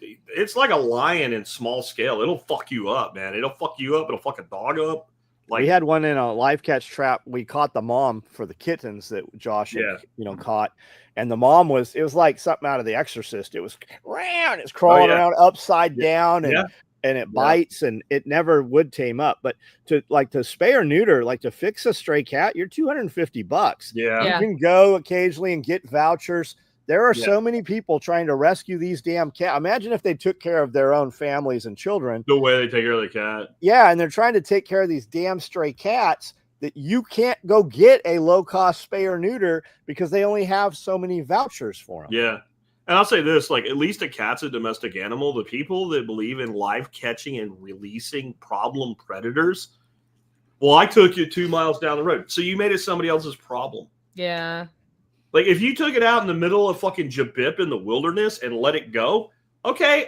S3: it's like a lion in small scale. It'll fuck you up, man. It'll fuck you up. It'll fuck a dog up. Like,
S2: we had one in a live catch trap. We caught the mom for the kittens that Josh had, caught. And the mom it was like something out of The Exorcist. It was round. It's crawling around upside down and it bites and it never would tame up. But to spay or neuter, like to fix a stray cat, you're $250.
S3: Yeah.
S2: You can go occasionally and get vouchers. There are so many people trying to rescue these damn cats. Imagine if they took care of their own families and children.
S3: The way they take care of the cat.
S2: Yeah, and they're trying to take care of these damn stray cats that you can't go get a low-cost spay or neuter because they only have so many vouchers for them.
S3: Yeah. And I'll say this, like, at least a cat's a domestic animal. The people that believe in live catching and releasing problem predators, well, I took you 2 miles down the road. So you made it somebody else's problem.
S1: Yeah.
S3: Like, if you took it out in the middle of fucking Jabip in the wilderness and let it go, okay,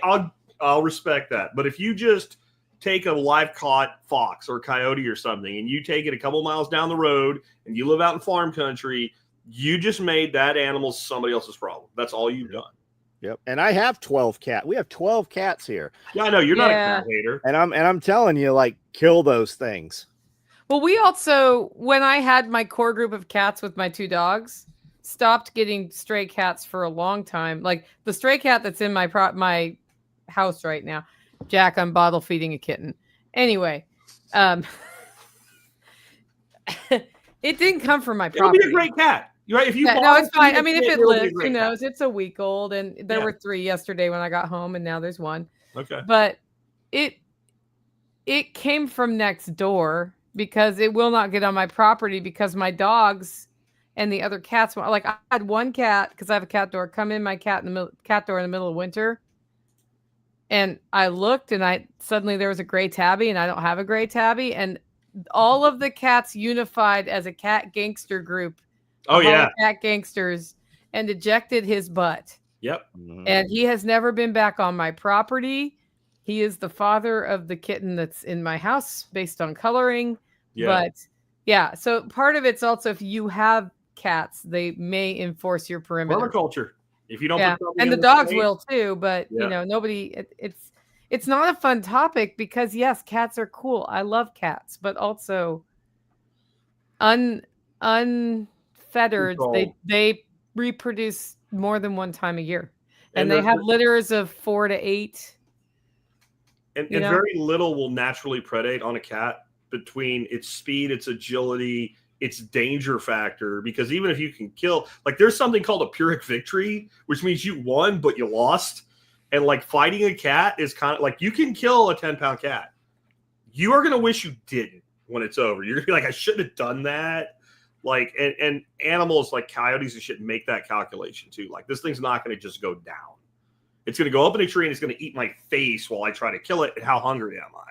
S3: I'll respect that. But if you just take a live caught fox or coyote or something and you take it a couple miles down the road and you live out in farm country, you just made that animal somebody else's problem. That's all you've done.
S2: Yep. And I have 12 cats. We have 12 cats here.
S3: Yeah, I know. You're not a cat hater.
S2: And I'm telling you, like, kill those things.
S1: Well, we also, when I had my core group of cats with my 2 dogs, stopped getting stray cats for a long time. Like the stray cat that's in my house right now, Jack, I'm bottle feeding a kitten. Anyway, it didn't come from my property.
S3: It'll be a great cat. You're right. If you
S1: no, it's fine. I mean, if it lives, who knows? It's a week old, and there were 3 yesterday when I got home, and now there's 1.
S3: Okay.
S1: But it came from next door because it will not get on my property because my dogs and the other cats, like I had one cat, because I have a cat door, come in my cat door in the middle of winter. And I looked and suddenly there was a gray tabby and I don't have a gray tabby. And all of the cats unified as a cat gangster group.
S3: Oh, yeah.
S1: Cat gangsters, and ejected his butt.
S3: Yep.
S1: And he has never been back on my property. He is the father of the kitten that's in my house based on coloring. Yeah. But yeah, so part of it's also if you have cats, they may enforce your perimeter.
S3: Permaculture. If you don't,
S1: and the dogs will too. But nobody. It's not a fun topic because yes, cats are cool. I love cats, but also unfettered. They reproduce more than one time a year, and they have litters of 4 to 8.
S3: And very little will naturally predate on a cat between its speed, its agility, its danger factor, because even if you can kill, like there's something called a Pyrrhic victory, which means you won, but you lost. And like fighting a cat is kind of like you can kill a 10-pound cat. You are going to wish you didn't when it's over. You're going to be like, I shouldn't have done that. Like, and animals like coyotes and shit make that calculation too. Like this thing's not going to just go down. It's going to go up in a tree and it's going to eat my face while I try to kill it. And how hungry am I?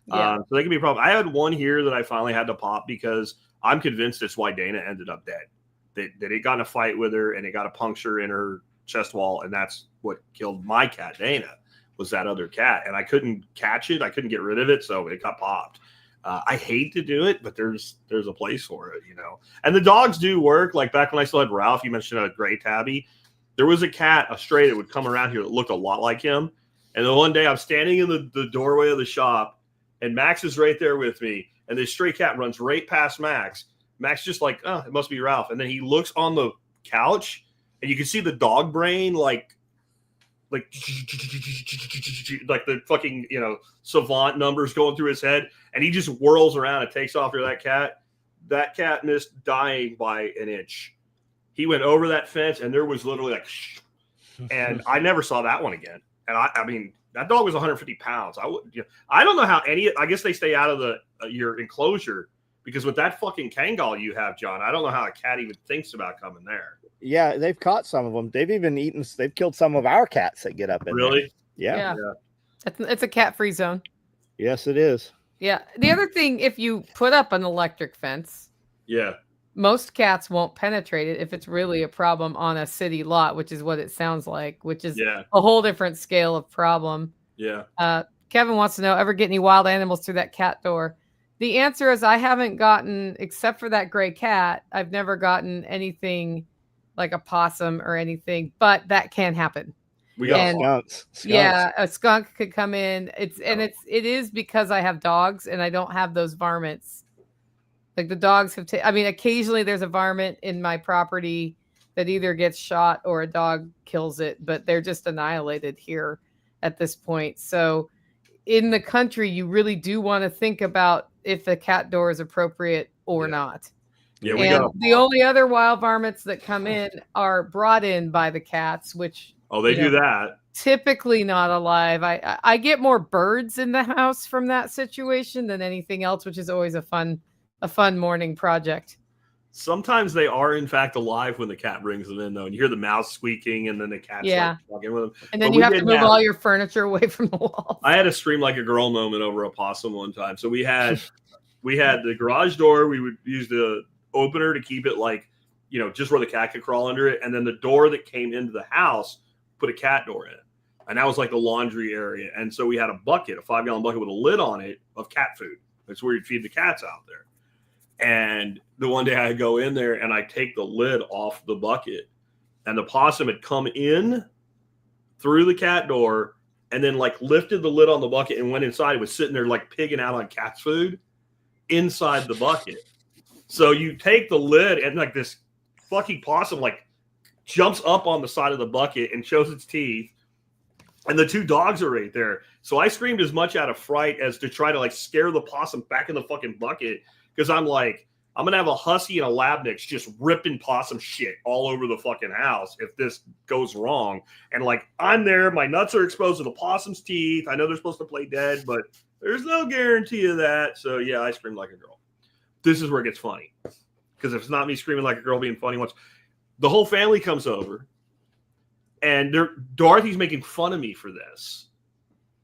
S3: So that can be a problem. I had one here that I finally had to pop because I'm convinced it's why Dana ended up dead. That it got in a fight with her and it got a puncture in her chest wall, and that's what killed my cat Dana, was that other cat. And I couldn't catch it. I couldn't get rid of it, so it got popped. I hate to do it, but there's a place for it, And the dogs do work. Like back when I still had Ralph, you mentioned a gray tabby. There was a cat, a stray, that would come around here that looked a lot like him. And then one day I'm standing in the doorway of the shop, and Max is right there with me. and this stray cat runs right past Max. Max just like, oh, it must be Ralph. And then he looks on the couch, and you can see the dog brain like the fucking, savant numbers going through his head, and he just whirls around and takes off after that cat. That cat missed dying by an inch. He went over that fence, and there was literally like, and I never saw that one again. And I mean, that dog was 150 pounds. I don't know how I guess they stay out of your enclosure, because with that fucking Kangal you have, John, I don't know how a cat even thinks about coming there.
S2: Yeah, they've caught some of them. They've killed some of our cats that get up in
S3: Really?
S2: There. Yeah.
S1: It's a cat-free zone.
S2: Yes, it is.
S1: Yeah. The other thing, if you put up an electric fence, most cats won't penetrate it if it's really a problem on a city lot, which is what it sounds like, which is a whole different scale of problem.
S3: Yeah.
S1: Kevin wants to know, ever get any wild animals through that cat door? The answer is I haven't gotten, except for that gray cat, I've never gotten anything like a possum or anything, but that can happen.
S2: We got skunks.
S1: Yeah, a skunk could come in. It is because I have dogs and I don't have those varmints. Like the dogs have occasionally there's a varmint in my property that either gets shot or a dog kills it, but they're just annihilated here at this point. So in the country, you really do want to think about if the cat door is appropriate or not.
S3: Yeah,
S1: the only other wild varmints that come in are brought in by the cats, which
S3: they do that.
S1: Typically not alive. I get more birds in the house from that situation than anything else, which is always a fun morning project.
S3: Sometimes they are in fact alive when the cat brings them in, though, and you hear the mouse squeaking, and then the cat's like walking with them.
S1: And then you have to move all your furniture away from the wall.
S3: I had a scream like a girl moment over a possum one time. So we had the garage door. We would use the opener to keep it like, just where the cat could crawl under it, and then the door that came into the house put a cat door in, and that was like the laundry area. And so we had a bucket, a 5-gallon bucket with a lid on it of cat food. That's where you'd feed the cats out there. And the one day I go in there and I take the lid off the bucket, and the possum had come in through the cat door and then like lifted the lid on the bucket and went inside. It was sitting there like pigging out on cat's food inside the bucket. So you take the lid, and like this fucking possum like jumps up on the side of the bucket and shows its teeth, and the two dogs are right there. So I screamed as much out of fright as to try to like scare the possum back in the fucking bucket, because I'm like, I'm gonna have a husky and a lab mix just ripping possum shit all over the fucking house if this goes wrong. And like, I'm there, my nuts are exposed to the possum's teeth. I know they're supposed to play dead, but there's no guarantee of that. So yeah, I screamed like a girl. This is where it gets funny, because if it's not me screaming like a girl being funny once, the whole family comes over, and Dorothy's making fun of me for this.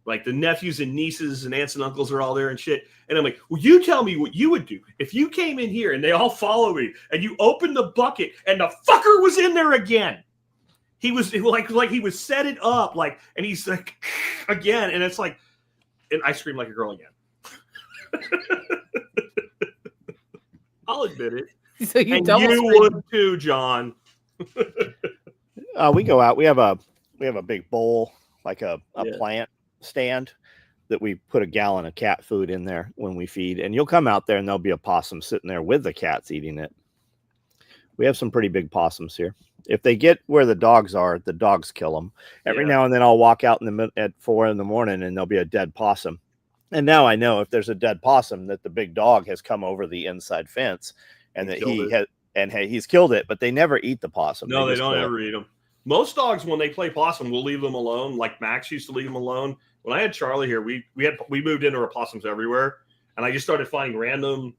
S3: Like the nephews and nieces and aunts and uncles are all there and shit. And I'm like, well, you tell me what you would do if you came in here and they all follow me and you opened the bucket and the fucker was in there again. He was like he was set it up, like, and he's like again, and it's like, and I scream like a girl again. I'll admit it.
S1: So you
S3: would too, John.
S2: We go out. We have a big bowl, like a plant stand that we put a gallon of cat food in there when we feed. And you'll come out there and there'll be a possum sitting there with the cats eating it. We have some pretty big possums here. If they get where the dogs are, the dogs kill them. Every now and then I'll walk out at 4 a.m. and there'll be a dead possum. And now I know if there's a dead possum that the big dog has come over the inside fence and that he's killed it, but they never eat the possum.
S3: No, they don't ever eat them. Most dogs, when they play possum, will leave them alone. Like Max used to leave them alone. When I had Charlie here, we moved into our possums everywhere, and I just started finding random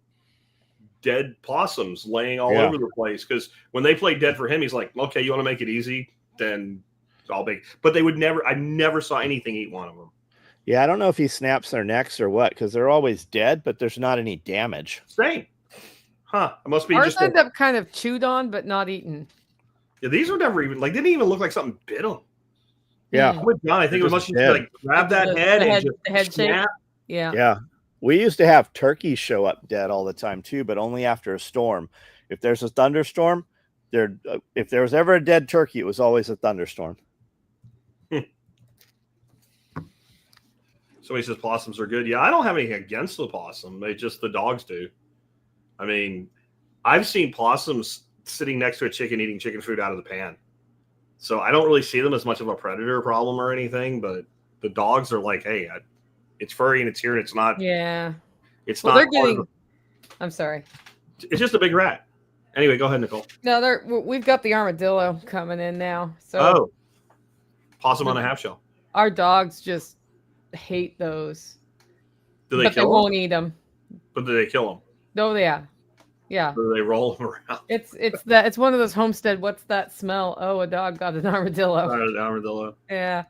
S3: dead possums laying all over the place. Because when they play dead for him, he's like, "Okay, you want to make it easy? Then I'll make." But they would never. I never saw anything eat one of them.
S2: Yeah, I don't know if he snaps their necks or what, because they're always dead, but there's not any damage.
S3: Same. Huh? It must be.
S1: Ours end up kind of chewed on, but not eaten.
S3: Yeah, these were never even didn't even look like something bit them.
S2: Yeah,
S3: I think it must just like grab that head and just
S1: the head
S3: snap.
S1: Shape. Yeah.
S2: Yeah. We used to have turkeys show up dead all the time too, but only after a storm. If there's a thunderstorm, if there was ever a dead turkey, it was always a thunderstorm.
S3: Somebody says possums are good. Yeah, I don't have anything against the possum. The dogs do. I mean, I've seen possums sitting next to a chicken eating chicken food out of the pan. So I don't really see them as much of a predator problem or anything, but the dogs are like, hey, it's furry and it's here and it's not.
S1: Yeah.
S3: It's
S1: well,
S3: not.
S1: They're getting. I'm sorry.
S3: It's just a big rat. Anyway, go ahead, Nicole.
S1: No, we've got the armadillo coming in now. So
S3: possum on a half shell.
S1: Our dogs just hate those.
S3: Do they
S1: but
S3: kill
S1: they
S3: them?
S1: won't eat them.
S3: But do they kill them?
S1: Oh yeah. Yeah.
S3: Do they roll them around?
S1: It's one of those homestead. What's that smell? Oh, a dog got an armadillo.
S3: Armadillo.
S1: Yeah.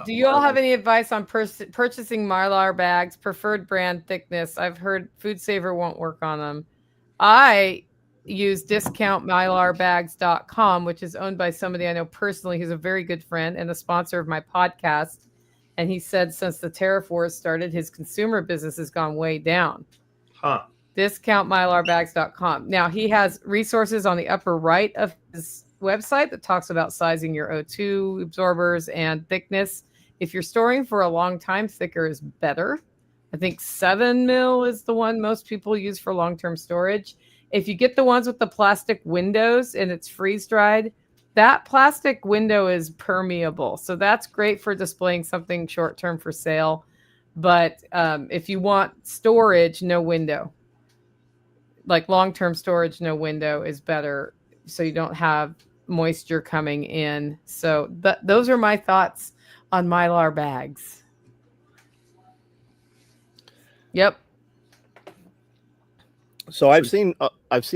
S1: Do you all have any advice on purchasing Mylar bags, preferred brand thickness? I've heard Food Saver won't work on them. I use discountmylarbags.com, which is owned by somebody I know personally who's a very good friend and a sponsor of my podcast. And he said since the tariff wars started, his consumer business has gone way down.
S3: Huh.
S1: Discountmylarbags.com. Now, he has resources on the upper right of his website that talks about sizing your O2 absorbers and thickness. If you're storing for a long time, thicker is better. I think 7 mil is the one most people use for long-term storage. If you get the ones with the plastic windows and it's freeze-dried, that plastic window is permeable. So that's great for displaying something short-term for sale. But if you want storage, no window. Like long-term storage, no window is better. So you don't have moisture coming in. So those are my thoughts on Mylar bags. Yep.
S2: So I've seen a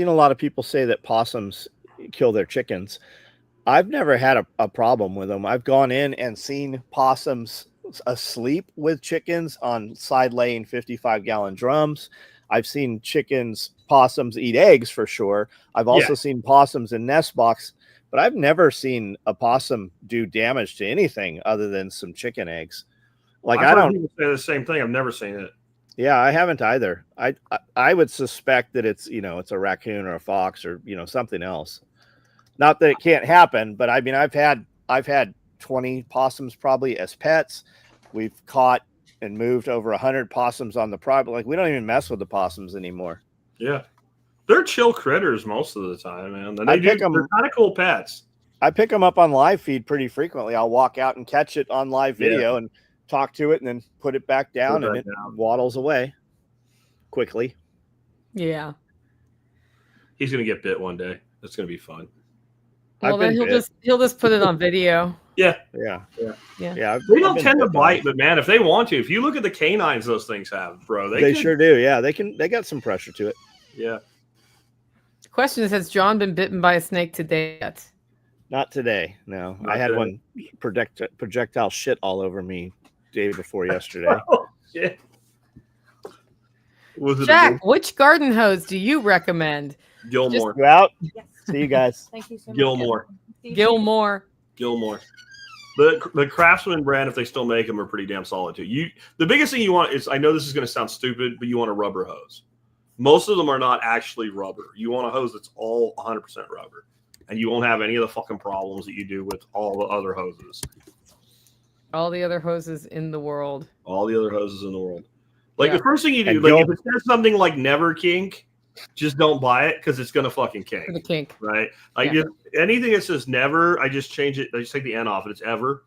S2: lot of people say that possums kill their chickens. I've never had a problem with them. I've gone in and seen possums asleep with chickens on side laying 55-gallon drums. I've seen possums eat eggs for sure. I've also seen possums in nest box, but I've never seen a possum do damage to anything other than some chicken eggs. Like
S3: I've heard people say the same thing. I've never seen it.
S2: Yeah, I haven't either. I would suspect that it's a raccoon or a fox or something else. Not that it can't happen, but I mean I've had 20 possums probably as pets. We've caught and moved over 100 possums on the private. Like we don't even mess with the possums anymore.
S3: Yeah, they're chill critters most of the time, man. And they're kind of cool pets.
S2: I pick them up on live feed pretty frequently. I'll walk out and catch it on live video and talk to it and then put it back down and it waddles away quickly.
S1: Yeah.
S3: He's going to get bit one day. It's going to be fun.
S1: Well, then he'll just put it on video.
S3: Yeah. They don't tend to bite, but man, if they want to, if you look at the canines those things have, bro, they
S2: sure do. Yeah, they got some pressure to it.
S3: Yeah.
S1: The question is, has John been bitten by a snake today yet?
S2: Not today. No, I had one projectile shit all over me day before yesterday.
S3: Oh, shit.
S1: Jack, which garden hose do you recommend?
S3: Gilmore.
S2: Go out. Yes. See you guys.
S5: Thank you so much.
S3: Gilmore. The Craftsman brand, if they still make them, are pretty damn solid too. The biggest thing you want is, I know this is going to sound stupid, but you want a rubber hose. Most of them are not actually rubber. You want a hose that's all 100% rubber, and you won't have any of the fucking problems that you do with all the other hoses.
S1: All the other hoses in the world.
S3: Like the first thing you do, like if it says something like never kink, just don't buy it because it's gonna fucking kink.
S1: The kink,
S3: right? Like anything that says never, I just change it. I just take the N off, and it's ever.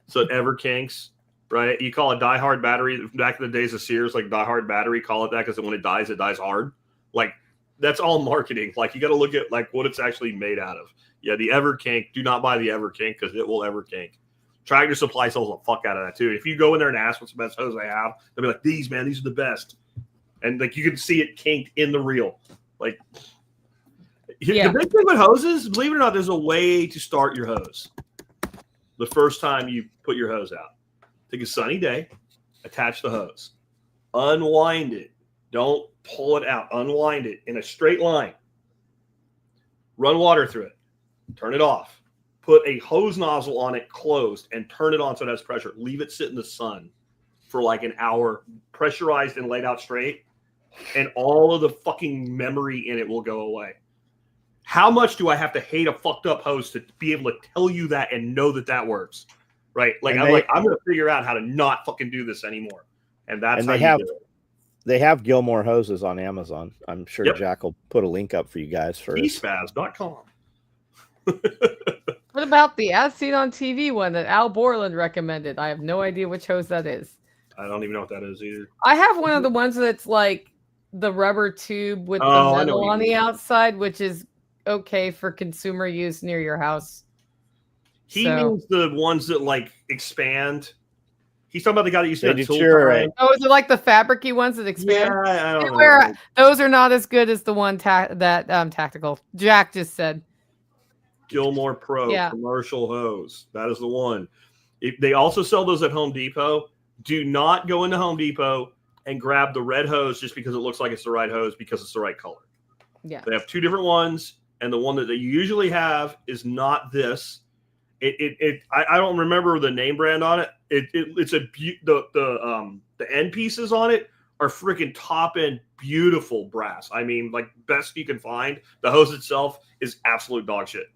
S3: So it ever kinks, right? You call a die-hard battery back in the days of Sears, like die-hard battery. Call it that because when it dies hard. Like that's all marketing. Like you got to look at like what it's actually made out of. Yeah, the ever kink. Do not buy the ever kink because it will ever kink. Tractor Supply sells the fuck out of that too. If you go in there and ask what's the best hose they have, they'll be like, these are the best. And like you can see it kinked in the reel. Like the big thing with hoses, believe it or not, there's a way to start your hose. The first time you put your hose out, take a sunny day, attach the hose, unwind it. Don't pull it out. Unwind it in a straight line. Run water through it. Turn it off. Put a hose nozzle on it closed and turn it on so it has pressure. Leave it sit in the sun for like an hour, pressurized and laid out straight, and all of the fucking memory in it will go away. How much do I have to hate a fucked up hose to be able to tell you that and know that works? right? Like, I'm going to figure out how to not fucking do this anymore. And that's how you do it.
S2: They have Gilmore hoses on Amazon. I'm sure Jack will put a link up for you guys for
S3: tspaz.com.
S1: What about the As Seen on TV one that Al Borland recommended? I have no idea which hose that is.
S3: I don't even know what that is either.
S1: I have one of the ones that's like the rubber tube with the metal on the outside, which is okay for consumer use near your house.
S3: He means the ones that like expand. He's talking about the guy that used to
S2: deteriorate.
S1: Oh, is it like the fabricy ones that expand?
S3: Yeah, I don't know.
S1: Those are not as good as the one that tactical Jack just said.
S3: Gilmore Pro commercial hose. That is the one. They also sell those at Home Depot. Do not go into Home Depot and grab the red hose just because it looks like it's the right hose because it's the right color.
S1: Yeah.
S3: They have two different ones, and the one that they usually have is not this. I don't remember the name brand on it. It's the end pieces on it are freaking top end beautiful brass. I mean, like best you can find. The hose itself is absolute dog shit.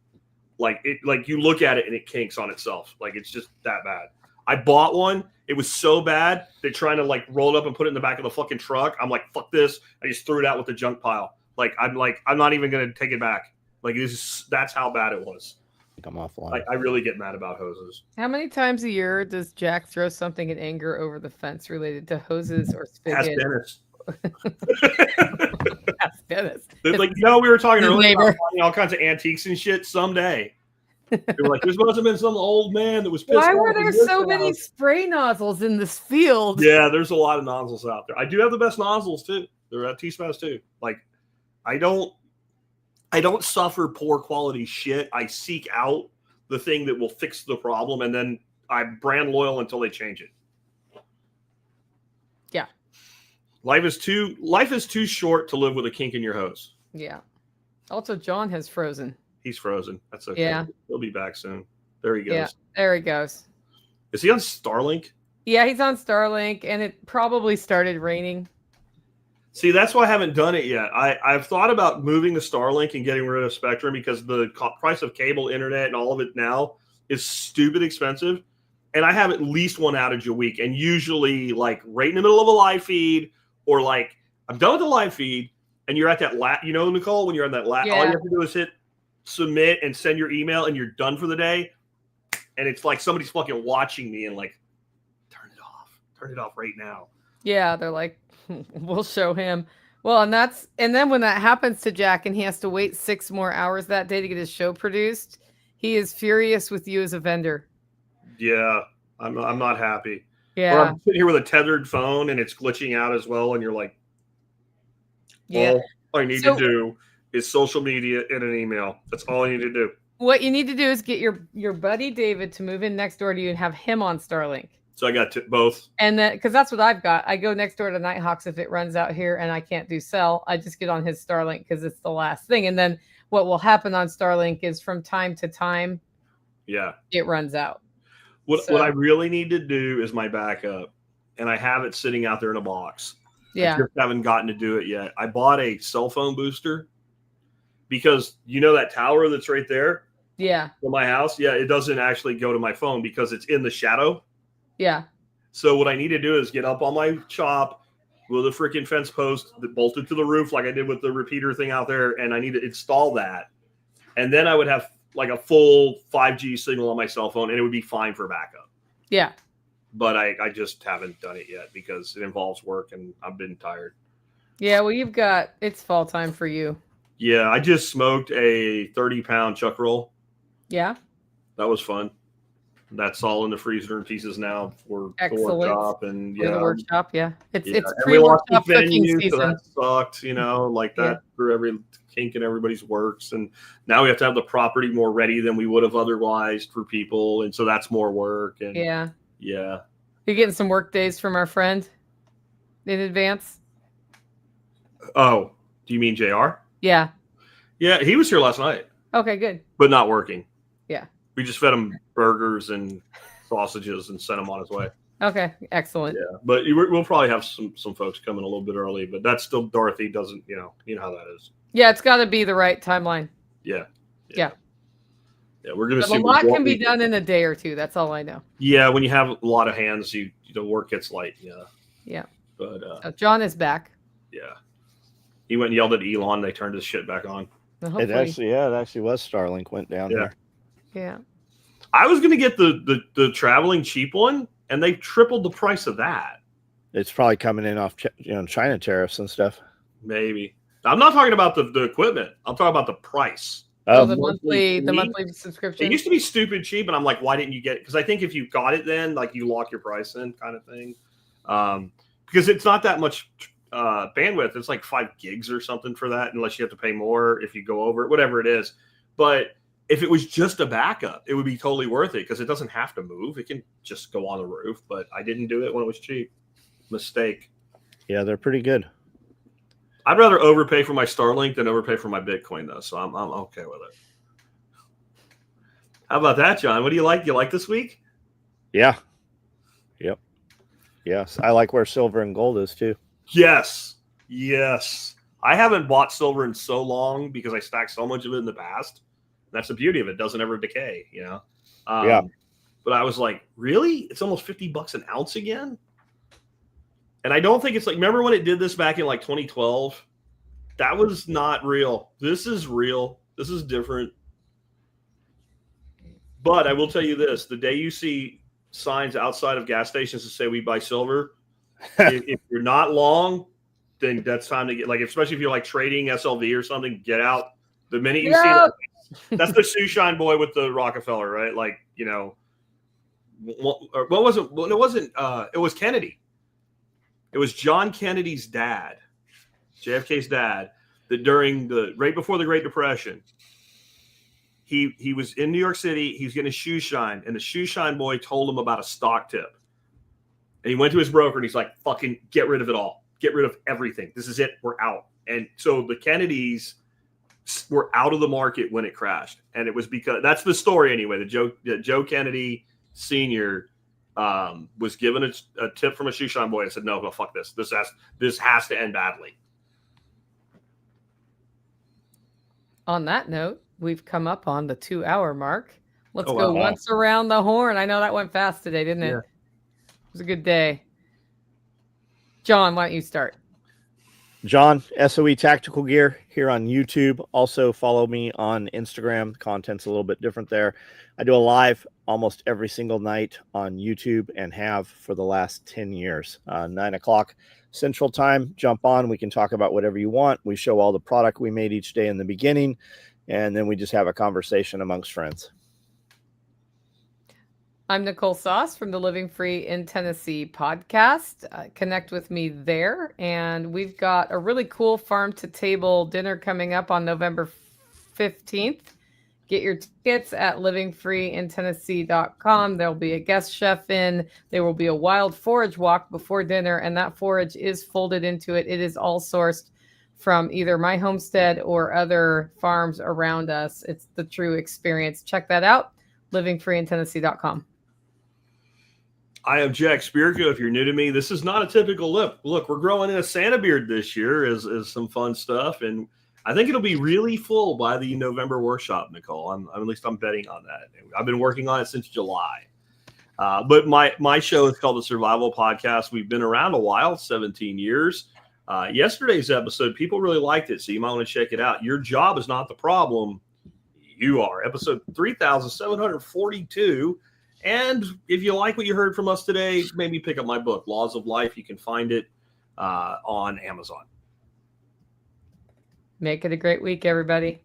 S3: Like you look at it and it kinks on itself. Like it's just that bad. I bought one. It was so bad. They're trying to like roll it up and put it in the back of the fucking truck. I'm like, fuck this. I just threw it out with the junk pile. I'm not even gonna take it back. Like that's how bad it was.
S2: I'm offline.
S3: I really get mad about hoses.
S1: How many times a year does Jack throw something in anger over the fence related to hoses or spigots?
S3: Ask Dennis.
S1: Ask Dennis.
S3: It's like, we were talking earlier about finding all kinds of antiques and shit someday. They were like, there must have been some old man that was pissed off.
S1: Why were there so many spray nozzles in this field?
S3: Yeah, there's a lot of nozzles out there. I do have the best nozzles too. They're at T-Spaz too. Like, I don't suffer poor quality shit. I seek out the thing that will fix the problem, and then I'm brand loyal until they change it.
S1: Yeah.
S3: Life is too short to live with a kink in your hose.
S1: Yeah. Also, John has frozen.
S3: He's frozen. That's okay.
S1: Yeah.
S3: He'll be back soon. There he goes.
S1: Yeah, there he goes.
S3: Is he on Starlink?
S1: Yeah, he's on Starlink, and it probably started raining.
S3: See, that's why I haven't done it yet. I've thought about moving to Starlink and getting rid of Spectrum because the price of cable internet and all of it now is stupid expensive. And I have at least one outage a week, and usually like right in the middle of a live feed, or like I'm done with the live feed and you're at that Nicole, when you're on that all you have to do is hit submit and send your email and you're done for the day. And it's like somebody's fucking watching me and like, turn it off right now.
S1: Yeah, they're like, we'll show him. Well, and then when that happens to Jack and he has to wait 6 more hours that day to get his show produced, he is furious with you as a vendor.
S3: Yeah, I'm not happy.
S1: Yeah.
S3: Or I'm sitting here with a tethered phone and it's glitching out as well, and you're like, all I need to do is social media and an email. That's all I need to do.
S1: What you need to do is get your buddy David to move in next door to you and have him on Starlink.
S3: So I got both. And
S1: then, because that's what I've got. I go next door to Nighthawks if it runs out here and I can't do cell. I just get on his Starlink because it's the last thing. And then what will happen on Starlink is from time to time, it runs out.
S3: What I really need to do is my backup, and I have it sitting out there in a box.
S1: Yeah.
S3: I just haven't gotten to do it yet. I bought a cell phone booster because that tower that's right there.
S1: Yeah.
S3: In my house. Yeah. It doesn't actually go to my phone because it's in the shadow.
S1: Yeah.
S3: So what I need to do is get up on my shop with a freaking fence post that bolted to the roof like I did with the repeater thing out there, and I need to install that. And then I would have like a full 5G signal on my cell phone, and it would be fine for backup.
S1: Yeah.
S3: But I just haven't done it yet because it involves work, and I've been tired.
S1: Yeah, well, it's fall time for you.
S3: Yeah, I just smoked a 30-pound chuck roll.
S1: Yeah.
S3: That was fun. That's all in the freezer in pieces now for the workshop. And
S1: for the workshop, yeah. It's
S3: pre-workshop cooking season. So that sucked, like that for every kink in everybody's works. And now we have to have the property more ready than we would have otherwise for people. And so that's more work. And
S1: yeah.
S3: You're
S1: getting some work days from our friend in advance?
S3: Oh, do you mean JR?
S1: Yeah.
S3: Yeah, he was here last night.
S1: Okay, good.
S3: But not working.
S1: Yeah.
S3: We just fed him burgers and sausages and sent him on his way.
S1: Okay, excellent.
S3: Yeah, but we'll probably have some folks coming a little bit early, but that's still Dorothy doesn't, you know how that is.
S1: Yeah, it's got to be the right timeline.
S3: Yeah. Yeah, we're going to
S1: But
S3: see.
S1: a lot can be done in a day or two. That's all I know.
S3: Yeah, when you have a lot of hands, the work gets light. Yeah.
S1: Yeah.
S3: But
S1: so John is back.
S3: Yeah. He went and yelled at Elon. They turned his shit back on.
S1: Well,
S2: it actually was Starlink went down here.
S1: Yeah.
S3: I was going to get the traveling cheap one, and they tripled the price of that.
S2: It's probably coming in off China tariffs and stuff.
S3: Maybe. I'm not talking about the equipment. I'm talking about the price.
S1: Oh, the monthly subscription.
S3: It used to be stupid cheap, and I'm like, why didn't you get it? Because I think if you got it then, like, you lock your price in kind of thing. Because it's not that much bandwidth. It's like 5 gigs or something for that, unless you have to pay more if you go over it, whatever it is. But if it was just a backup, it would be totally worth it because it doesn't have to move. It can just go on the roof. But I didn't do it when it was cheap. Mistake.
S2: Yeah, they're pretty good.
S3: I'd rather overpay for my Starlink than overpay for my Bitcoin, though. So I'm okay with it. How about that, John? What do you like? You like this week?
S2: Yeah. Yep. Yes. I like where silver and gold is too.
S3: Yes. I haven't bought silver in so long because I stacked so much of it in the past. That's the beauty of it. It doesn't ever decay,
S2: Yeah.
S3: But I was like, really? It's almost $50 an ounce again? And I don't think it's like, remember when it did this back in like 2012? That was not real. This is real. This is different. But I will tell you this, the day you see signs outside of gas stations that say we buy silver, if you're not long, then that's time to get, like, especially if you're like trading SLV or something, get out. The minute you see that, that's the shoeshine boy with the Rockefeller, right? Like, what was it? Well, it wasn't, it was Kennedy. It was John Kennedy's dad, JFK's dad, that right before the Great Depression, he was in New York City. He was getting a shoe shine, and the shoe shine boy told him about a stock tip. And he went to his broker, and he's like, fucking get rid of it all. Get rid of everything. This is it. We're out. And so the Kennedys were out of the market when it crashed. And it was because, that's the story anyway, that Joe Kennedy Sr., was given a tip from a shoe shine boy and said, no, fuck this. This has to end badly.
S1: On that note, we've come up on the 2-hour mark. Let's go once around the horn. I know that went fast today, didn't it?
S3: Yeah.
S1: It was a good day. John, why don't you start?
S2: John, SOE Tactical Gear here on YouTube. Also follow me on Instagram. Content's a little bit different there. I do a live almost every single night on YouTube and have for the last 10 years. 9 o'clock Central Time. Jump on. We can talk about whatever you want. We show all the product we made each day in the beginning, and then we just have a conversation amongst friends.
S1: I'm Nicole Sauce from the Living Free in Tennessee podcast. Connect with me there. And we've got a really cool farm-to-table dinner coming up on November 15th. Get your tickets at livingfreeintennessee.com. There'll be a guest chef in. There will be a wild forage walk before dinner, and that forage is folded into it. It is all sourced from either my homestead or other farms around us. It's the true experience. Check that out, livingfreeintennessee.com.
S3: I am Jack Spirko. If you're new to me, this is not a typical look. Look, we're growing in a Santa beard this year is some fun stuff. And I think it'll be really full by the November workshop, Nicole. At least I'm betting on that. I've been working on it since July. But my show is called The Survival Podcast. We've been around a while, 17 years. Yesterday's episode, people really liked it, so you might want to check it out. Your job is not the problem. You are. Episode 3,742. And if you like what you heard from us today, maybe pick up my book, Laws of Life. You can find it on Amazon.
S1: Make it a great week, everybody.